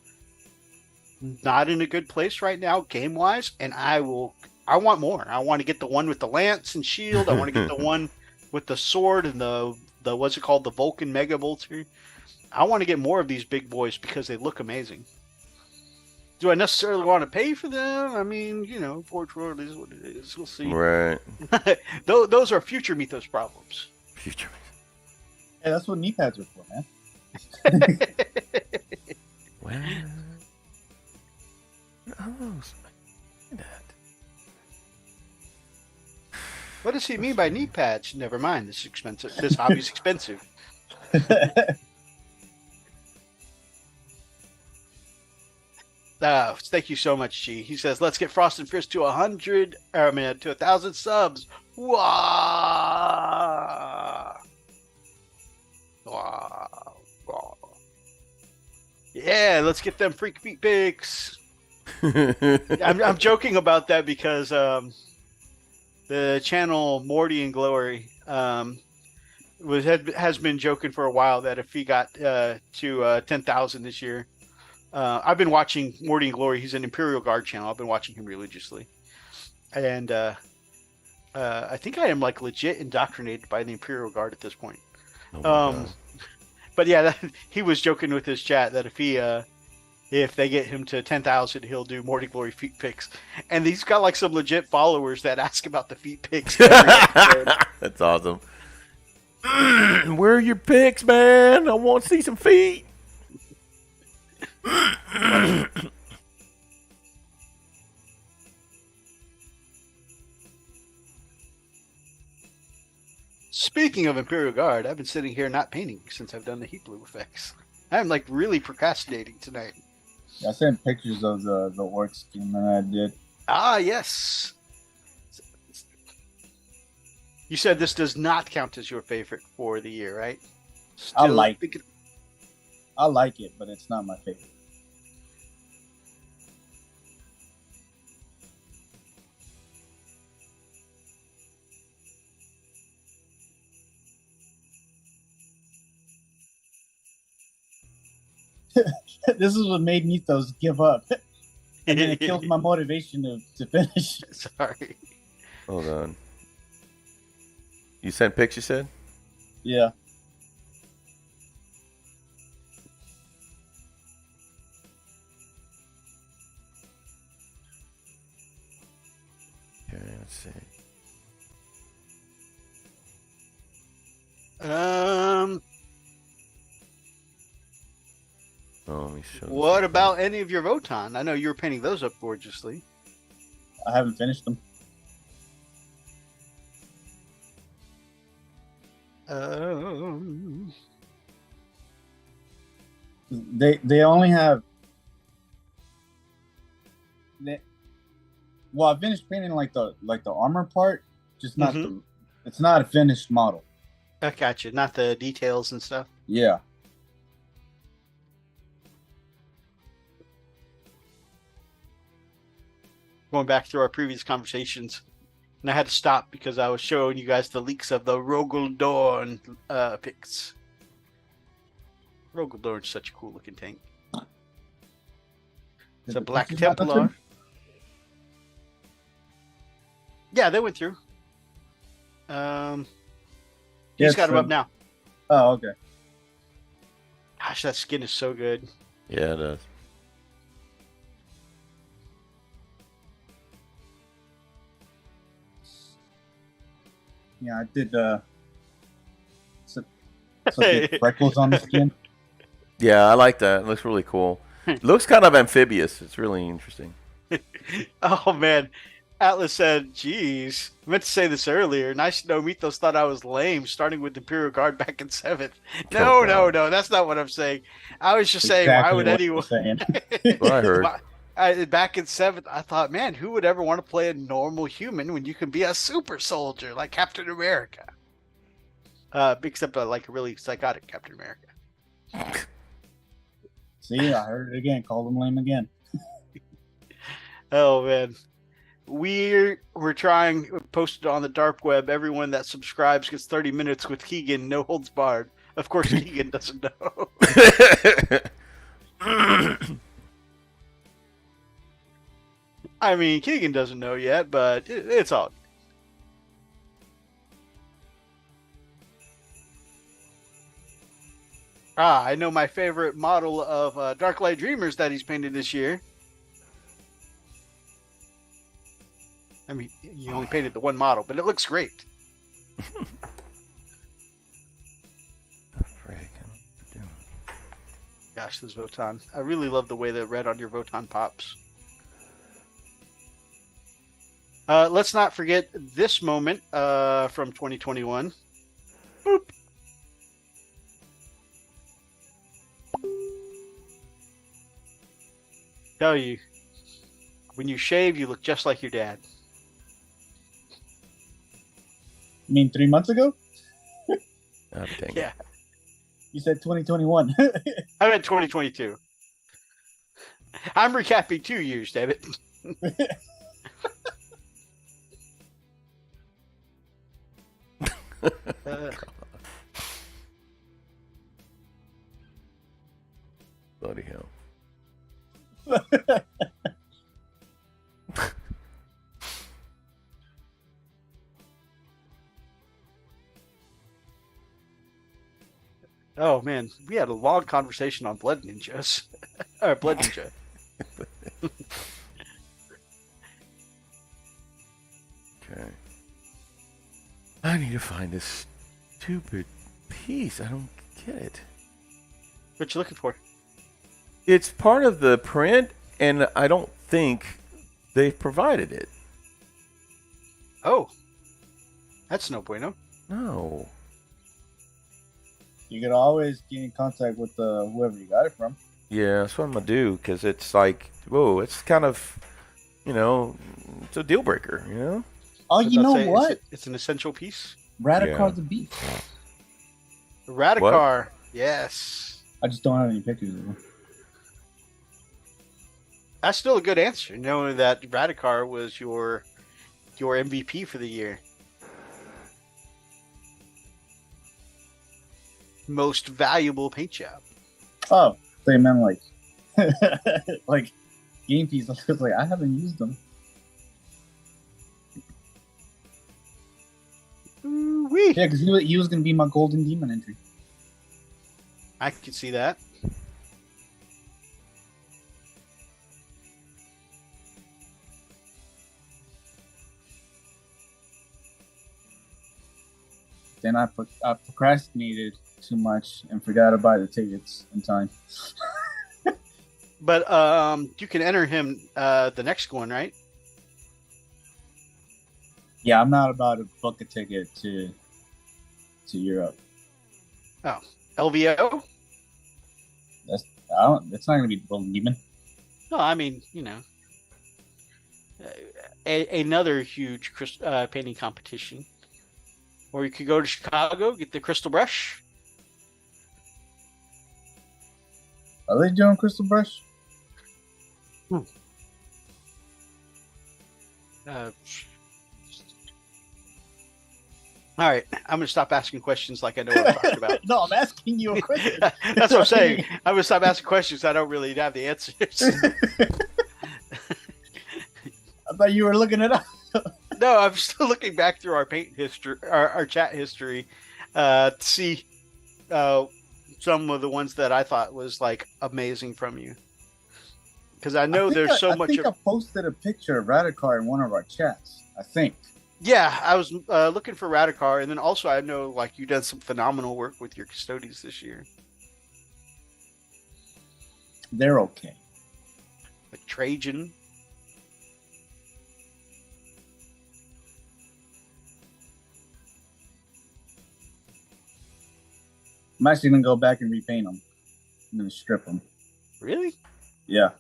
not in a good place right now, game-wise, and I want more. I want to get the one with the lance and shield. I want to get the one with the sword and the what's it called? The Vulcan Mega Bolter. I want to get more of these big boys because they look amazing. Do I necessarily want to pay for them? I mean, you know, Forge World is what it is. We'll see. Right. Those are future Methos problems. Future. Hey, that's what knee pads are for, man. Well. Oh, that. What does he mean by knee pads? Never mind. This is expensive. This hobby's expensive. Thank you so much, G. He says, "Let's get Frost and Fist to 1,000 subs." Wow. Wow. Wow. Yeah, let's get them freak feet pics. I'm joking about that because the channel Morty and Glory has been joking for a while that if he got to 10,000 this year. I've been watching Morty and Glory. He's an Imperial Guard channel. I've been watching him religiously. And I think I am like legit indoctrinated by the Imperial Guard at this point. But yeah, he was joking with his chat that if they get him to 10,000, he'll do Morty Glory feet pics. And he's got like some legit followers that ask about the feet pics. That's awesome. Where are your pics, man? I want to see some feet. Speaking of Imperial Guard, I've been sitting here not painting since I've done the heat blue effects. I'm like really procrastinating tonight. I sent pictures of the orc scheme that I did. Ah, yes. You said this does not count as your favorite for the year, right? I like it, but it's not my favorite. This is what made Methos give up. And then it killed my motivation to finish. Sorry. Hold on. You sent pics, you said? Yeah. Okay, let's see. Oh, let me show What about any of your Votan? I know you were painting those up gorgeously. I haven't finished them. They only have. Well, I finished painting like the armor part, just not the. It's not a finished model. I gotcha. Not the details and stuff. Yeah. Going back through our previous conversations, and I had to stop because I was showing you guys the leaks of the Rogel Dorn pics. Rogel Dorn's such a cool looking tank. It's a Black Templar. Yeah, they went through. He's got him up now. Oh, okay. Gosh, that skin is so good. Yeah, it does. Yeah, I did some freckles on the skin. Yeah, I like that. It looks really cool. It looks kind of amphibious. It's really interesting. Oh man, Atlas said, "Geez, I meant to say this earlier. Nice to know Methos thought I was lame, starting with Imperial Guard back in 7th. No, that's not what I'm saying. I was just saying, why would anyone? What I heard. Back in 7th, I thought, man, who would ever want to play a normal human when you can be a super soldier like Captain America? Except like a really psychotic Captain America. See, I heard it again. Called him lame again. Oh man, we're trying. Posted on the dark web. Everyone that subscribes gets 30 minutes with Keegan, no holds barred. Of course, Keegan doesn't know. I mean, Keegan doesn't know yet, but it's all. I know my favorite model of Darklight Dreamers that he's painted this year. I mean, you only painted the one model, but it looks great. Gosh, this Votan. I really love the way the red on your Votan pops. Let's not forget this moment from 2021. Boop. Tell you, when you shave, you look just like your dad. You mean 3 months ago? Oh, dang Yeah. You said 2021. I meant 2022. I'm recapping 2 years, damn it. Bloody hell. Oh man, we had a long conversation on Blood Ninjas. Or Blood Ninja. Okay. I need to find this stupid piece. I don't get it. What you looking for? It's part of the print, and I don't think they've provided it. Oh. That's no bueno. No. You could always get in contact with whoever you got it from. Yeah, that's what I'm going to do, because it's like, whoa, it's kind of, it's a deal breaker, Oh, you know what? It's an essential piece. Radicar's a beast. Radicar, yes. I just don't have any pictures of him. That's still a good answer, knowing that Radicar was your MVP for the year. Most valuable paint job. Oh, they meant like like game piece. I was like, I haven't used them. Wee. Yeah, because he was going to be my Golden Demon entry. I could see that. Then I procrastinated too much and forgot to buy the tickets in time. But you can enter him the next one, right? Yeah, I'm not about to book a ticket to Europe. Oh, LVO? It's not going to be the Golden Demon. No, I mean, another huge painting competition. Or you could go to Chicago, get the Crystal Brush. Are they doing Crystal Brush? All right, I'm going to stop asking questions like I know what I'm talking about. No, I'm asking you a question. That's what I'm saying. I'm going to stop asking questions. I don't really have the answers. I thought you were looking it up. No, I'm still looking back through our paint history, our chat history, to see some of the ones that I thought was like amazing from you. Because I know there's so much. I think I posted a picture of Radicar in one of our chats. I think. Yeah, I was looking for Radicar, and then also I know like you done some phenomenal work with your Custodies this year. They're okay. Like Trajan. I'm actually gonna go back and repaint them. I'm gonna strip them. Really? Yeah.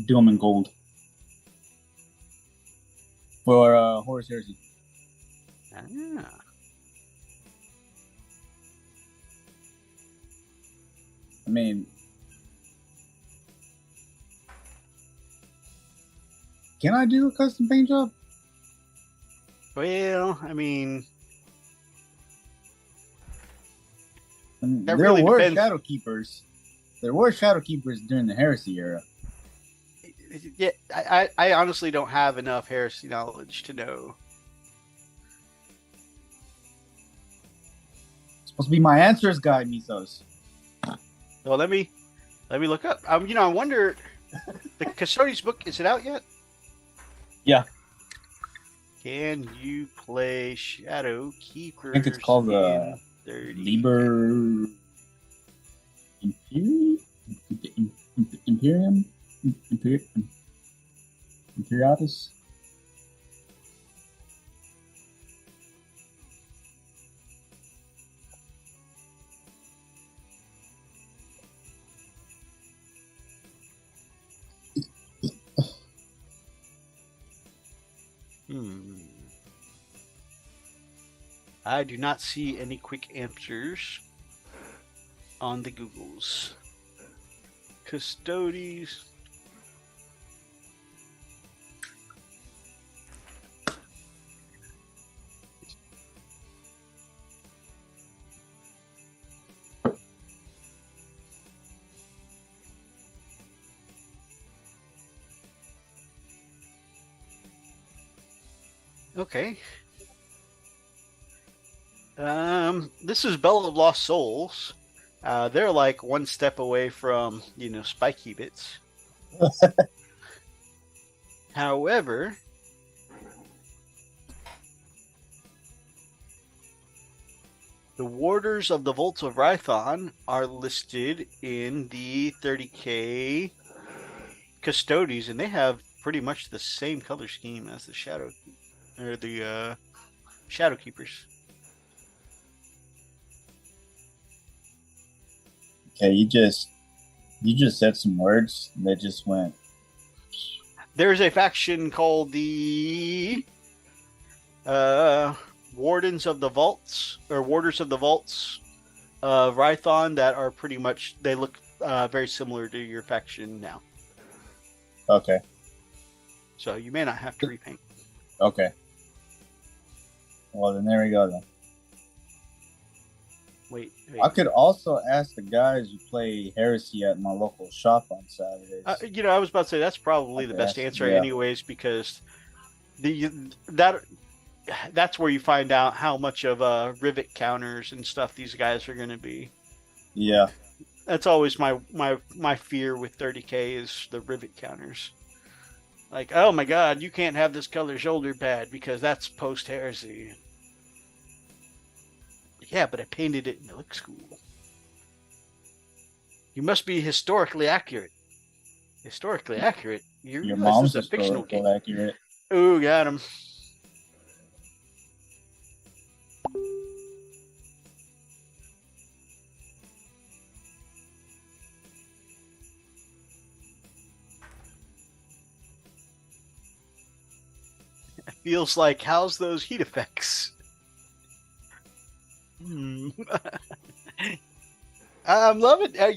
Do them in gold. For Horus Heresy. Ah. I mean, can I do a custom paint job? Well, I mean, there really were depends. Shadow Keepers. There were Shadow Keepers during the Heresy era. Yeah, I honestly don't have enough Heresy knowledge to know. It's supposed to be my answers guide, Methos. Well, let me look up. I wonder, the Custodies book, is it out yet? Yeah. Can you play Shadow Keepers? I think it's called Liber Imperium? Imperiatus? I do not see any quick answers on the Googles. Custodies. Okay. This is Bell of Lost Souls. They're like one step away from, spiky bits. However, the Warders of the Vault of Rython are listed in the 30K Custodies, and they have pretty much the same color scheme as the Shadow Keepers. Okay, you just said some words that just went. There's a faction called the Wardens of the Vaults, or Warders of the Vaults of Rython, that are pretty much, they look very similar to your faction now. Okay. So you may not have to repaint. Okay. Well, then there we go then. Wait. I could also ask the guys who play Heresy at my local shop on Saturdays. I was about to say that's probably the best answer, anyways, because that's where you find out how much of rivet counters and stuff these guys are going to be. Yeah. That's always my fear with 30K is the rivet counters. Like, oh my God, you can't have this color shoulder pad because that's post Heresy. Yeah, but I painted it and it looks cool. You must be historically accurate. Historically accurate? Your mom's a fictional game. Accurate. Ooh, got him. Feels like, how's those heat effects? I'm loving. I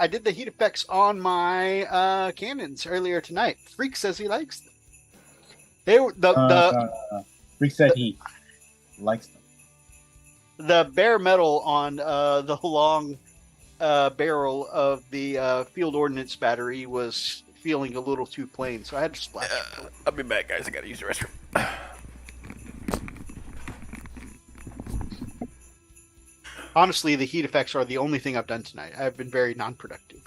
did the heat effects on my cannons earlier tonight. Freak says he likes them. They were Freak said he likes them. the bare metal on the long barrel of the field ordnance battery was feeling a little too plain, so I had to splash it. I'll be back, guys. I gotta use the restroom. Honestly, the heat effects are the only thing I've done tonight. I've been very non-productive.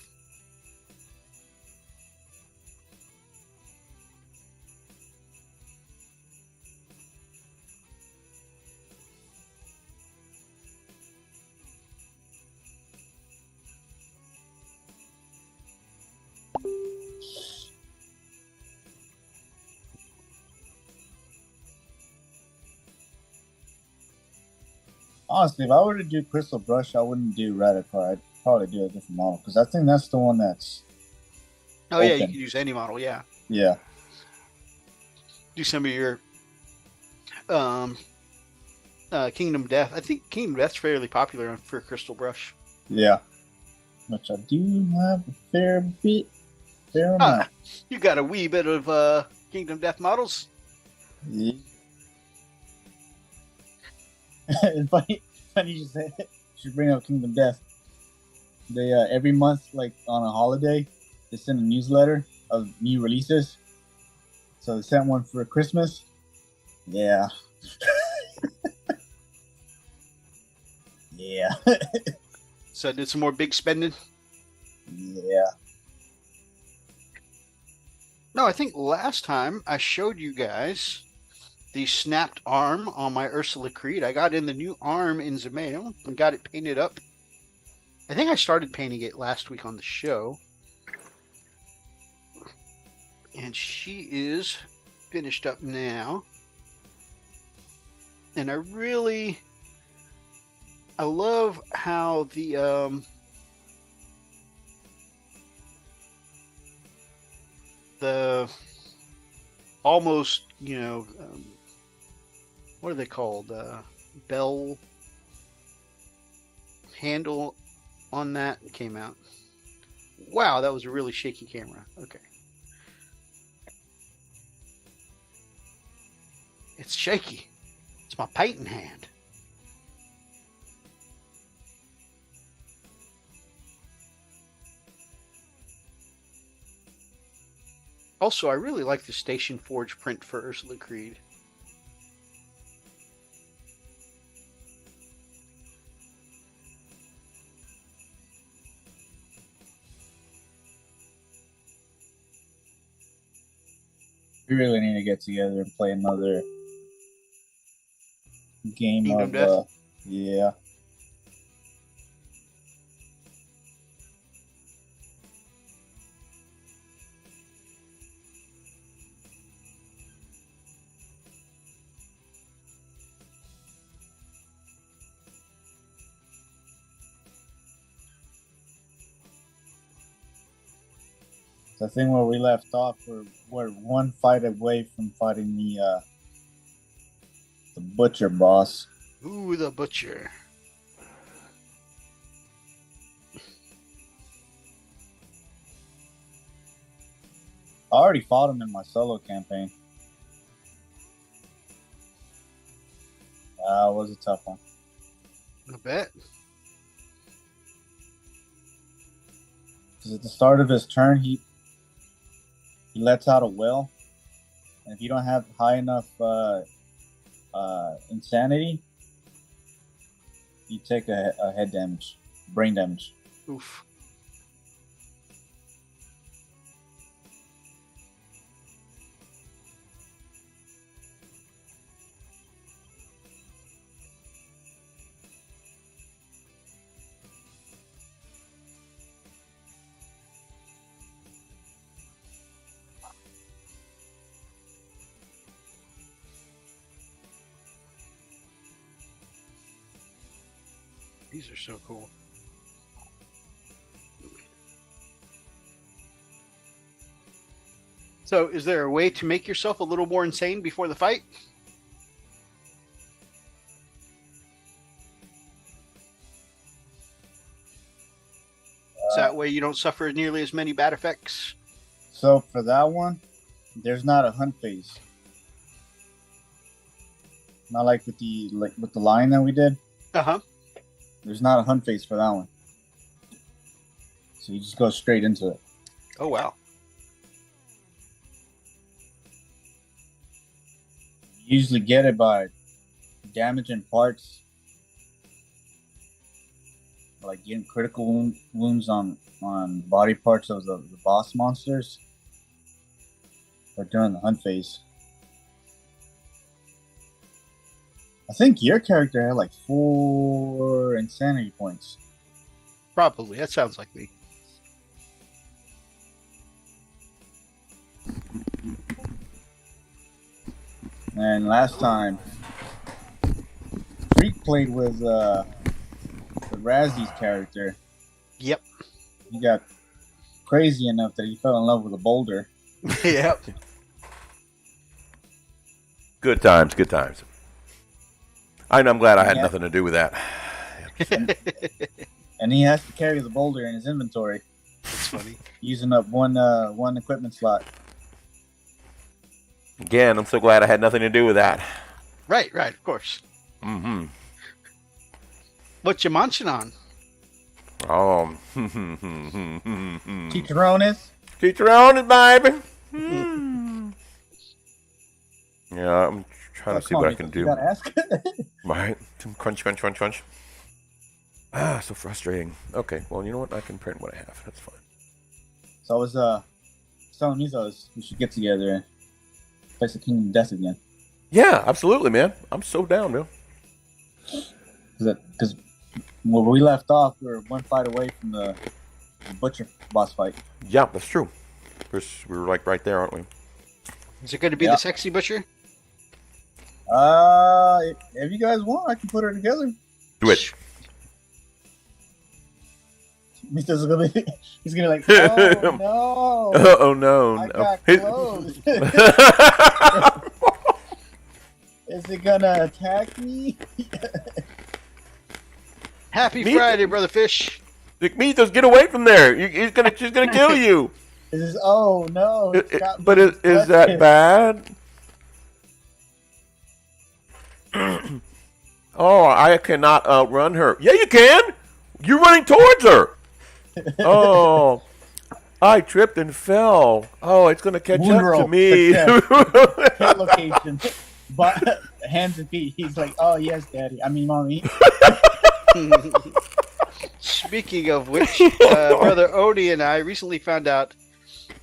Honestly, if I were to do Crystal Brush, I wouldn't do Radical. I'd probably do a different model because I think that's the one that's. Oh yeah, you open. can use any model. Yeah, Yeah. do some of your Kingdom Death. I think Kingdom Death's fairly popular for Crystal Brush. Yeah. Which I do have a fair amount. You got a wee bit of Kingdom Death models. Yeah. It's funny you say it. You should bring up Kingdom Death. They every month, like on a holiday, they send a newsletter of new releases. So they sent one for Christmas. Yeah. Yeah. So I did some more big spending. Yeah. No, I think last time I showed you guys the snapped arm on my Ursula Creed. I got in the new arm in the mail and got it painted up. I think I started painting it last week on the show. And she is finished up now. And I love how the almost, what are they called? Bell handle on that came out. Wow, that was a really shaky camera. Okay. It's shaky. It's my painting hand. Also, I really like the Station Forge print for Ursula Creed. We really need to get together and play another game Kingdom of Death? Yeah. I think where we left off, we're one fight away from fighting the butcher boss. Ooh, the butcher. I already fought him in my solo campaign. It was a tough one. I bet. Because at the start of his turn, he lets out a will, and if you don't have high enough insanity, you take a head damage, brain damage. Oof. These are so cool. So, is there a way to make yourself a little more insane before the fight? So that way you don't suffer nearly as many bad effects. So for that one, there's not a hunt phase. Not like with the lion that we did. Uh-huh. There's not a hunt phase for that one. So you just go straight into it. Oh, wow. You usually get it by damaging parts. Like getting critical wounds on body parts of the boss monsters. Or during the hunt phase. I think your character had like 4 insanity points. Probably. That sounds like me. And last time, Freak played with Razzy's character. Yep. He got crazy enough that he fell in love with a boulder. Yep. Good times, good times. I'm glad I had nothing to do with that. And he has to carry the boulder in his inventory. That's funny. Using up one equipment slot. Again, I'm so glad I had nothing to do with that. Right, of course. Mm-hmm. What you munching on? Oh. Chicharrones. Chicharrones, baby. Mm. Yeah, I'm trying to see what I can do. You gotta ask. Right. Crunch, crunch, crunch, crunch. Ah, so frustrating. Okay, well, you know what? I can print what I have. That's fine. So I was telling Methos we should get together and play some Kingdom of Death again. Yeah, absolutely, man. I'm so down, man. Because where we left off, we were one fight away from the Butcher boss fight. Yeah, that's true. We were like right there, aren't we? Is it going to be the sexy butcher? If you guys want, I can put her together. Do it. Methos is gonna be, he's gonna be like, oh no, oh no, I no. got close. Is it gonna attack me? Happy Friday, brother fish. Methos, get away from there. She's gonna kill you. Oh no. But is that bad? Oh, I cannot outrun her. Yeah, you can. You're running towards her. Oh, I tripped and fell. Oh, it's gonna catch up to me. Hit location, but hands and feet. He's like, oh yes, daddy. I mean, mommy. Speaking of which, brother Oni and I recently found out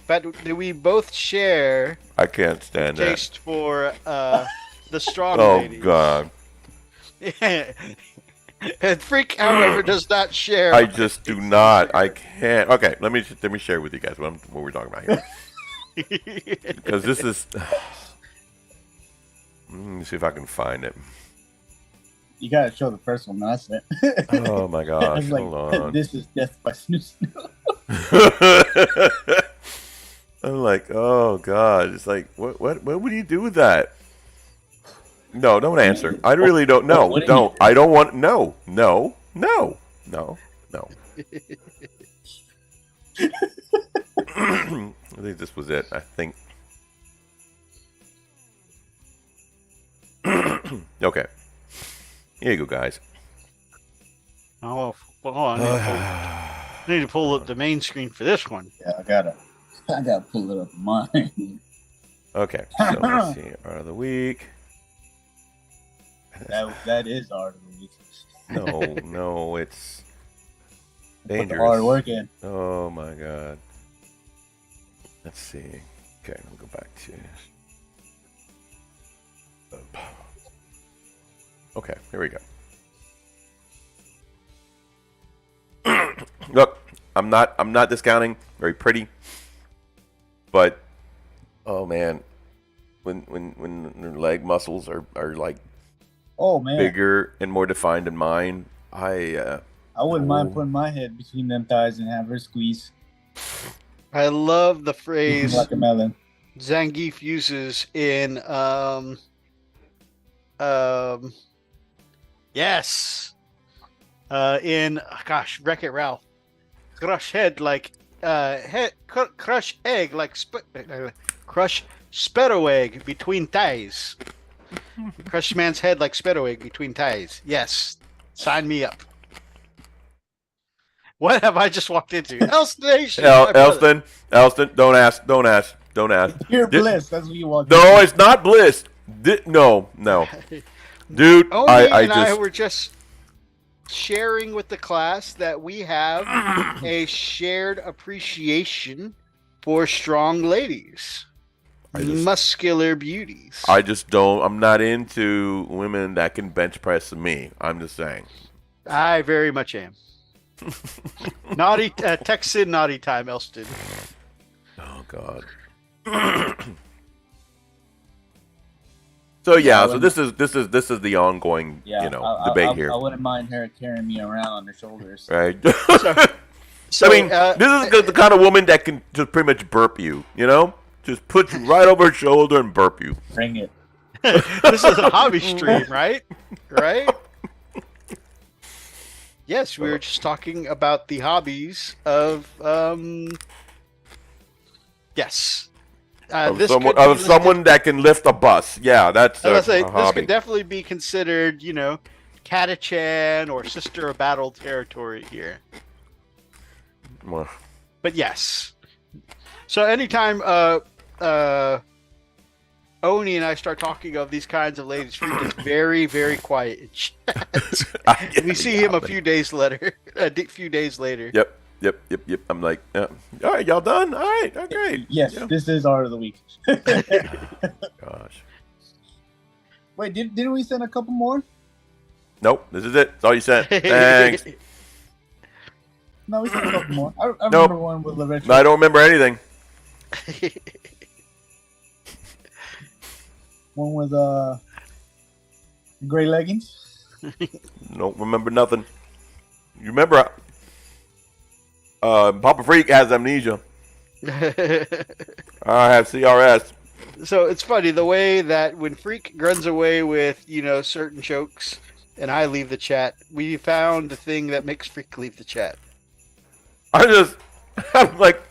that we both share. I can't stand that. Taste for the strong ladies. Oh God. And Freak, however, does not share. I just do not. I can't. Okay, let me share with you guys what we're talking about here. Because this is. Let me see if I can find it. You gotta show the first one. That's it. Oh my gosh! Like, hold on. This is Death by Snooze. I'm like, oh God! It's like, what would you do with that? No, don't answer. I really don't know. Don't. I don't want. No. I think this was it. I think. Okay. Here you go, guys. Oh, hold on. I need to pull up the main screen for this one. Yeah, I gotta pull it up mine. Okay. So let's see. Art of the week. That is art of the week. No, it's Put dangerous. the hard work in. Oh my God. Let's see. Okay, we'll go back to. Okay, here we go. Look, I'm not discounting. Very pretty, but oh man, when their leg muscles are like bigger and more defined than mine, I wouldn't mind putting my head between them thighs and have her squeeze. I love the phrase like a melon. Zangief uses in yes, in gosh, Wreck-It Ralph. Crush head like crush egg like crush sparrow egg between thighs. Crush man's head like sparrow egg between thighs. Yes, sign me up. What have I just walked into? Elston Nation. Elston, don't ask. Pure bliss. That's what you want. No, it's not bliss. No. Dude, Oni I were just sharing with the class that we have a shared appreciation for strong ladies. Muscular beauties. I'm not into women that can bench press me. I'm just saying. I very much am. Naughty Texan naughty time, Elston. Oh God. So yeah, so this is the ongoing debate here. I wouldn't mind her carrying me around on her shoulders. Right. So, I mean, this is the kind of woman that can just pretty much burp you. Just put you right over her shoulder and burp you. Bring it. This is a hobby stream, right? Right? Yes, we were just talking about the hobbies of yes. Someone that can lift a bus. Yeah, that's a this hobby. could definitely be considered, Catachan or Sister of Battle territory here. Well. But yes. So anytime Oni and I start talking of these kinds of ladies, Freak gets very, very quiet in chat. We see him a few days later. Yep. I'm like, yeah. All right, y'all done? All right, okay. Yes, This is art of the week. Gosh. Wait, didn't we send a couple more? Nope, this is it. That's all you sent. Thanks. No, we sent a couple more. I remember one with LaRetro. No, I don't remember anything. One with gray leggings. Don't remember nothing. You remember? Papa Freak has amnesia. I have CRS. So it's funny the way that when Freak runs away with certain jokes, and I leave the chat, we found the thing that makes Freak leave the chat. I'm like,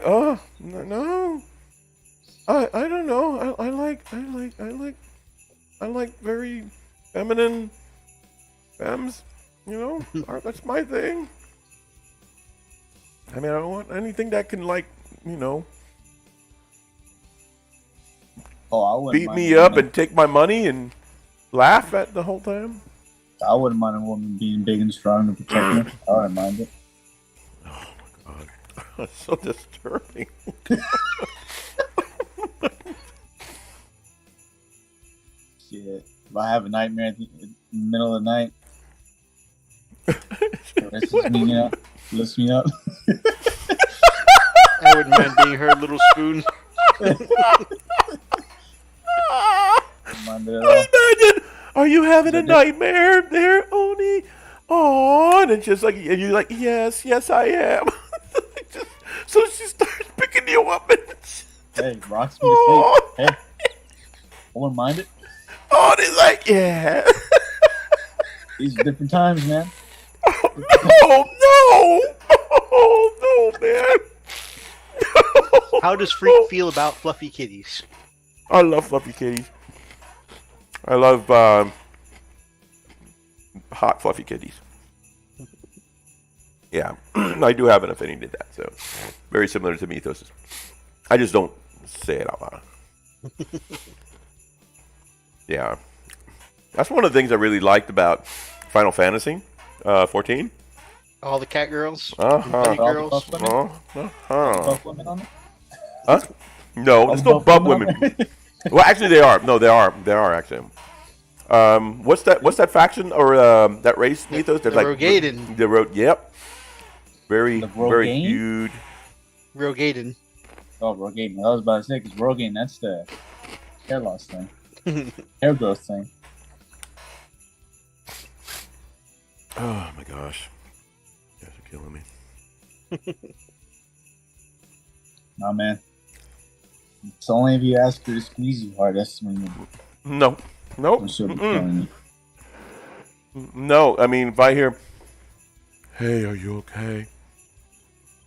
oh no. I don't know. I like very feminine femmes. That's my thing. I mean, I don't want anything that can beat me up and take my money and laugh at the whole time. I wouldn't mind a woman being big and strong to protect me. I wouldn't mind it. Oh my God, that's so disturbing. Shit. If I have a nightmare in the middle of the night, lift me up. I wouldn't mind being her little spoon. Imagine, are you having a nightmare there, Oni? Oh, and it's just like, and you're like, yes, I am. So she starts picking you up and hey, rocks me to sleep. Hey, I wouldn't mind it. Oh, and he's like, yeah. These are different times, man. Oh, no, man. How does Freak feel about fluffy kitties? I love fluffy kitties. I love hot fluffy kitties. Yeah, I do have an affinity to that, so very similar to Methos. I just don't say it out loud. Yeah, that's one of the things I really liked about Final Fantasy 14. All the cat girls, bunny girls. Buff women on it? Huh? No, there's no buff women. Well, actually, they are. No, they are actually. What's that faction or that race? Methos? The Rogaden. Yep. Very huge. Rogaden. Oh, Rogaden. I was about to say, because Rogaden, that's the hair loss thing. Hair growth thing. Oh, my gosh. You guys are killing me. Nah, man. It's only if you ask her to squeeze you hard. That's when you. No. Nope. She'll be telling you. No. I mean, if I hear, "Hey, are you okay?"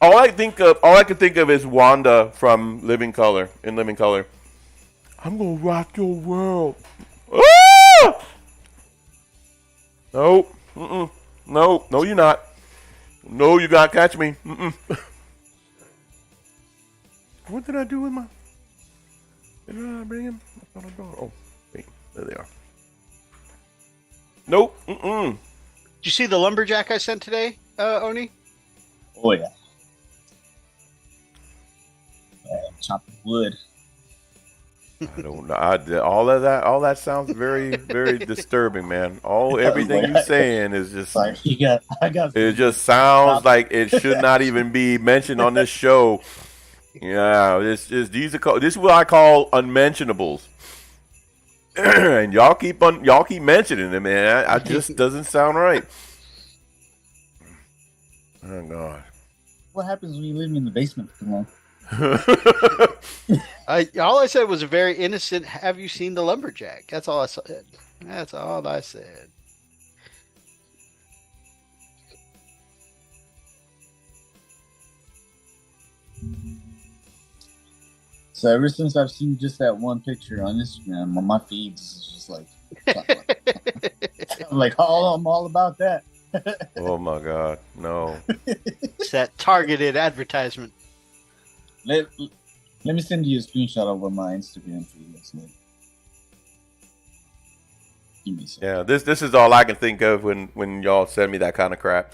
All I can think of is Wanda from Living Color. In Living Color, I'm gonna rock your world. Ah! Nope. No, you're not. No, you gotta catch me. What did I do with my? Did I bring him? Oh, wait, there they are. Nope. Did you see the lumberjack I sent today, Oni? Oh yeah. Chopping wood. I don't know. All that sounds very, very disturbing, man. Everything you're saying is just. Like It just sounds like it should not even be mentioned on this show. Yeah, this is what I call unmentionables, and y'all keep mentioning them, man. I just doesn't sound right. Oh God. What happens when you live in the basement for too long? All I said was a very innocent. Have you seen the lumberjack? That's all I said. That's all I said. So ever since I've seen just that one picture on Instagram, on my feeds is just like, I'm like, oh, I'm all about that. Oh my God, no. It's that targeted advertisement. Let me send you a screenshot over my Instagram for you. Give me a second. Yeah, this is all I can think of when y'all send me that kind of crap.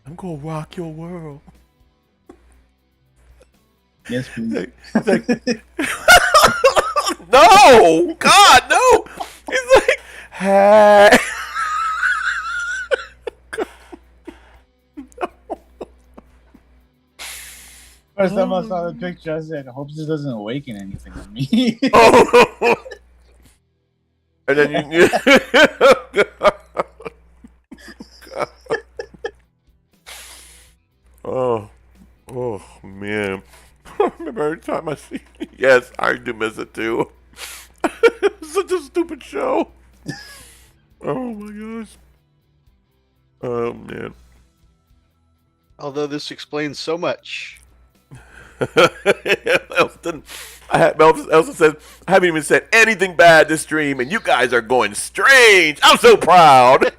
I'm gonna rock your world. Yes, please. It's like, no, God, no. It's like, hey. First time I saw the picture, I said, I hope this doesn't awaken anything in me. Oh. And then you oh man. I remember every time I see yes, I do miss it too. Such a stupid show. Oh my gosh. Oh man. Although this explains so much. Elsa says, I haven't even said anything bad this stream, and you guys are going strange. I'm so proud.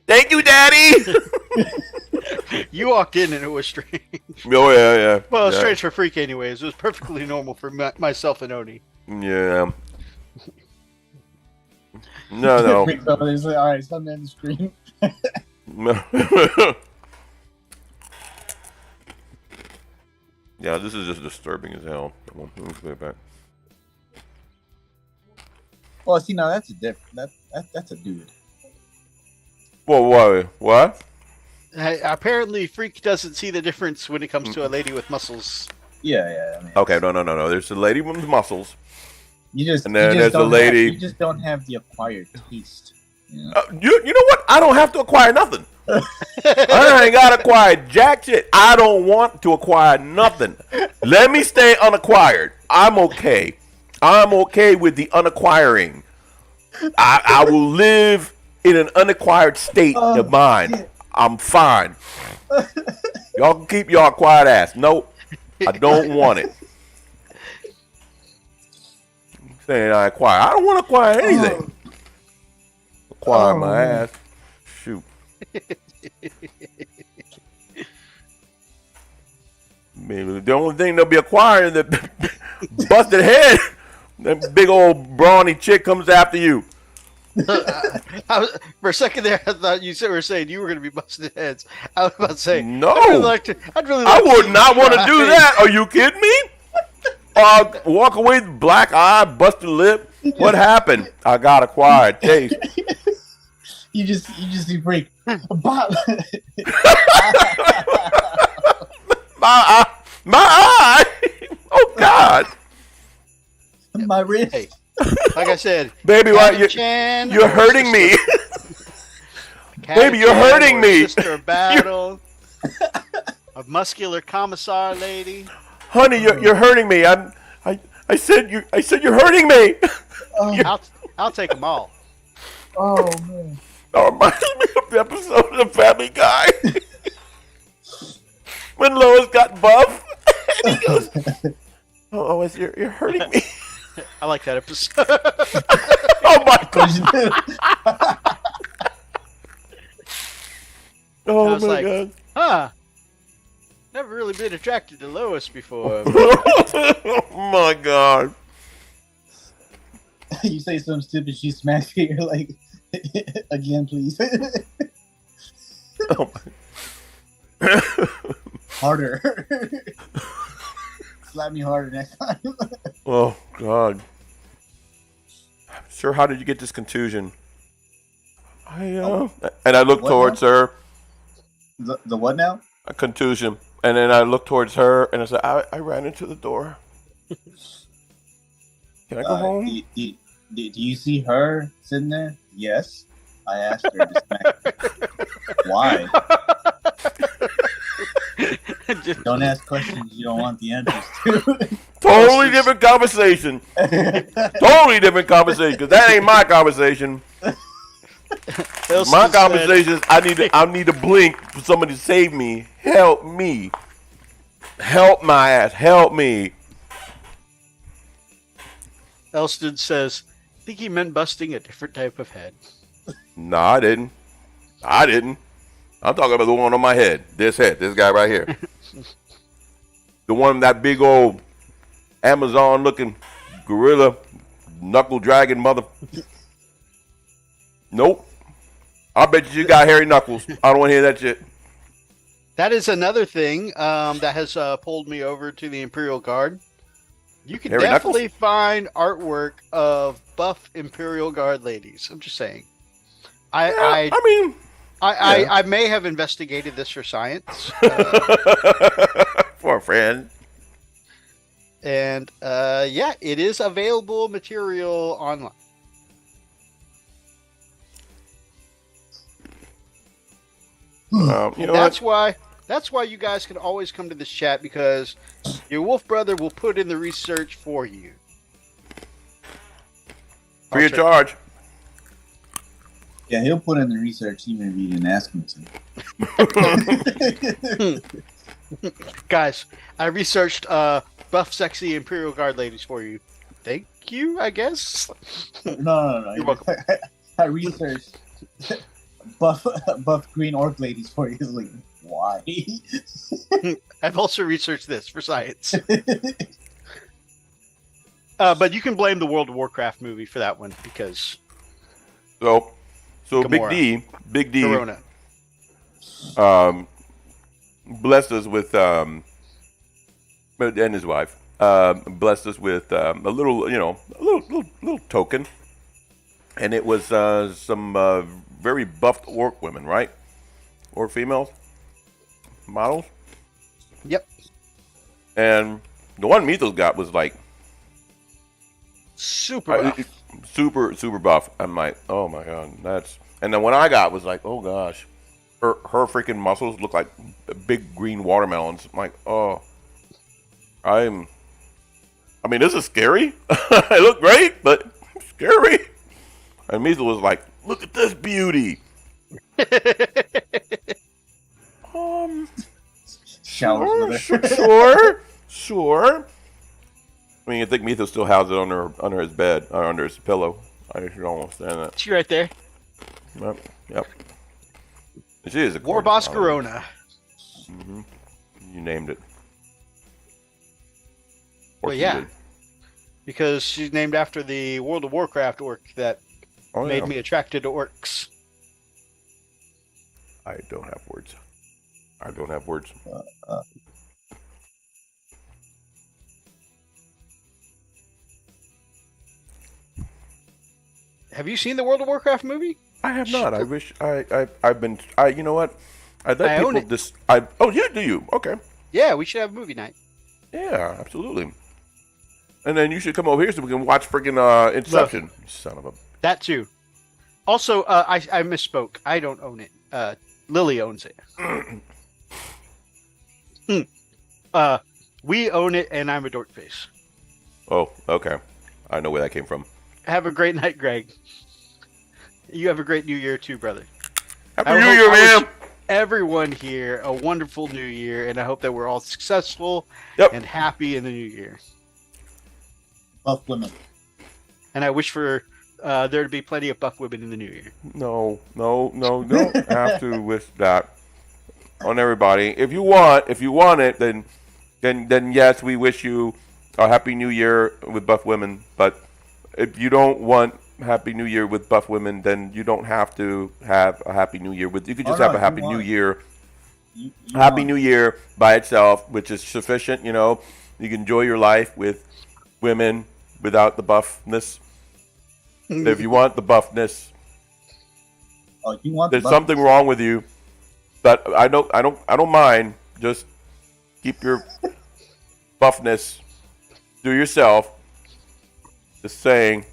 Thank you, Daddy. You walked in and it was strange. Oh, yeah. Well, it's yeah. strange for Freak anyways. It was perfectly normal for myself and Oni. Yeah. No. It's like, all right, stop on the screen. Yeah, this is just disturbing as hell. Let me put it back. Well, see, now that's a different. That's a dude. Whoa, what? Apparently, Freak doesn't see the difference when it comes to a lady with muscles. Yeah. I mean, Okay, no. There's a lady with muscles. And then there's a lady. You just don't have the acquired taste. You know? You know what? I don't have to acquire nothing. I ain't got to acquire jack shit. I don't want to acquire nothing. Let me stay unacquired. I'm okay. I'm okay with the unacquiring. I will live in an unacquired state of mind. Shit. I'm fine. Y'all can keep your acquired ass. Nope. I don't want it. I'm saying I acquire. I don't want to acquire anything. Acquire my ass. Shoot. Maybe the only thing they'll be acquiring is the busted head. That big old brawny chick comes after you. For a second there, I thought you were saying you were going to be busting heads. I was about to say, no. I would not want to do that. Are you kidding me? Walk away with black eye, busted lip. What happened? I got acquired taste. You just see Freak. My eye. Oh God. My wrist. Hey, like I said, baby, you're hurting me. Baby, you're hurting me. Sister of battle. A muscular commissar lady. Honey, you're hurting me. I said you're hurting me. I'll take them all. Oh man. That reminds me of the episode of Family Guy when Lois got buff and he goes, "Oh, you're hurting me." I like that episode. Oh my god. Oh was my like, god. Huh. Never really been attracted to Lois before. Oh my god. You say something stupid, she smacks you. You're like, again, please. Oh my. Harder. Slap me harder next time. Oh god. Sir, how did you get this contusion? And I look What towards now? her. The what now? A contusion. And then I look towards her and I said, I ran into the door. Can I go home? Do you see her sitting there? Yes. I asked her to smack her. Why? Don't ask questions you don't want the answers to. Totally different conversation. Totally different conversation. Because that ain't my conversation. My conversation is I need to blink for somebody to save me. Help me. Help my ass. Help me. Elston says, I think he meant busting a different type of head. No, I didn't. I'm talking about the one on my head. This guy right here. The one, that big old Amazon looking gorilla knuckle dragon mother. Nope. I bet you got hairy knuckles. I don't want to hear that shit. That is another thing that has pulled me over to the Imperial Guard. You can Hairy definitely find artwork of buff Imperial Guard ladies. I'm just saying. I may have investigated this for science. For a friend. And yeah, it is available material online. You know That's why you guys can always come to this chat, because your wolf brother will put in the research for you. Free of charge. Yeah, he'll put in the research even if you didn't ask him to. Guys, I researched buff sexy Imperial Guard ladies for you. Thank you, I guess. No. You're welcome. I researched buff green orc ladies for you. Like, why? I've also researched this for science. But you can blame the World of Warcraft movie for that one, because So Gamora. Big D, Corona. blessed us with and his wife blessed us with a little token, and it was some very buffed orc women, right? Orc females, models. Yep. And the one Methos got was like Super buff. super buff. I'm like, oh my god, and then what I got was like, oh gosh, her freaking muscles look like big green watermelons. I'm like, oh, I mean, this is scary. It looked great, but scary. And Methos was like, look at this beauty. Showers with her. Sure. I mean, I think Methos still has it under his bed, or under his pillow. I should almost understand that. She right there. Yep. She is a War Boss Corona. Mm-hmm. You named it. Well, yeah. Because she's named after the World of Warcraft orc that made me attracted to orcs. I don't have words. Have you seen the World of Warcraft movie? I have not. I wish I've been. You know what? I let I people own it. Oh, yeah, do you? Okay. Yeah, we should have a movie night. Yeah, absolutely. And then you should come over here so we can watch freaking Inception. Son of a. That too. Also, I misspoke. I don't own it. Lily owns it. We own it, and I'm a dork face. Oh, okay. I know where that came from. Have a great night, Greg. You have a great New Year too, brother. Happy New Year, man. Everyone here a wonderful New Year, and I hope that we're all successful and happy in the New Year. Buff women. And I wish for there to be plenty of buff women in the New Year. No, you don't have to wish that on everybody. If you want it, then yes, we wish you a Happy New Year with buff women. But if you don't want Happy New Year with buff women, then you don't have to have a Happy New Year with. You could just have a Happy New Year. Happy New Year by itself, which is sufficient. You know, you can enjoy your life with women without the buffness. If you want the buffness, there's something wrong with you. But I don't mind. Just keep your buffness to yourself. Just saying.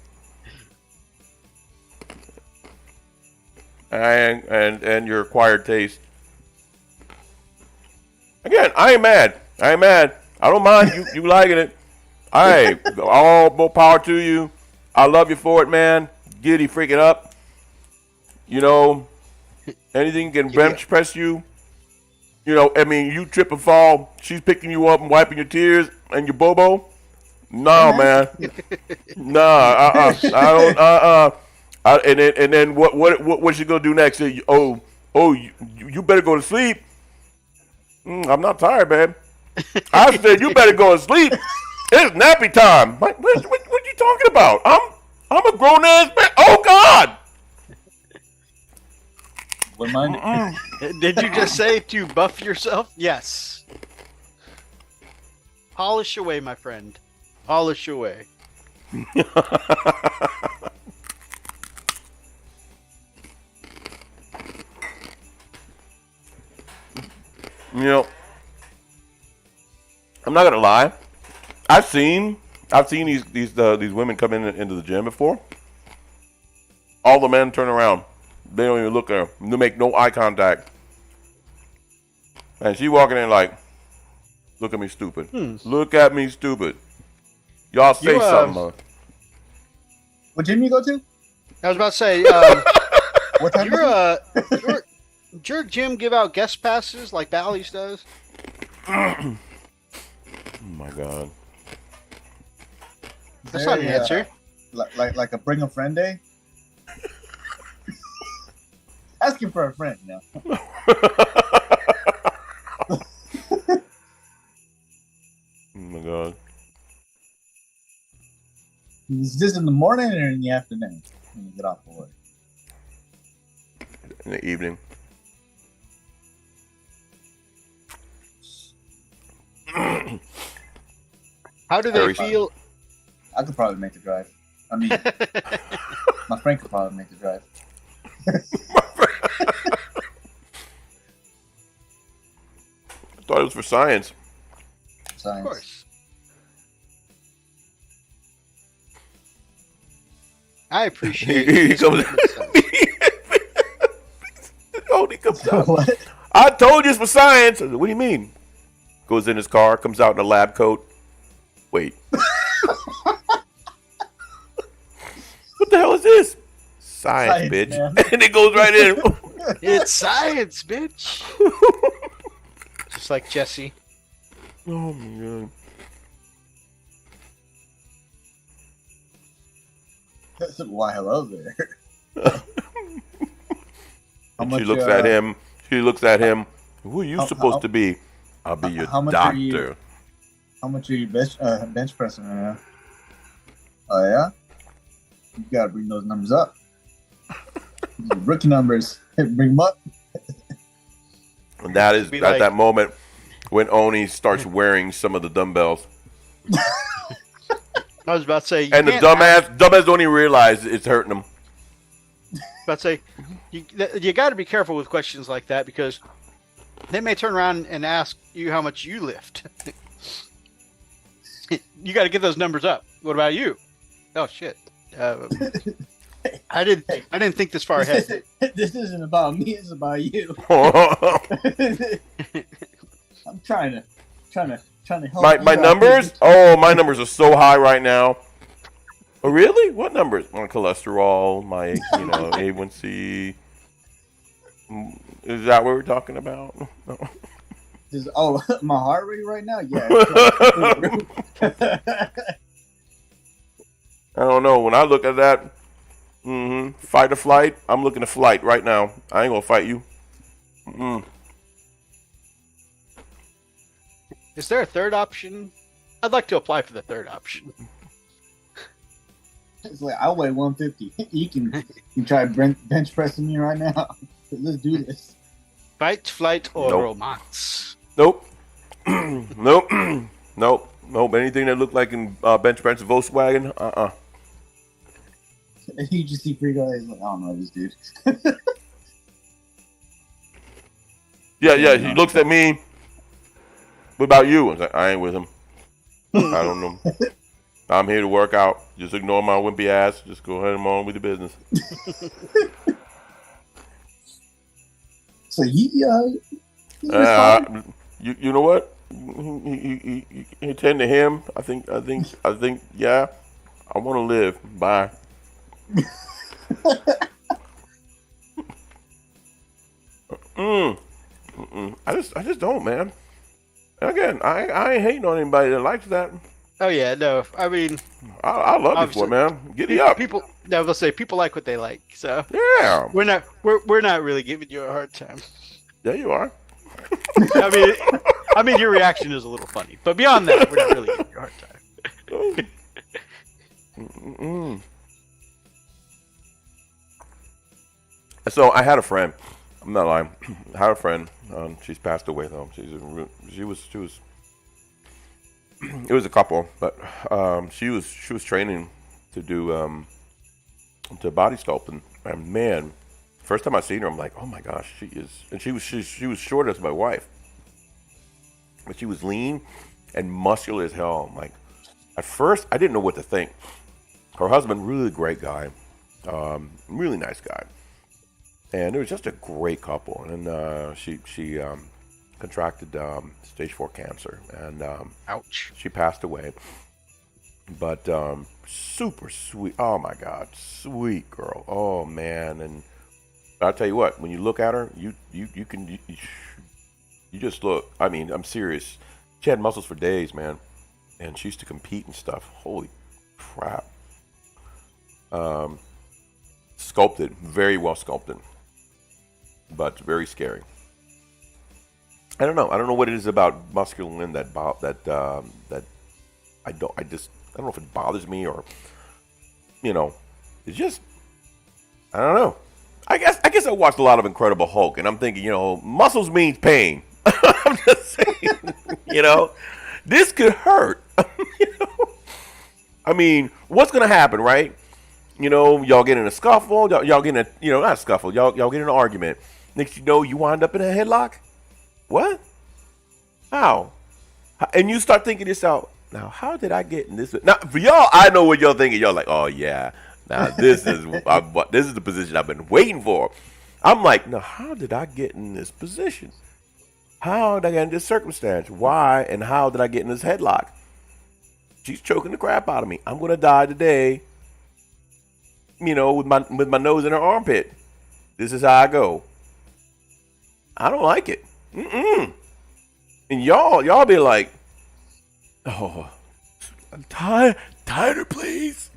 And your acquired taste. Again, I ain't mad. I don't mind you liking it. All more power to you. I love you for it, man. Giddy freaking up. You know, anything can bench press you. You know, I mean, you trip and fall. She's picking you up and wiping your tears and your bobo. No, man. Nah, I don't. And then what's she gonna do next? You better go to sleep. I'm not tired, babe. I said you better go to sleep. It's nappy time. What are you talking about? I'm a grown ass man. Oh God. Did you just say to buff yourself? Yes. Polish away, my friend. Polish away. You know, I'm not gonna lie. I've seen these women come into the gym before. All the men turn around. They don't even look at her. They make no eye contact. And she walking in like, look at me stupid. Look at me stupid. Y'all say something. What gym you go to? I was about to say, What time did your gym give out guest passes like Bally's does? Oh my God. That's not an answer. Like a bring a friend day? Asking for a friend now. Oh my God. Is this in the morning or in the afternoon when you get off of work? In the evening. How do they feel? I could probably make the drive. I mean, my friend could probably make the drive. I thought it was for science. Of course. I appreciate He it. comes he comes out. What? I told you it's for science. I said, what do you mean? Goes in his car, comes out in a lab coat. Wait. What the hell is this? Science, bitch. Man. And it goes right in. It's science, bitch. Just like Jesse. Oh my God. Why, hello there. And she looks at him. She looks at him. Who are you supposed to be? I'll be your doctor. How much are you bench pressing right now? Oh yeah? You gotta bring those numbers up. Rookie numbers. Bring them up. And that is at that moment when Oni starts wearing some of the dumbbells. I was about to say, and the dumbass don't even realize it's hurting them. About to say, you got to be careful with questions like that because they may turn around and ask you how much you lift. You got to get those numbers up. What about you? Oh shit. I didn't think this far ahead. This isn't about me. It's about you. I'm trying to help. my you out. numbers? Oh, my numbers are so high right now. Oh, really? What numbers? My cholesterol, my A1C. Is that what we're talking about? No. My heart rate right now? Yeah. I don't know. When I look at that, fight or flight, I'm looking at flight right now. I ain't gonna fight you. Is there a third option? I'd like to apply for the third option. It's like I weigh 150. You can try bench pressing me right now. Let's do this. Fight, flight, or Nope. romance? Nope. Nope. Nope. Nope. Anything that looked like in bench press Volkswagen, You just see free guys like, I don't know this dude. Yeah. He looks at me. What about you? I was like, I ain't with him. I don't know. I'm here to work out. Just ignore my wimpy ass. Just go ahead and on with the business. So you know what? You tend to him. I think. Yeah. I want to live. Bye. I just don't, man. And again, I ain't hating on anybody that likes that. Oh yeah, no. I mean, I love you for it, man. Giddy up. People, no, they'll say people like what they like. So Yeah. we're not really giving you a hard time. There you are. I mean, your reaction is a little funny, but beyond that, we're not really giving you a hard time. So I had a friend. I'm not lying. I had a friend. She's passed away though. She was. It was a couple, but she was training to do to body sculpting, and man, first time I seen her, I'm like, oh my gosh, she is. And she was short as my wife, but she was lean and muscular as hell. I'm like, at first I didn't know what to think. Her husband, really great guy, really nice guy, and it was just a great couple. And she contracted stage 4 cancer, and Ouch. she passed away. But super sweet. Oh my God, sweet girl. Oh man, and I'll tell you what. When you look at her, you just look. I mean, I'm serious. She had muscles for days, man, and she used to compete and stuff. Holy crap. Sculpted, very well sculpted, but very scary. I don't know what it is about muscular women that I don't know if it bothers me or it's just I don't know. I guess I watched a lot of Incredible Hulk and I'm thinking, muscles means pain. I'm just saying, this could hurt. I mean, what's gonna happen, right? Y'all get in a scuffle, y'all get in a not a scuffle, y'all get in an argument. Next you wind up in a headlock. What? How? And you start thinking this out. Now, how did I get in this? Now, for y'all, I know what y'all thinking. Y'all like, oh yeah. Now this is this is the position I've been waiting for. I'm like, now how did I get in this position? How did I get in this circumstance? Why and how did I get in this headlock? She's choking the crap out of me. I'm gonna die today. With my nose in her armpit. This is how I go. I don't like it. And y'all be like, oh, tighter, please.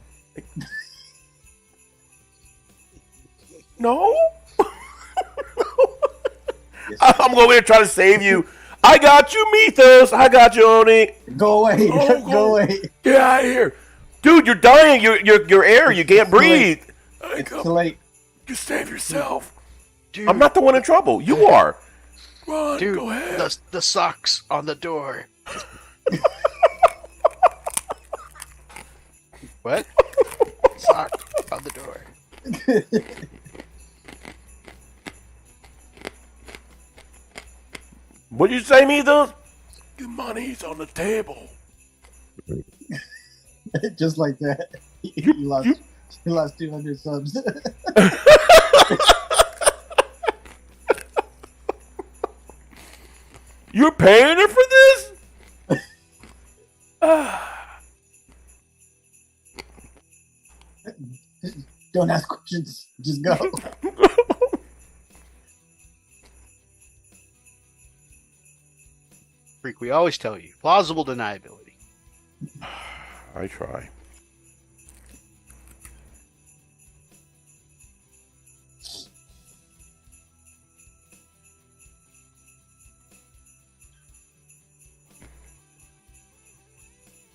No. I'm going to try to save you. I got you, Methos. I got you, Oni. Go away. Go away. Get out of here. Dude, you're dying. You're air. You can't breathe. It's too late. You save yourself. Dude, I'm not the one in trouble. You are. Run, dude, go ahead. The socks on the door. What? Sock on the door. What'd you say, Methos? Your money's on the table. Just like that. You lost. He lost 200 subs. You're paying her for this? Don't ask questions. Just go. Freak, we always tell you. Plausible deniability. I try.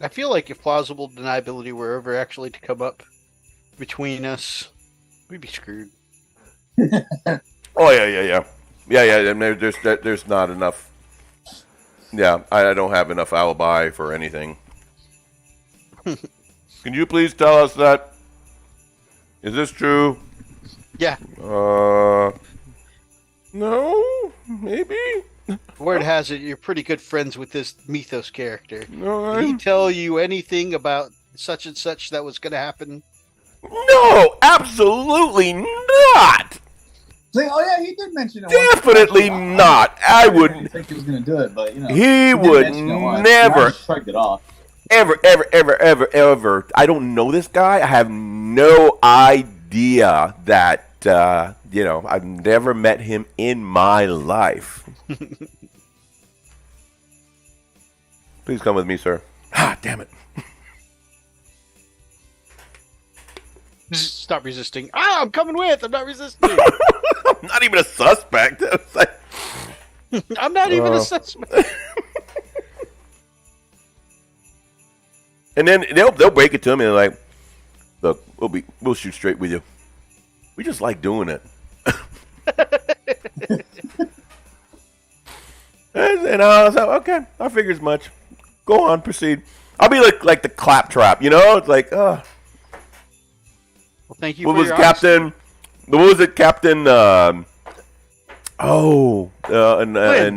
I feel like if plausible deniability were ever actually to come up between us, we'd be screwed. Oh yeah. I mean, there's not enough. Yeah, I don't have enough alibi for anything. Can you please tell us that? Is this true? Yeah. No, maybe. Word has it, you're pretty good friends with this Methos character. No, Did he tell you anything about such and such that was going to happen? No, absolutely not. Like, oh yeah, he did mention it. Definitely not. I wouldn't think he was gonna do it, but you know, he would never, shrugged it off. ever. I don't know this guy. I have no idea that I've never met him in my life. Please come with me, sir. Ah, damn it. Stop resisting. Ah, I'm coming with. I'm not resisting. I'm not even a suspect. I'm not even a suspect. And then they'll break it to me and like, look, we'll shoot straight with you. We just like doing it. And I was like, okay, I figure as much. Go on, proceed. I'll be like the claptrap, you know? It's like, Well, thank you what for was your Captain? What was it, Captain? In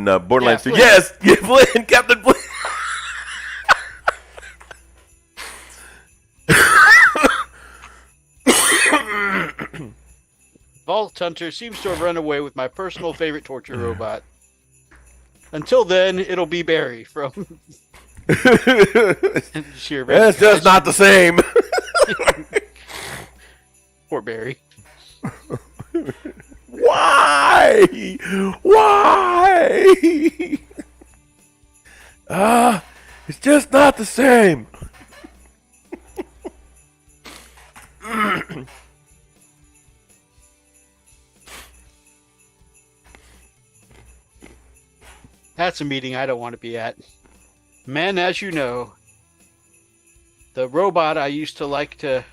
Borderlands 2. Flynn. Yes, Flynn, Captain Flynn. Vault Hunter seems to have run away with my personal favorite torture robot. Until then, it'll be Barry from... It's just not the same. Poor Barry. Why? It's just not the same. That's a meeting I don't want to be at. Man, as you know, the robot I used to like to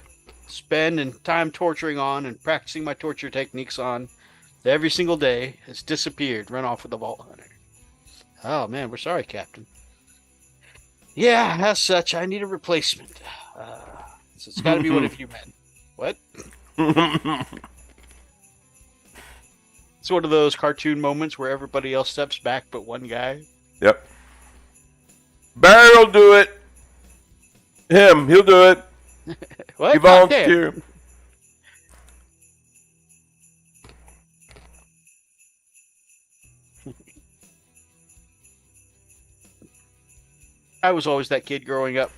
spend and time torturing on and practicing my torture techniques on every single day has disappeared, run off with the Vault Hunter. Oh man, we're sorry, Captain. Yeah, as such, I need a replacement. So it's got to be one of you men. What? It's one of those cartoon moments where everybody else steps back but one guy. Yep. Barry will do it. He'll do it. What? He volunteered. I was always that kid growing up.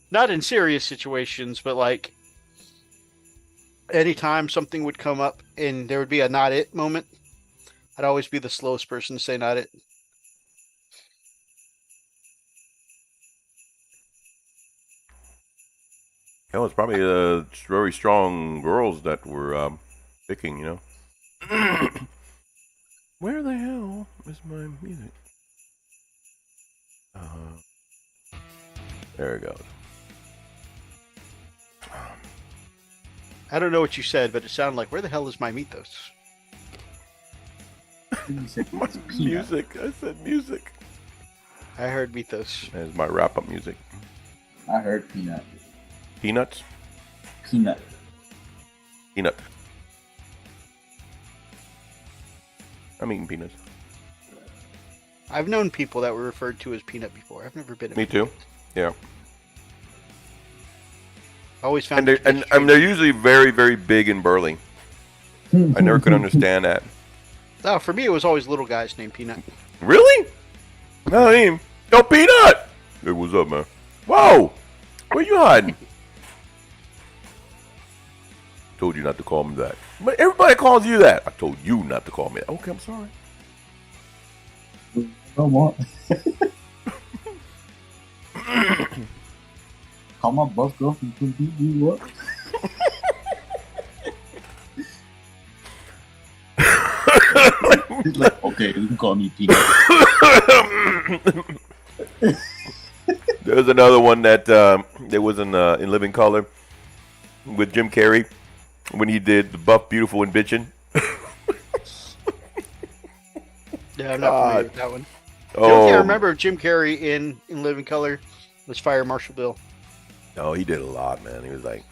Not in serious situations, but like anytime something would come up and there would be a not it moment, I'd always be the slowest person to say not it. Hell, it's probably very strong girls that were picking, you know. Where the hell is my music? There it goes. I don't know what you said, but it sounded like, where the hell is my Methos? Music. I said music. I heard Methos. There's my wrap-up music. I heard peanut. Peanuts? Peanut. Peanut. I'm eating peanuts. I've known people that were referred to as Peanut before. I've never been a Me too. Yeah. Always found And they're usually very, very big and burly. I never could understand that. No, for me, it was always little guys named Peanut. Really? No, Yo, Peanut! Hey, what's up, man? Whoa! Where you hiding? Told you not to call me that. But everybody calls you that. I told you not to call me that. Okay, I'm sorry. Don't want. Call my buff girlfriend to beat you up. He's like, okay, you can call me Peanut. There's another one that there was in Living Color with Jim Carrey when he did the Buff, Beautiful, and Bitchin'. Yeah, I'm not familiar with that one. Oh, The only thing I remember of Jim Carrey in Living Color was Fire Marshal Bill. Oh, he did a lot, man. He was like,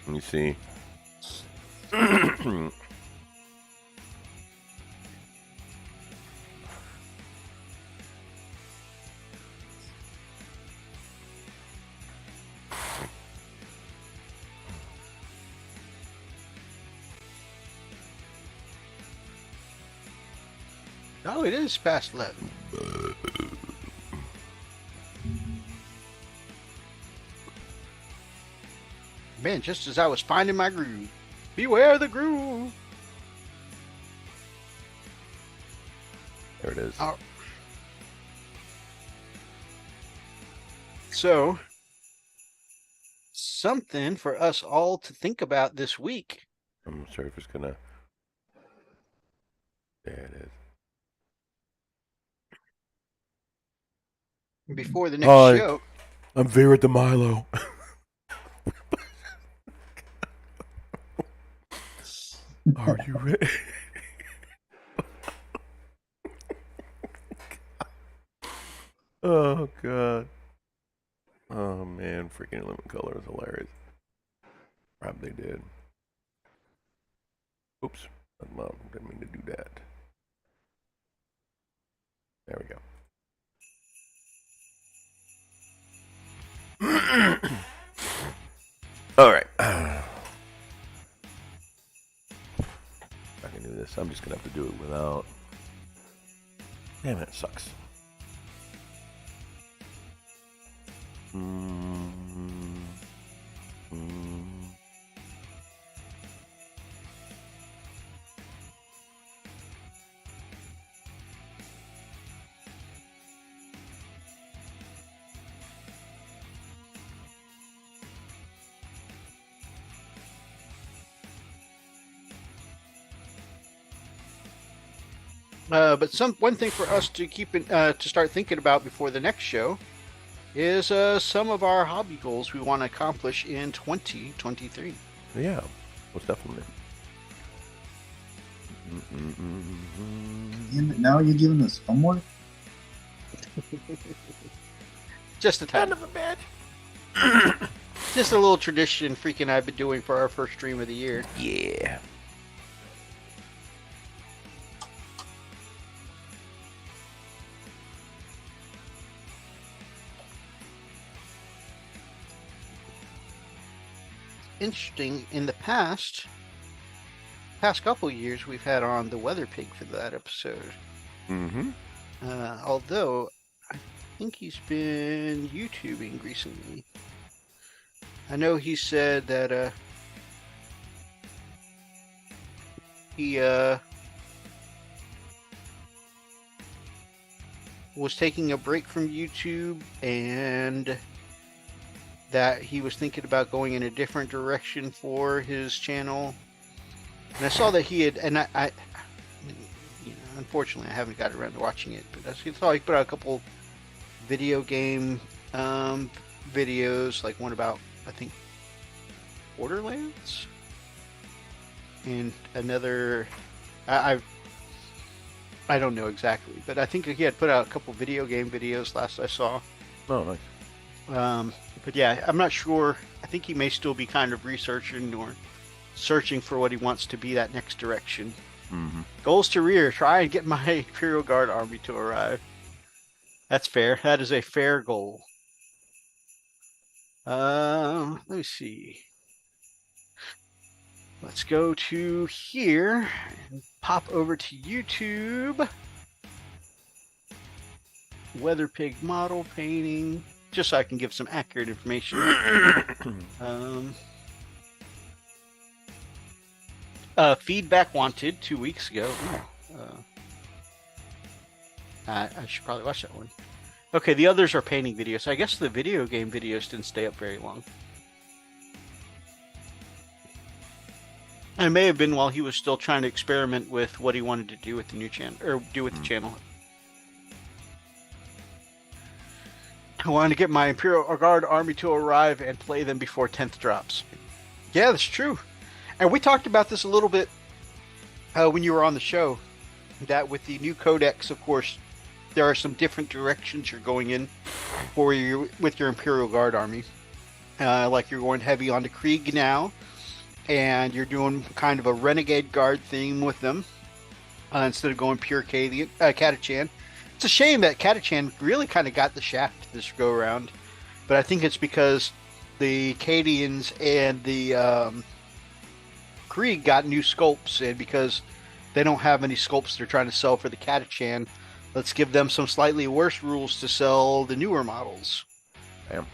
let me see. Oh, it is past 11. Man, just as I was finding my groove. Beware the groove. There it is. Oh. So, something for us all to think about this week. I'm not sure if it's gonna. There it is. Before the next Hi. show. I'm Vera DeMilo. Are you ready? Oh, God. Oh, man. Freaking Living Color is hilarious. Probably did. Oops. Didn't mean to do that. There we go. All right. I can do this. I'm just going to have to do it without. Damn it, sucks. But one thing for us to keep to start thinking about before the next show is some of our hobby goals we want to accomplish in 2023. Yeah, most definitely. Now you're giving us homework? Just a time. Son of a bitch. Just a little tradition Freak and I have been doing for our first stream of the year. Yeah. Interesting, in the past couple years, we've had on the Weather Pig for that episode. Mm-hmm. Although, I think he's been YouTubing recently. I know he said that he was taking a break from YouTube and that he was thinking about going in a different direction for his channel. And I saw that he had, and I you know, unfortunately I haven't got around to watching it, but I saw he put out a couple video game videos, like one about, I think, Borderlands, and another, I don't know exactly, but I think he had put out a couple video game videos last I saw. Oh, nice. But yeah, I'm not sure. I think he may still be kind of researching or searching for what he wants to be that next direction. Mm-hmm. Goals to rear. Try and get my Imperial Guard army to arrive. That's fair. That is a fair goal. Let me see. Let's go to here and pop over to YouTube. Weather pig model painting, just so I can give some accurate information. Feedback wanted 2 weeks ago. I should probably watch that one. Okay, the others are painting videos. I guess the video game videos didn't stay up very long. It may have been while he was still trying to experiment with what he wanted to do with the new channel, or do with the channel. I wanted to get my Imperial Guard army to arrive and play them before 10th drops. Yeah, that's true. And we talked about this a little bit when you were on the show, that with the new codex, of course, there are some different directions you're going in for with your Imperial Guard army. Like you're going heavy onto Krieg now, and you're doing kind of a Renegade Guard theme with them instead of going pure Catachan. It's a shame that Catachan really kind of got the shaft this go around, but I think it's because the Cadians and the Krieg got new sculpts, and because they don't have any sculpts they're trying to sell for the Catachan, let's give them some slightly worse rules to sell the newer models. Damn.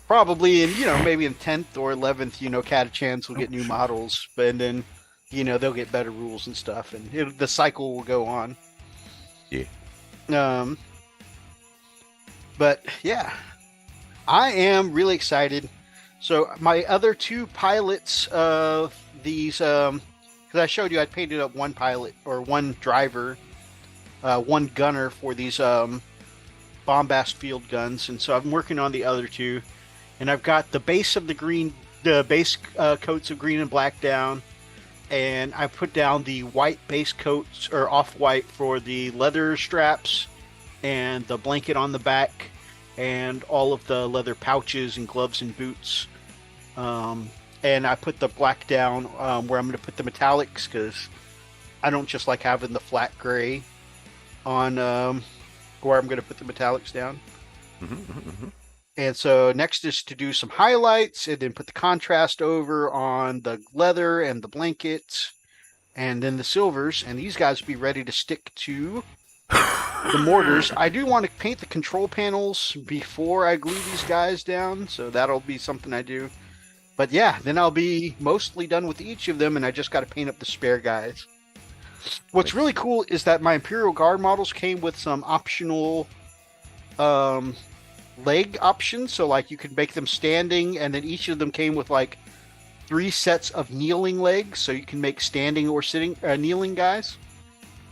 Probably in maybe in 10th or 11th, Catachans will get new models, and then they'll get better rules and stuff, and the cycle will go on. Yeah. But yeah, I am really excited. So my other two pilots of these, because I showed you I painted up one pilot or one driver, one gunner for these bombast field guns, and so I'm working on the other two, and I've got the base of the base coats of green and black down, and I put down the white base coats or off-white for the leather straps and the blanket on the back and all of the leather pouches and gloves and boots. And I put the black down where I'm going to put the metallics, because I don't just like having the flat gray on where I'm going to put the metallics down. And so next is to do some highlights and then put the contrast over on the leather and the blankets and then the silvers. And these guys will be ready to stick to the mortars. I do want to paint the control panels before I glue these guys down, so that'll be something I do. But yeah, then I'll be mostly done with each of them, and I just got to paint up the spare guys. What's really cool is that my Imperial Guard models came with some optional leg options. So like you could make them standing, and then each of them came with like 3 sets of kneeling legs, so you can make standing or sitting kneeling guys.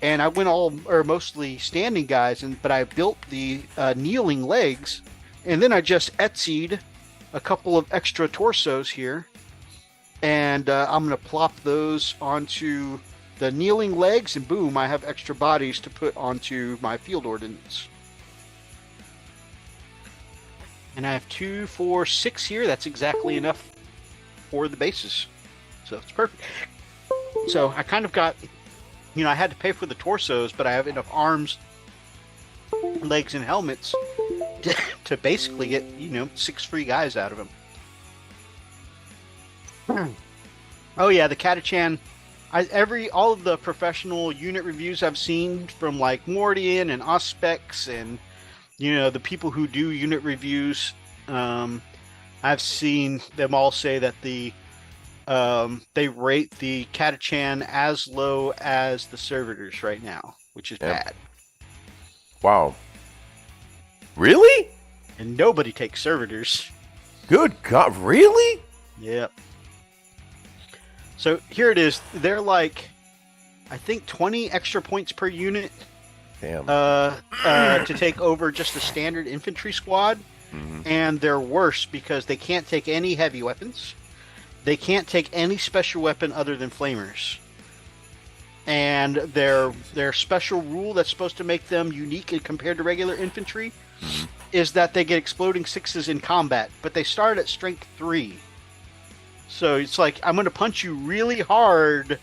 And I went mostly standing guys, but I built the kneeling legs, and then I just Etsy'd a couple of extra torsos here, and I'm going to plop those onto the kneeling legs, and boom, I have extra bodies to put onto my field ordnance. And I have 2, 4, 6 here. That's exactly enough for the bases, so it's perfect. So I kind of got, I had to pay for the torsos, but I have enough arms, legs, and helmets to basically get 6 free guys out of them. Oh yeah, the Catachan. All of the professional unit reviews I've seen from like Mordian and Auspex and the people who do unit reviews, I've seen them all say that they rate the Catachan as low as the servitors right now, which is bad. Wow. Really? And nobody takes servitors. Good God, really? Yep. So here it is. They're like, I think 20 extra points per unit. Damn. To take over just a standard infantry squad. Mm-hmm. And they're worse because they can't take any heavy weapons. They can't take any special weapon other than flamers. And their special rule that's supposed to make them unique compared to regular infantry is that they get exploding 6s in combat, but they start at strength 3. So it's like, I'm going to punch you really hard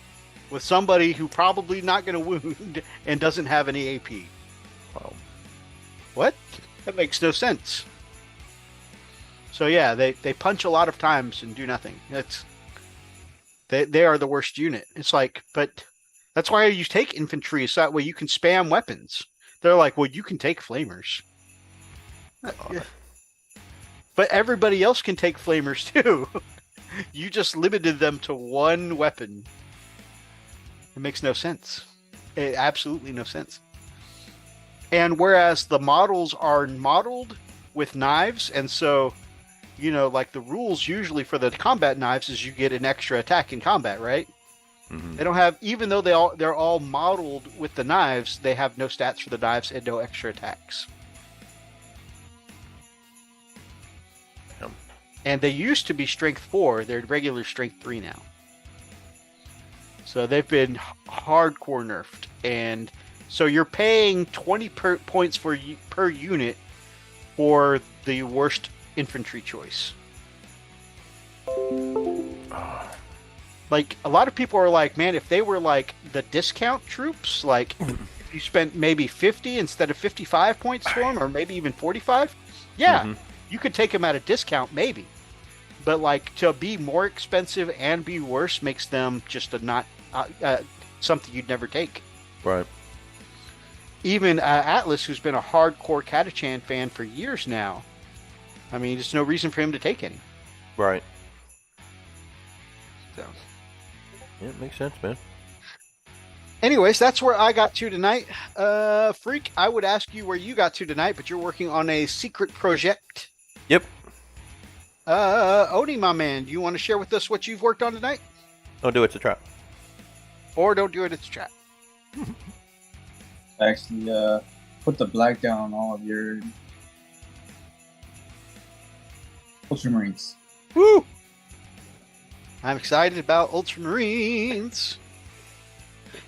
with somebody who probably not going to wound and doesn't have any AP. Wow. What? That makes no sense. So yeah, they punch a lot of times and do nothing. They are the worst unit. It's like, but that's why you take infantry, so that way you can spam weapons. They're like, well, you can take flamers. But everybody else can take flamers too. You just limited them to one weapon. It makes no sense. Absolutely no sense. And whereas the models are modeled with knives, and so, like the rules usually for the combat knives is you get an extra attack in combat, right? Mm-hmm. They don't have, even though they're all modeled with the knives, they have no stats for the knives and no extra attacks. And they used to be strength 4. They're regular strength 3 now. So they've been hardcore nerfed. And so you're paying 20 points per unit for the worst infantry choice. Like, a lot of people are like, man, if they were like the discount troops, like if you spent maybe 50 instead of 55 points for them, or maybe even 45, yeah, you could take them at a discount, maybe. But like, to be more expensive and be worse makes them just something you'd never take. Right. Even Atlas, who's been a hardcore Catachan fan for years now, I mean, there's no reason for him to take any. Right. So. Yeah, it makes sense, man. Anyways, that's where I got to tonight. Freak, I would ask you where you got to tonight, but you're working on a secret project. Yep. Oni, my man, do you want to share with us what you've worked on tonight? Don't do it, it's a trap. Or don't do it, it's a trap. Actually, put the black down on all of your Ultramarines. Woo! I'm excited about Ultramarines.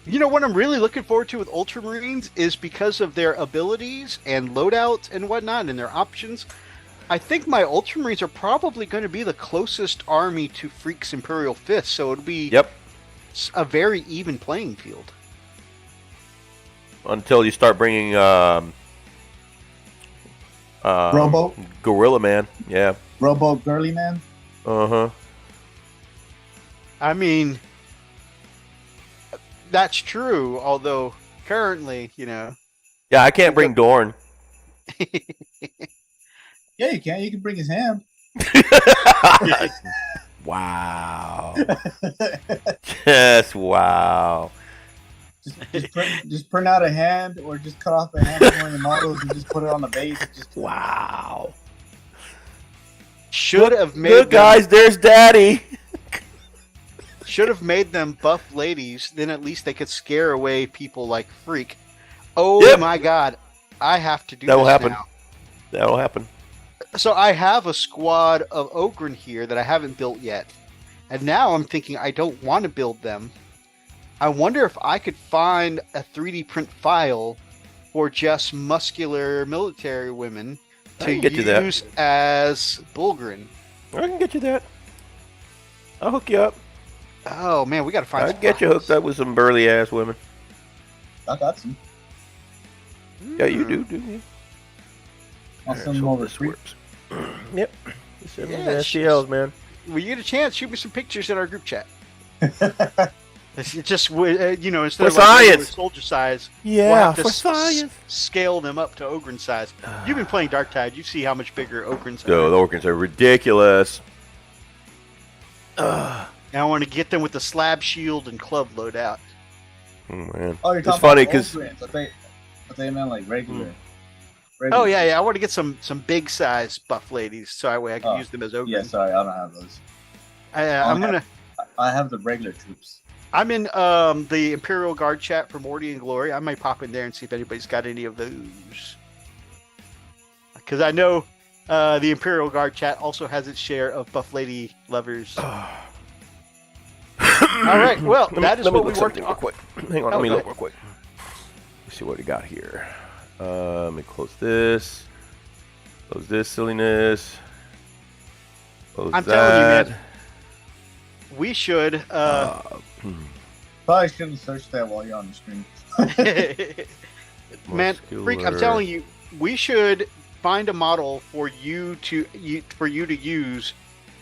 You know what I'm really looking forward to with Ultramarines is because of their abilities and loadouts and whatnot and their options. I think my Ultramarines are probably going to be the closest army to Freak's Imperial Fist, so it'll be a very even playing field. Until you start bringing Robo? Gorilla Man, yeah. Robo Girly Man? Uh-huh. I mean, that's true, although currently, Yeah, I can't bring Dorn. Yeah, you can. You can bring his hand. Wow. Yes, wow. Just print out a hand or just cut off a hand from one of the models and just put it on the base. Wow. Should have made Look, guys, there's Daddy. Should have made them buff ladies, then at least they could scare away people like Freak. Oh my god, I have to do That'll this happen. now. That'll happen. So I have a squad of Ogren here that I haven't built yet. And now I'm thinking I don't want to build them. I wonder if I could find a 3D print file for just muscular military women to use as Bulgrin. I can get you that. I'll hook you up. Oh man, we gotta find I'll get you hooked up with some burly ass women. I got some. Yeah, you do you? I'll send them over. Yep. You send them the STLs, man. When you get a chance, shoot me some pictures in our group chat. It's just, instead of like soldier size, yeah, we'll have to for science. Scale them up to Ogren size. You've been playing Dark Tide. You see how much bigger Ogrens are. No, the Ogrens are ridiculous. And I want to get them with the slab shield and club loadout. Oh, man. Oh, you're it's talking funny about because I thought you meant like regular. Oh yeah. I want to get some big size buff ladies so that way I can use them as Ogren. Yeah, sorry, I don't have those. I have the regular troops. I'm in the Imperial Guard chat for Morty and Glory. I might pop in there and see if anybody's got any of those. Because I know the Imperial Guard chat also has its share of buff lady lovers. All right, well, that is what we worked on. Real quick. Hang on, let me look real quick. Let's see what we got here. Let me close this. Close this silliness. Close I'm that. telling you, man. We should. Probably shouldn't search that while you're on the screen. Man, Freak, I'm telling you, we should find a model for you to use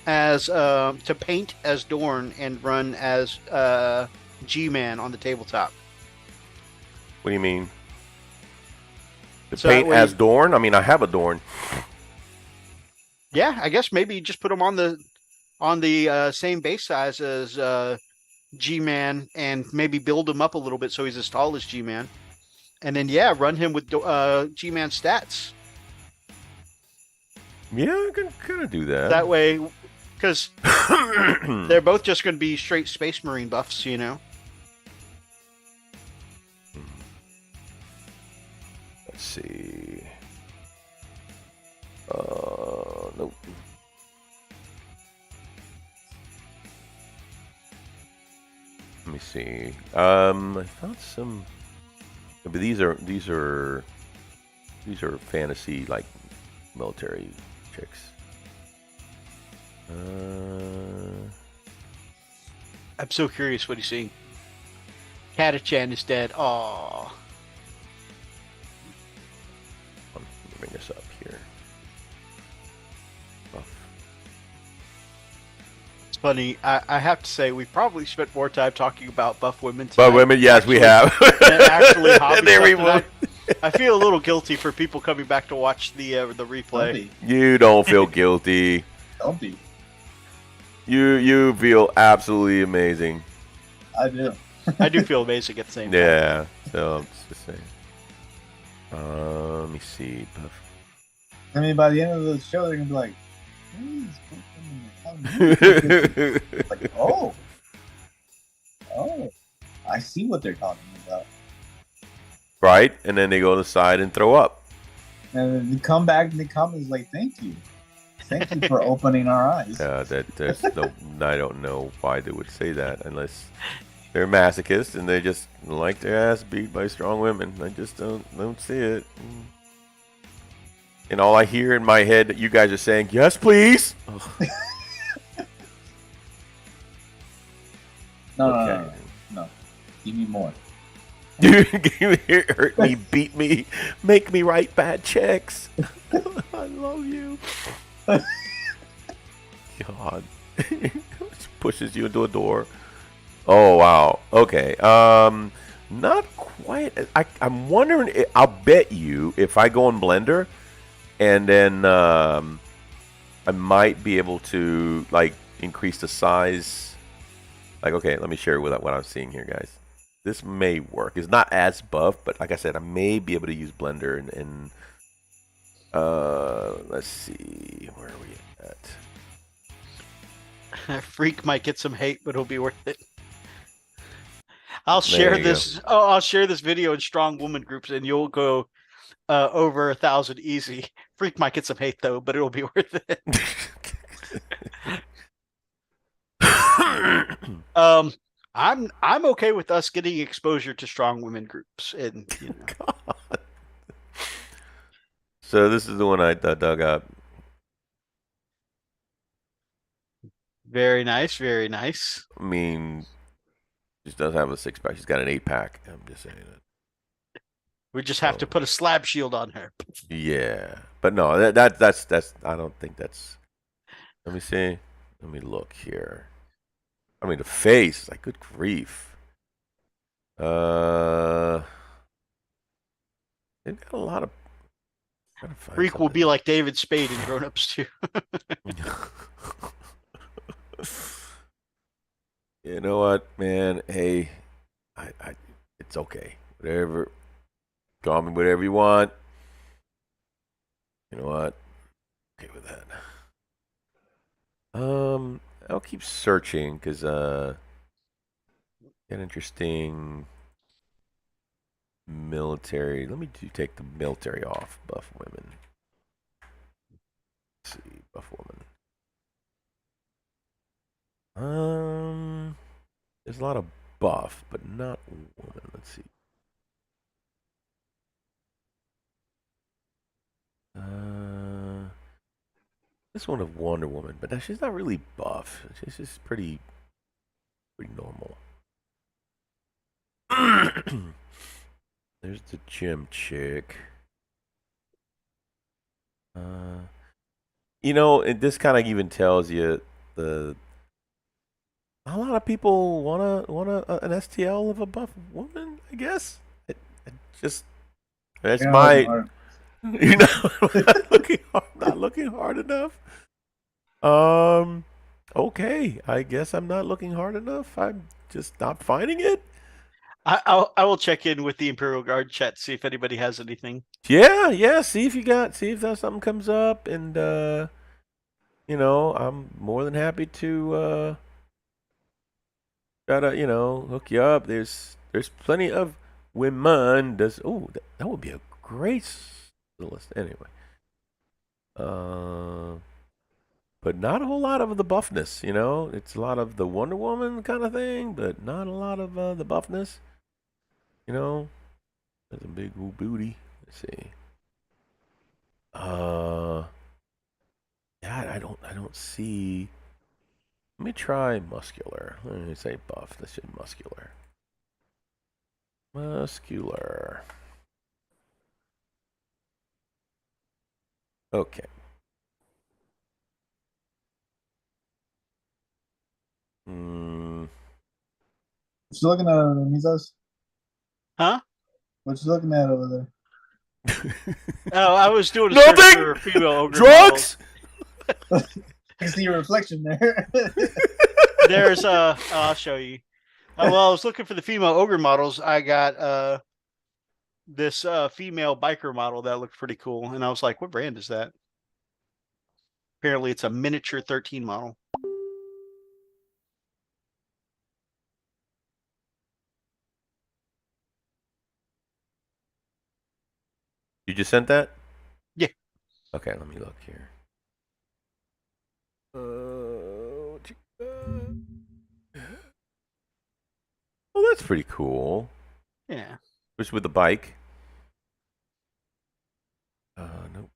as to paint as Dorn and run as G-Man on the tabletop. What do you mean? To So paint as Dorn? I mean, I have a Dorn. Yeah, I guess maybe just put him on the same base size as G-Man and maybe build him up a little bit so he's as tall as G-Man. And then, run him with G-Man stats. Yeah, I can kind of do that. That way, because they're both just going to be straight Space Marine buffs, you know? Let's see. Nope. Let me see. I found some. But these are fantasy like military chicks. I'm so curious what he's seeing. Katachan is dead. Aww. Let me bring this up here. It's funny. I have to say, we probably spent more time talking about buff women tonight. But women, yes, we have. And actually, hobby There we stuff were. tonight. I feel a little guilty for people coming back to watch the replay. You don't feel guilty. Don't be. You feel absolutely amazing. I do. I do feel amazing at the same time. Yeah. So I'm just saying. Let me see. I mean, by the end of the show, they're gonna be like, like, oh, I see what they're talking about. Right, and then they go to the side and throw up. And then they come back and the comments like, thank you for opening our eyes. There's no. I don't know why they would say that unless they're masochists and they just like their ass beat by strong women. I just don't see it. And all I hear in my head that you guys are saying, yes, please. No. Give me more. Dude, hurt me, beat me, make me write bad checks. I love you. God. Pushes you into a door. Oh, wow. Okay. Not quite. I'm wondering, I'll bet you if I go on Blender and then I might be able to, like, increase the size. Like, okay, let me share what I'm seeing here, guys. This may work. It's not as buff, but like I said, I may be able to use Blender and let's see, where are we at? Freak might get some hate, but it'll be worth it. I'll share this. I'll share this video in strong woman groups, and you'll go over 1,000 easy. Freak might get some hate though, but it'll be worth it. I'm okay with us getting exposure to strong women groups, and you know. God. So this is the one I dug up. Very nice, very nice. I mean, she does have a 6-pack. She's got an 8-pack. I'm just saying that. We just have to put a slab shield on her. Yeah, but no, that's. I don't think that's. Let me see. Let me look here. I mean, the face, like, good grief. They've got a lot of. Freak will be like David Spade in Grown Ups too. You know what, man? Hey, I it's okay. Whatever. Call me whatever you want. You know what? Okay with that. I'll keep searching because get interesting military. Let me take the military off. Buff women. Let's see, buff woman. There's a lot of buff, but not woman. Let's see. This one of Wonder Woman, but she's not really buff. She's just pretty normal. There's the gym chick. This kind of even tells you the a lot of people want an STL of a buff woman. I guess. It just that's You know, my. Not looking hard enough. Okay. I guess I'm not looking hard enough. I'm just not finding it. I will check in with the Imperial Guard chat, see if anybody has anything. Yeah. See if there's something comes up, and I'm more than happy to try to hook you up. There's plenty of women. That would be a great list anyway. But not a whole lot of the buffness. It's a lot of the Wonder Woman kind of thing, but not a lot of the buffness. There's a big booty. Let's see. Yeah, I don't see. Let me try muscular. Let me say buff. This is muscular. Muscular. Okay. What you looking at over there, Mizos? Huh? What you looking at over there? Oh, I was doing a Nothing! search for female ogre Drugs? I see your reflection there. There's I'll show you. Well, I was looking for the female ogre models. I got this female biker model that looked pretty cool, and I was like, "What brand is that?" Apparently, it's a miniature 13 model. You just sent that? Yeah. Okay, let me look here. Oh, that's pretty cool. Yeah. Just with the bike. Nope.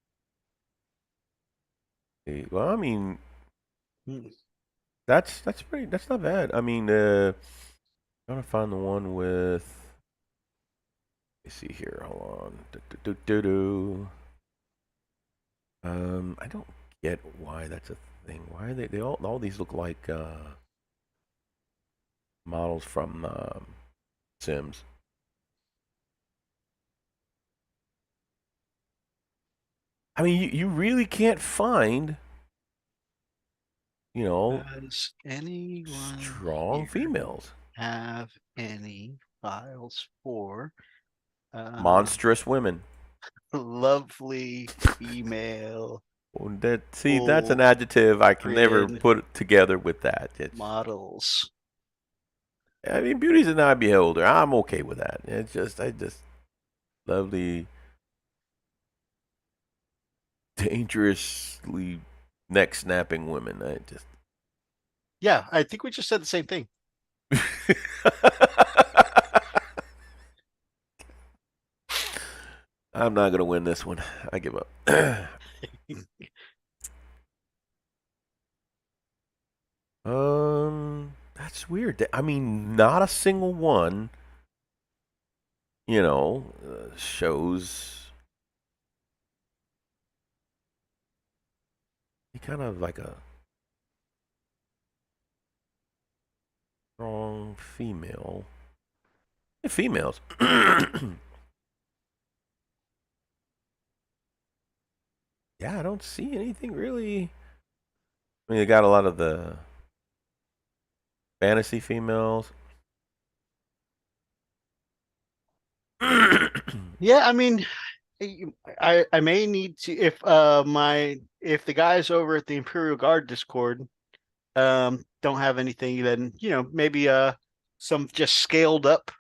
Okay, well, I mean, that's not bad. I mean, I'm trying to find the one with. Let me see here. Hold on. I don't get why that's a thing. Why are they all these look like models from Sims. I mean, you really can't find, Does anyone strong here females. have any files for Monstrous women. lovely female Well, that's an adjective I can never put together with that. models? I mean, beauty's an eye beholder. I'm okay with that. I just lovely, dangerously neck snapping women. Yeah, I think we just said the same thing. I'm not gonna win this one. I give up. That's weird. I mean, not a single one, shows kind of like a strong female. Females. Yeah, I don't see anything really. I mean, they got a lot of the fantasy females. Yeah, I mean, I may need to if the guys over at the Imperial Guard Discord don't have anything, then maybe some just scaled up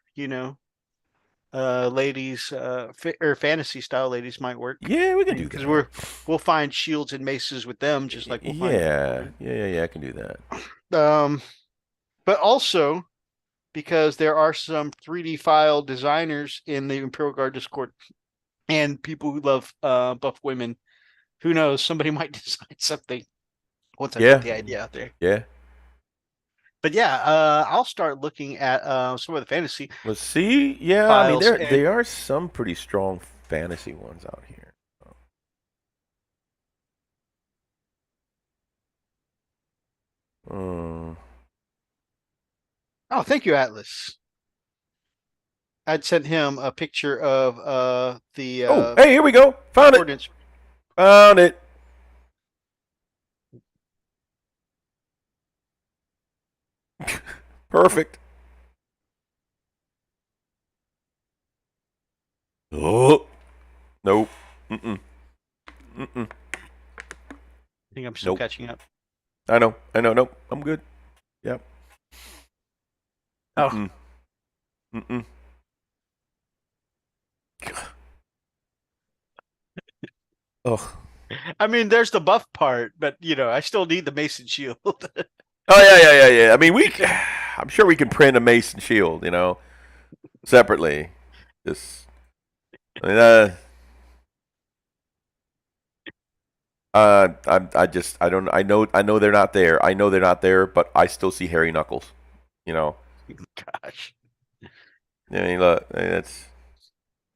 ladies or fantasy style ladies might work. Yeah, we can do that because we'll find shields and maces with them just like we'll find. Yeah, I can do that. But also because there are some 3D file designers in the Imperial Guard Discord and people who love buff women. Who knows? Somebody might design something once I put the idea out there. Yeah. But yeah, I'll start looking at some of the fantasy. Let's see. Yeah, I mean, there are some pretty strong fantasy ones out here. Uh, Oh, thank you, Atlas. I'd sent him a picture of the oh, hey, here we go. Found it. ordinance. Found it. Perfect. Oh, nope. Mm-mm. Mm-mm. I think I'm still Nope. catching up. I know. Nope. I'm good. Yep. Oh. Mm-mm. Mm-mm. Oh. I mean, there's the buff part, but I still need the mason shield. Oh yeah. I mean, I'm sure we can print a mason shield, separately. Just, I mean, I don't, I know they're not there. I know they're not there, but I still see hairy knuckles. Gosh. I mean, look, I mean,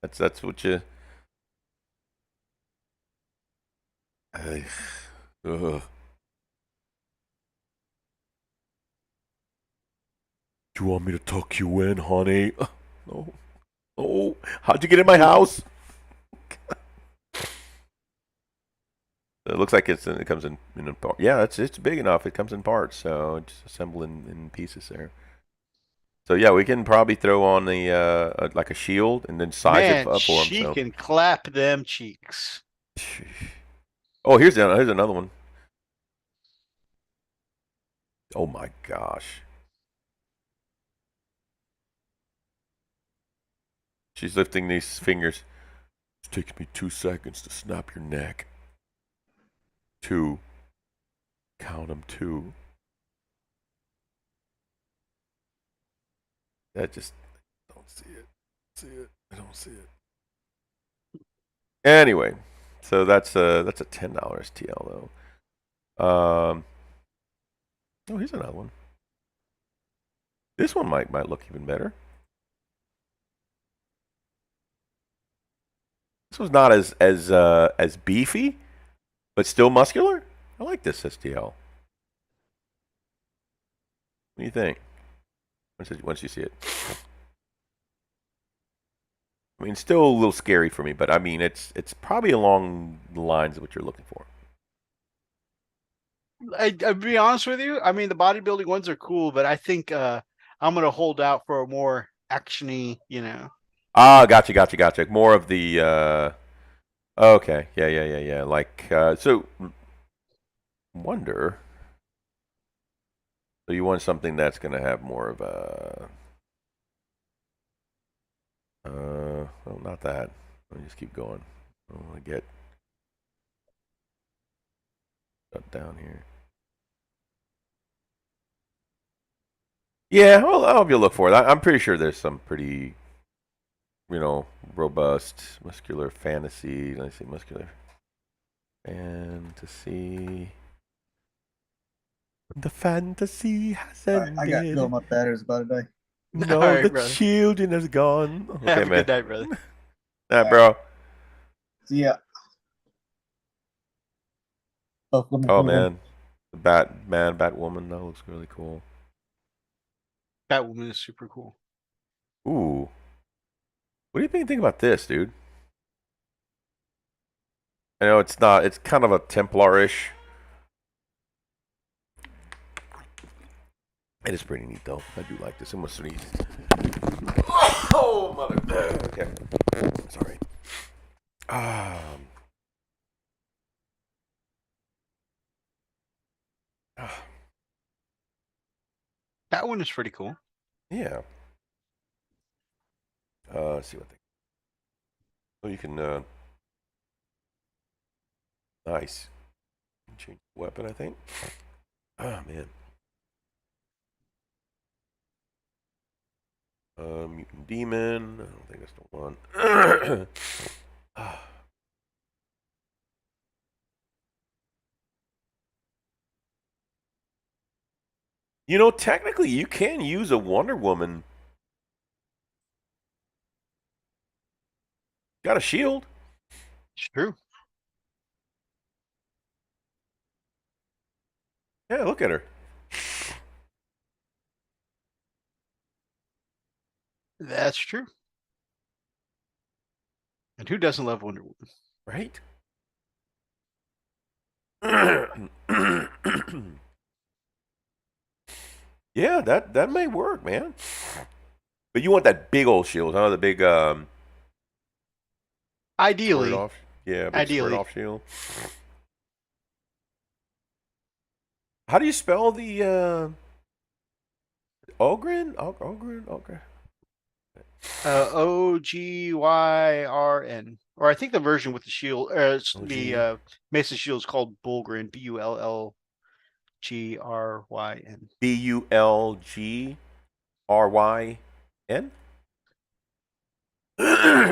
that's what you. Ugh. Do you want me to tuck you in, honey? No. Oh, how'd you get in my house? It looks like it comes in part. Yeah, it's big enough. It comes in parts, so just assemble in pieces there. So yeah, we can probably throw on the like a shield and then size it up for him. She So. can clap them cheeks. Oh, here's another one. Oh my gosh. She's lifting these fingers. It takes me 2 seconds to snap your neck. 2. Count them 2. That just don't see it. I don't see it. Anyway, so that's a $10 STL though. Oh, here's another one. This one might look even better. This one's not as beefy, but still muscular. I like this STL. What do you think? Once you see it. I mean, still a little scary for me, but I mean, it's probably along the lines of what you're looking for. I'll be honest with you. I mean, the bodybuilding ones are cool, but I think I'm gonna hold out for a more actiony, Ah, gotcha. More of the. Okay, yeah. Like, so. Wonder. So you want something that's gonna have more of a. Well, not that. Let me just keep going. I don't want to get shut down here. Yeah, I'll help you look for it. I'm pretty sure there's some pretty, robust muscular fantasy. Let's see, muscular fantasy. The fantasy has ended. I got to go. My battery's about to die. No, All right, the brother. children is gone. Okay, Have a man. good night, brother. Bro. See ya. Oh man, the Batwoman. That looks really cool. Batwoman is super cool. Ooh, what do you think about this, dude? I know it's not. It's kind of a Templar-ish. It is pretty neat, though. I do like this. It must sneeze. Oh, mother. Okay. Sorry. That one is pretty cool. Yeah. Let's see what they. Oh, you can. Nice. Change the weapon, I think. Oh man. Mutant Demon. I don't think that's the one. Technically, you can use a Wonder Woman. Got a shield. It's true. Yeah, look at her. That's true. And who doesn't love Wonder Woman? Right? Yeah, that may work, man. But you want that big old shield, huh? The big Ideally. squared off. Yeah, big Ideally. squared off shield. How do you spell the Ogren? Ogren? Ogyrn. Or I think the version with the shield, the Mesa shield is called Bulgrin. Bullgryn. Bulgryn.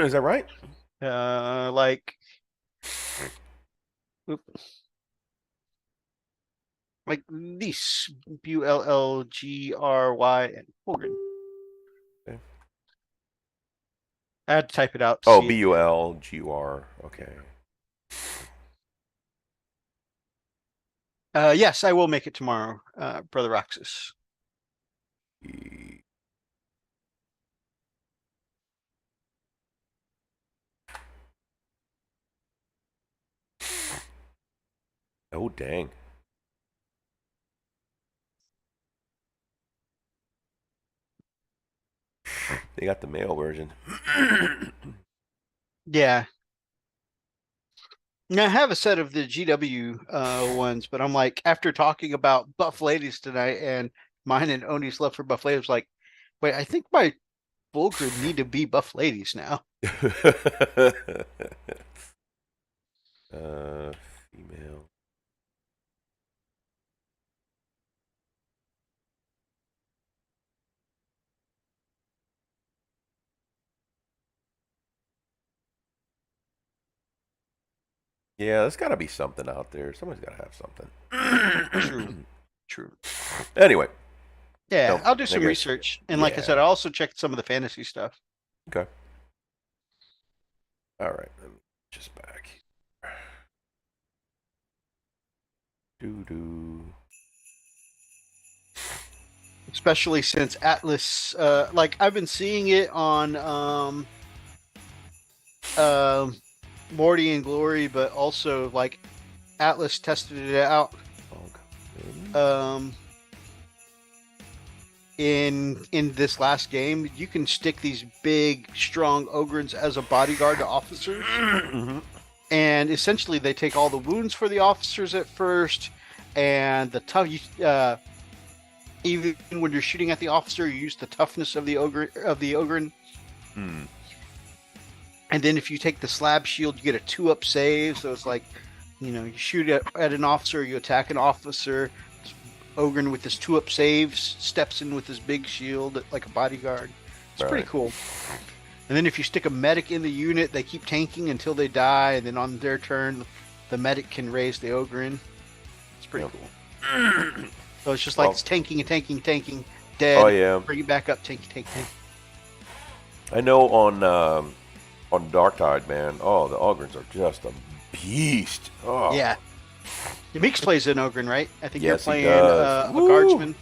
Is that right? Like this. Bullgryn. Bulgrin. Okay. I had to type it out. Oh, Bulgur. Okay. Yes, I will make it tomorrow, Brother Roxas. Oh, dang. They got the male version. Yeah. Now, I have a set of the GW ones, but I'm like, after talking about buff ladies tonight and mine and Oni's love for buff ladies, like, wait, I think my Bulgrin need to be buff ladies now. Female. Yeah, there's got to be something out there. Somebody's got to have something. True. Anyway. Yeah, I'll do some research. And like I said, I also checked some of the fantasy stuff. Okay. All right. Let me just back. Especially since Atlas, like I've been seeing it on Morty and Glory, but also like Atlas tested it out. In this last game, you can stick these big, strong ogrins as a bodyguard to officers, and essentially they take all the wounds for the officers at first, and the tough. Even when you're shooting at the officer, you use the toughness of the ogrin. And then if you take the slab shield, you get a 2-up save. So it's like, you shoot at an officer, you attack an officer. Ogrin with his 2-up saves steps in with his big shield like a bodyguard. It's pretty cool. And then if you stick a medic in the unit, they keep tanking until they die, and then on their turn, the medic can raise the ogrin. It's pretty cool. So it's just like it's tanking and tanking, dead. Oh yeah. Bring it back up, tank. I know on Darktide, man. Oh, the Ogrins are just a beast. Oh. Yeah. Meeks plays an Ogrin, right? I think you're Yes, playing he does. a guardsman.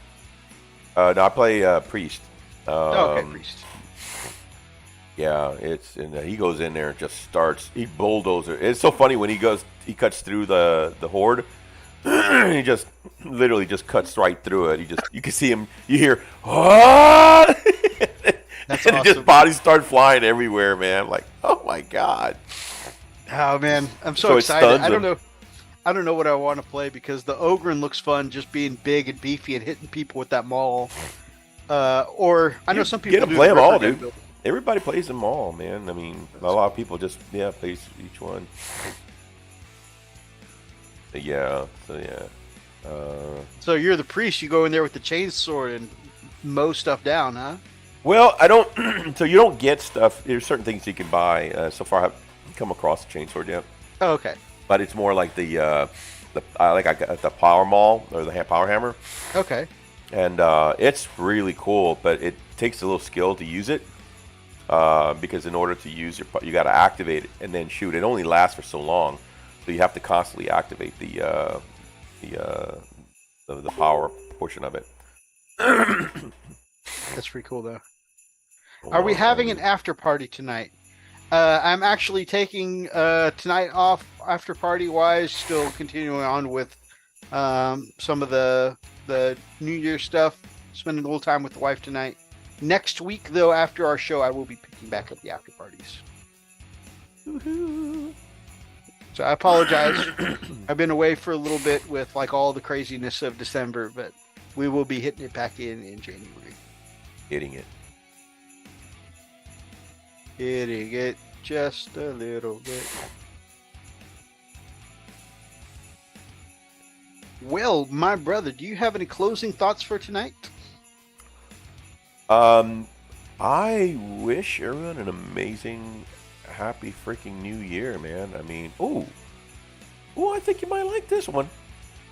No, I play Priest. Okay, Priest. Yeah, and he goes in there and just starts. He bulldozer. It's so funny when he cuts through the horde. He just literally just cuts right through it. You can see him. You hear, "Ah!" That's and awesome. just bodies start flying everywhere, man. I'm like, oh my god. Oh man, I'm so excited. Stuns I don't know what I want to play because the Ogrin looks fun, just being big and beefy and hitting people with that maul. Or I know some people get to play them all, dude. Everybody plays them all, man. I mean, a lot of people just plays each one. Yeah. So you're the priest. You go in there with the chainsaw and mow stuff down, huh? Well, I don't. So you don't get stuff. There's certain things you can buy. So far, I haven't come across the chainsaw yet. Oh, okay. But it's more like I got the power maul or the power hammer. Okay. And it's really cool, but it takes a little skill to use it. Because in order to use you got to activate it and then shoot. It only lasts for so long, so you have to constantly activate the power portion of it. That's pretty cool, though. Are we having an after party tonight? I'm actually taking tonight off after party wise. Still continuing on with some of the New Year's stuff. Spending a little time with the wife tonight. Next week, though, after our show, I will be picking back up the after parties. Woohoo. So I apologize. I've been away for a little bit with like all the craziness of December, but we will be hitting it back in January. Hitting it. Hitting it just a little bit. Well, my brother, do you have any closing thoughts for tonight? I wish everyone an amazing, happy freaking new year, man. I mean, I think you might like this one.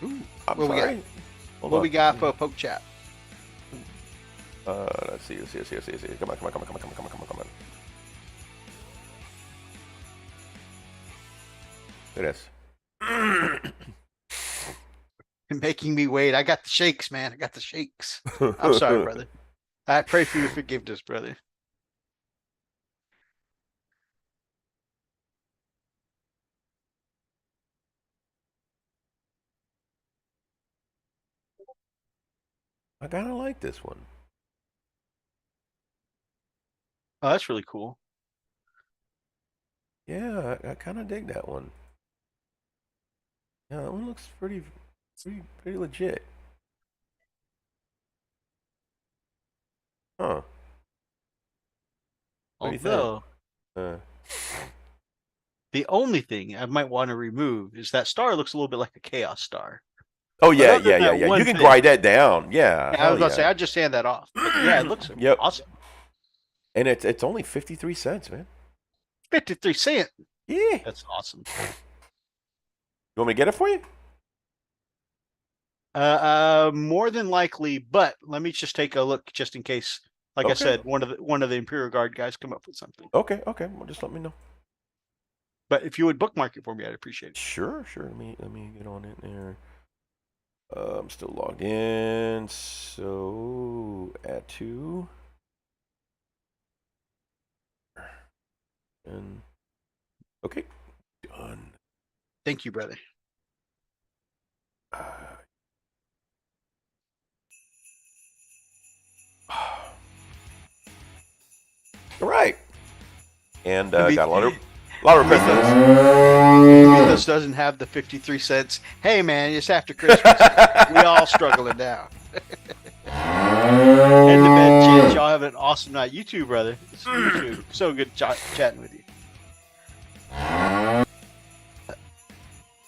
Ooh, I'm what sorry. we got? What we got for a poke chat? Let's see. Come on. Look at this. Making me wait. I got the shakes, man. I got the shakes. I'm sorry, brother. I pray for your forgiveness, brother. I kind of like this one. Oh, that's really cool. Yeah, I kind of dig that one. Yeah, that one looks pretty legit. Huh. What do you think? Although, the only thing I might want to remove is that star looks a little bit like a chaos star. Oh yeah, other than that yeah. one You can thing- grind that down. Yeah. I was about to say, I'd just hand that off. But yeah, it looks Yep. awesome. And it's only 53 cents, man. 53 cents. Yeah. That's awesome. You want me to get it for you? More than likely, but let me just take a look just in case. Like I Okay. said, one of the Imperial Guard guys come up with something. Okay. Well, just let me know. But if you would bookmark it for me, I'd appreciate it. Sure. Let me get on it there. I'm still logged in. So add to. And okay, done. Thank you, brother. All right. And I mean, got a lot of requests for this. Methos doesn't have the 53 cents. Hey, man, it's after Christmas. We all struggling now. And the bed, Chance, y'all have an awesome night. You too, brother. It's you too. So good chatting with you.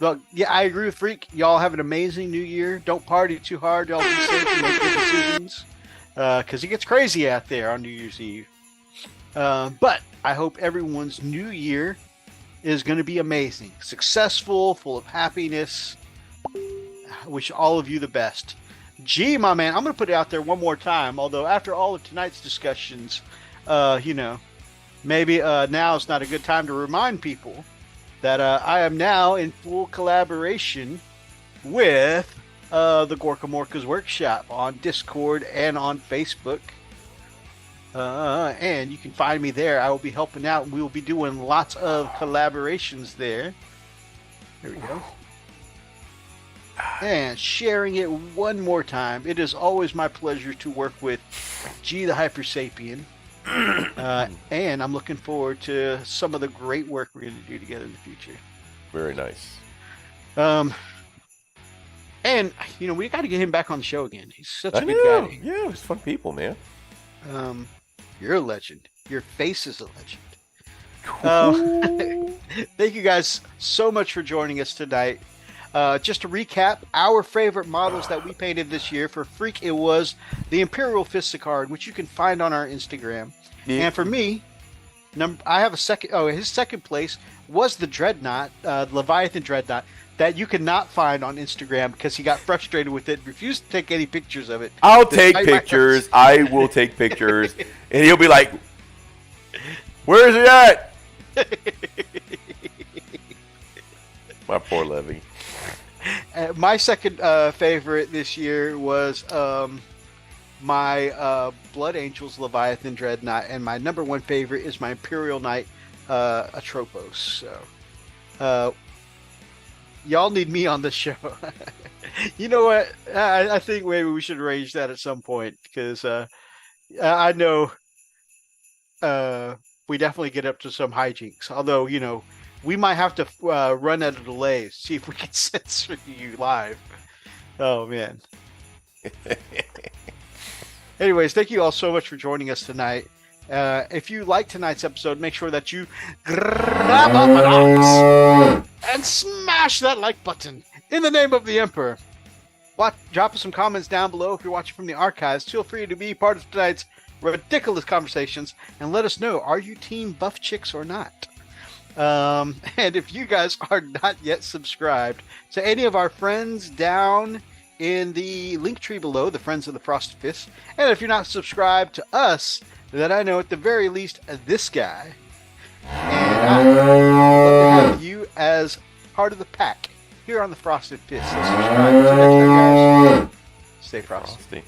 Well, yeah, I agree with Freak. Y'all have an amazing new year. Don't party too hard. Y'all be safe and make good decisions. Because it gets crazy out there on New Year's Eve. But I hope everyone's new year is going to be amazing, successful, full of happiness. I wish all of you the best. Gee, my man, I'm going to put it out there one more time. Although after all of tonight's discussions, maybe now is not a good time to remind people that I am now in full collaboration with the Gorka Morka's Workshop on Discord and on Facebook. And you can find me there. I will be helping out, and we will be doing lots of collaborations there. There we go. And sharing it one more time. It is always my pleasure to work with G the Hyper Sapien. And I'm looking forward to some of the great work we're going to do together in the future. Very nice. And we got to get him back on the show again. He's such a I good know. guy. Yeah, it's fun people, man. You're a legend. Your face is a legend. Thank you guys so much for joining us tonight. Just to recap, our favorite models that we painted this year. For Freak, it was the Imperial Fisticard, which you can find on our Instagram. Yeah. And for me, I have a second. Oh, his second place was the Dreadnought, Leviathan Dreadnought, that you cannot find on Instagram because he got frustrated with it, refused to take any pictures of it. I'll take pictures. I will take pictures. And he'll be like, where is he at? My poor Levy. My second favorite this year was my Blood Angels Leviathan Dreadnought, and my number one favorite is my Imperial Knight Atropos. So, y'all need me on this show. You know what? I think maybe we should arrange that at some point, because I know we definitely get up to some hijinks. Although, you know, we might have to run at a delay, see if we can censor you live. Oh, man. Anyways, thank you all so much for joining us tonight. If you like tonight's episode, make sure that you grab up an ox and smash that like button in the name of the Emperor. Drop us some comments down below if you're watching from the archives. Feel free to be part of tonight's ridiculous conversations and let us know, are you team buff chicks or not? And if you guys are not yet subscribed to any of our friends down in the link tree below, the Friends of the Frosted Fist, and if you're not subscribed to us, then I know at the very least this guy, and I would love to have you as part of the pack here on the Frosted Fist. So subscribe. Until next time, guys, stay frosty.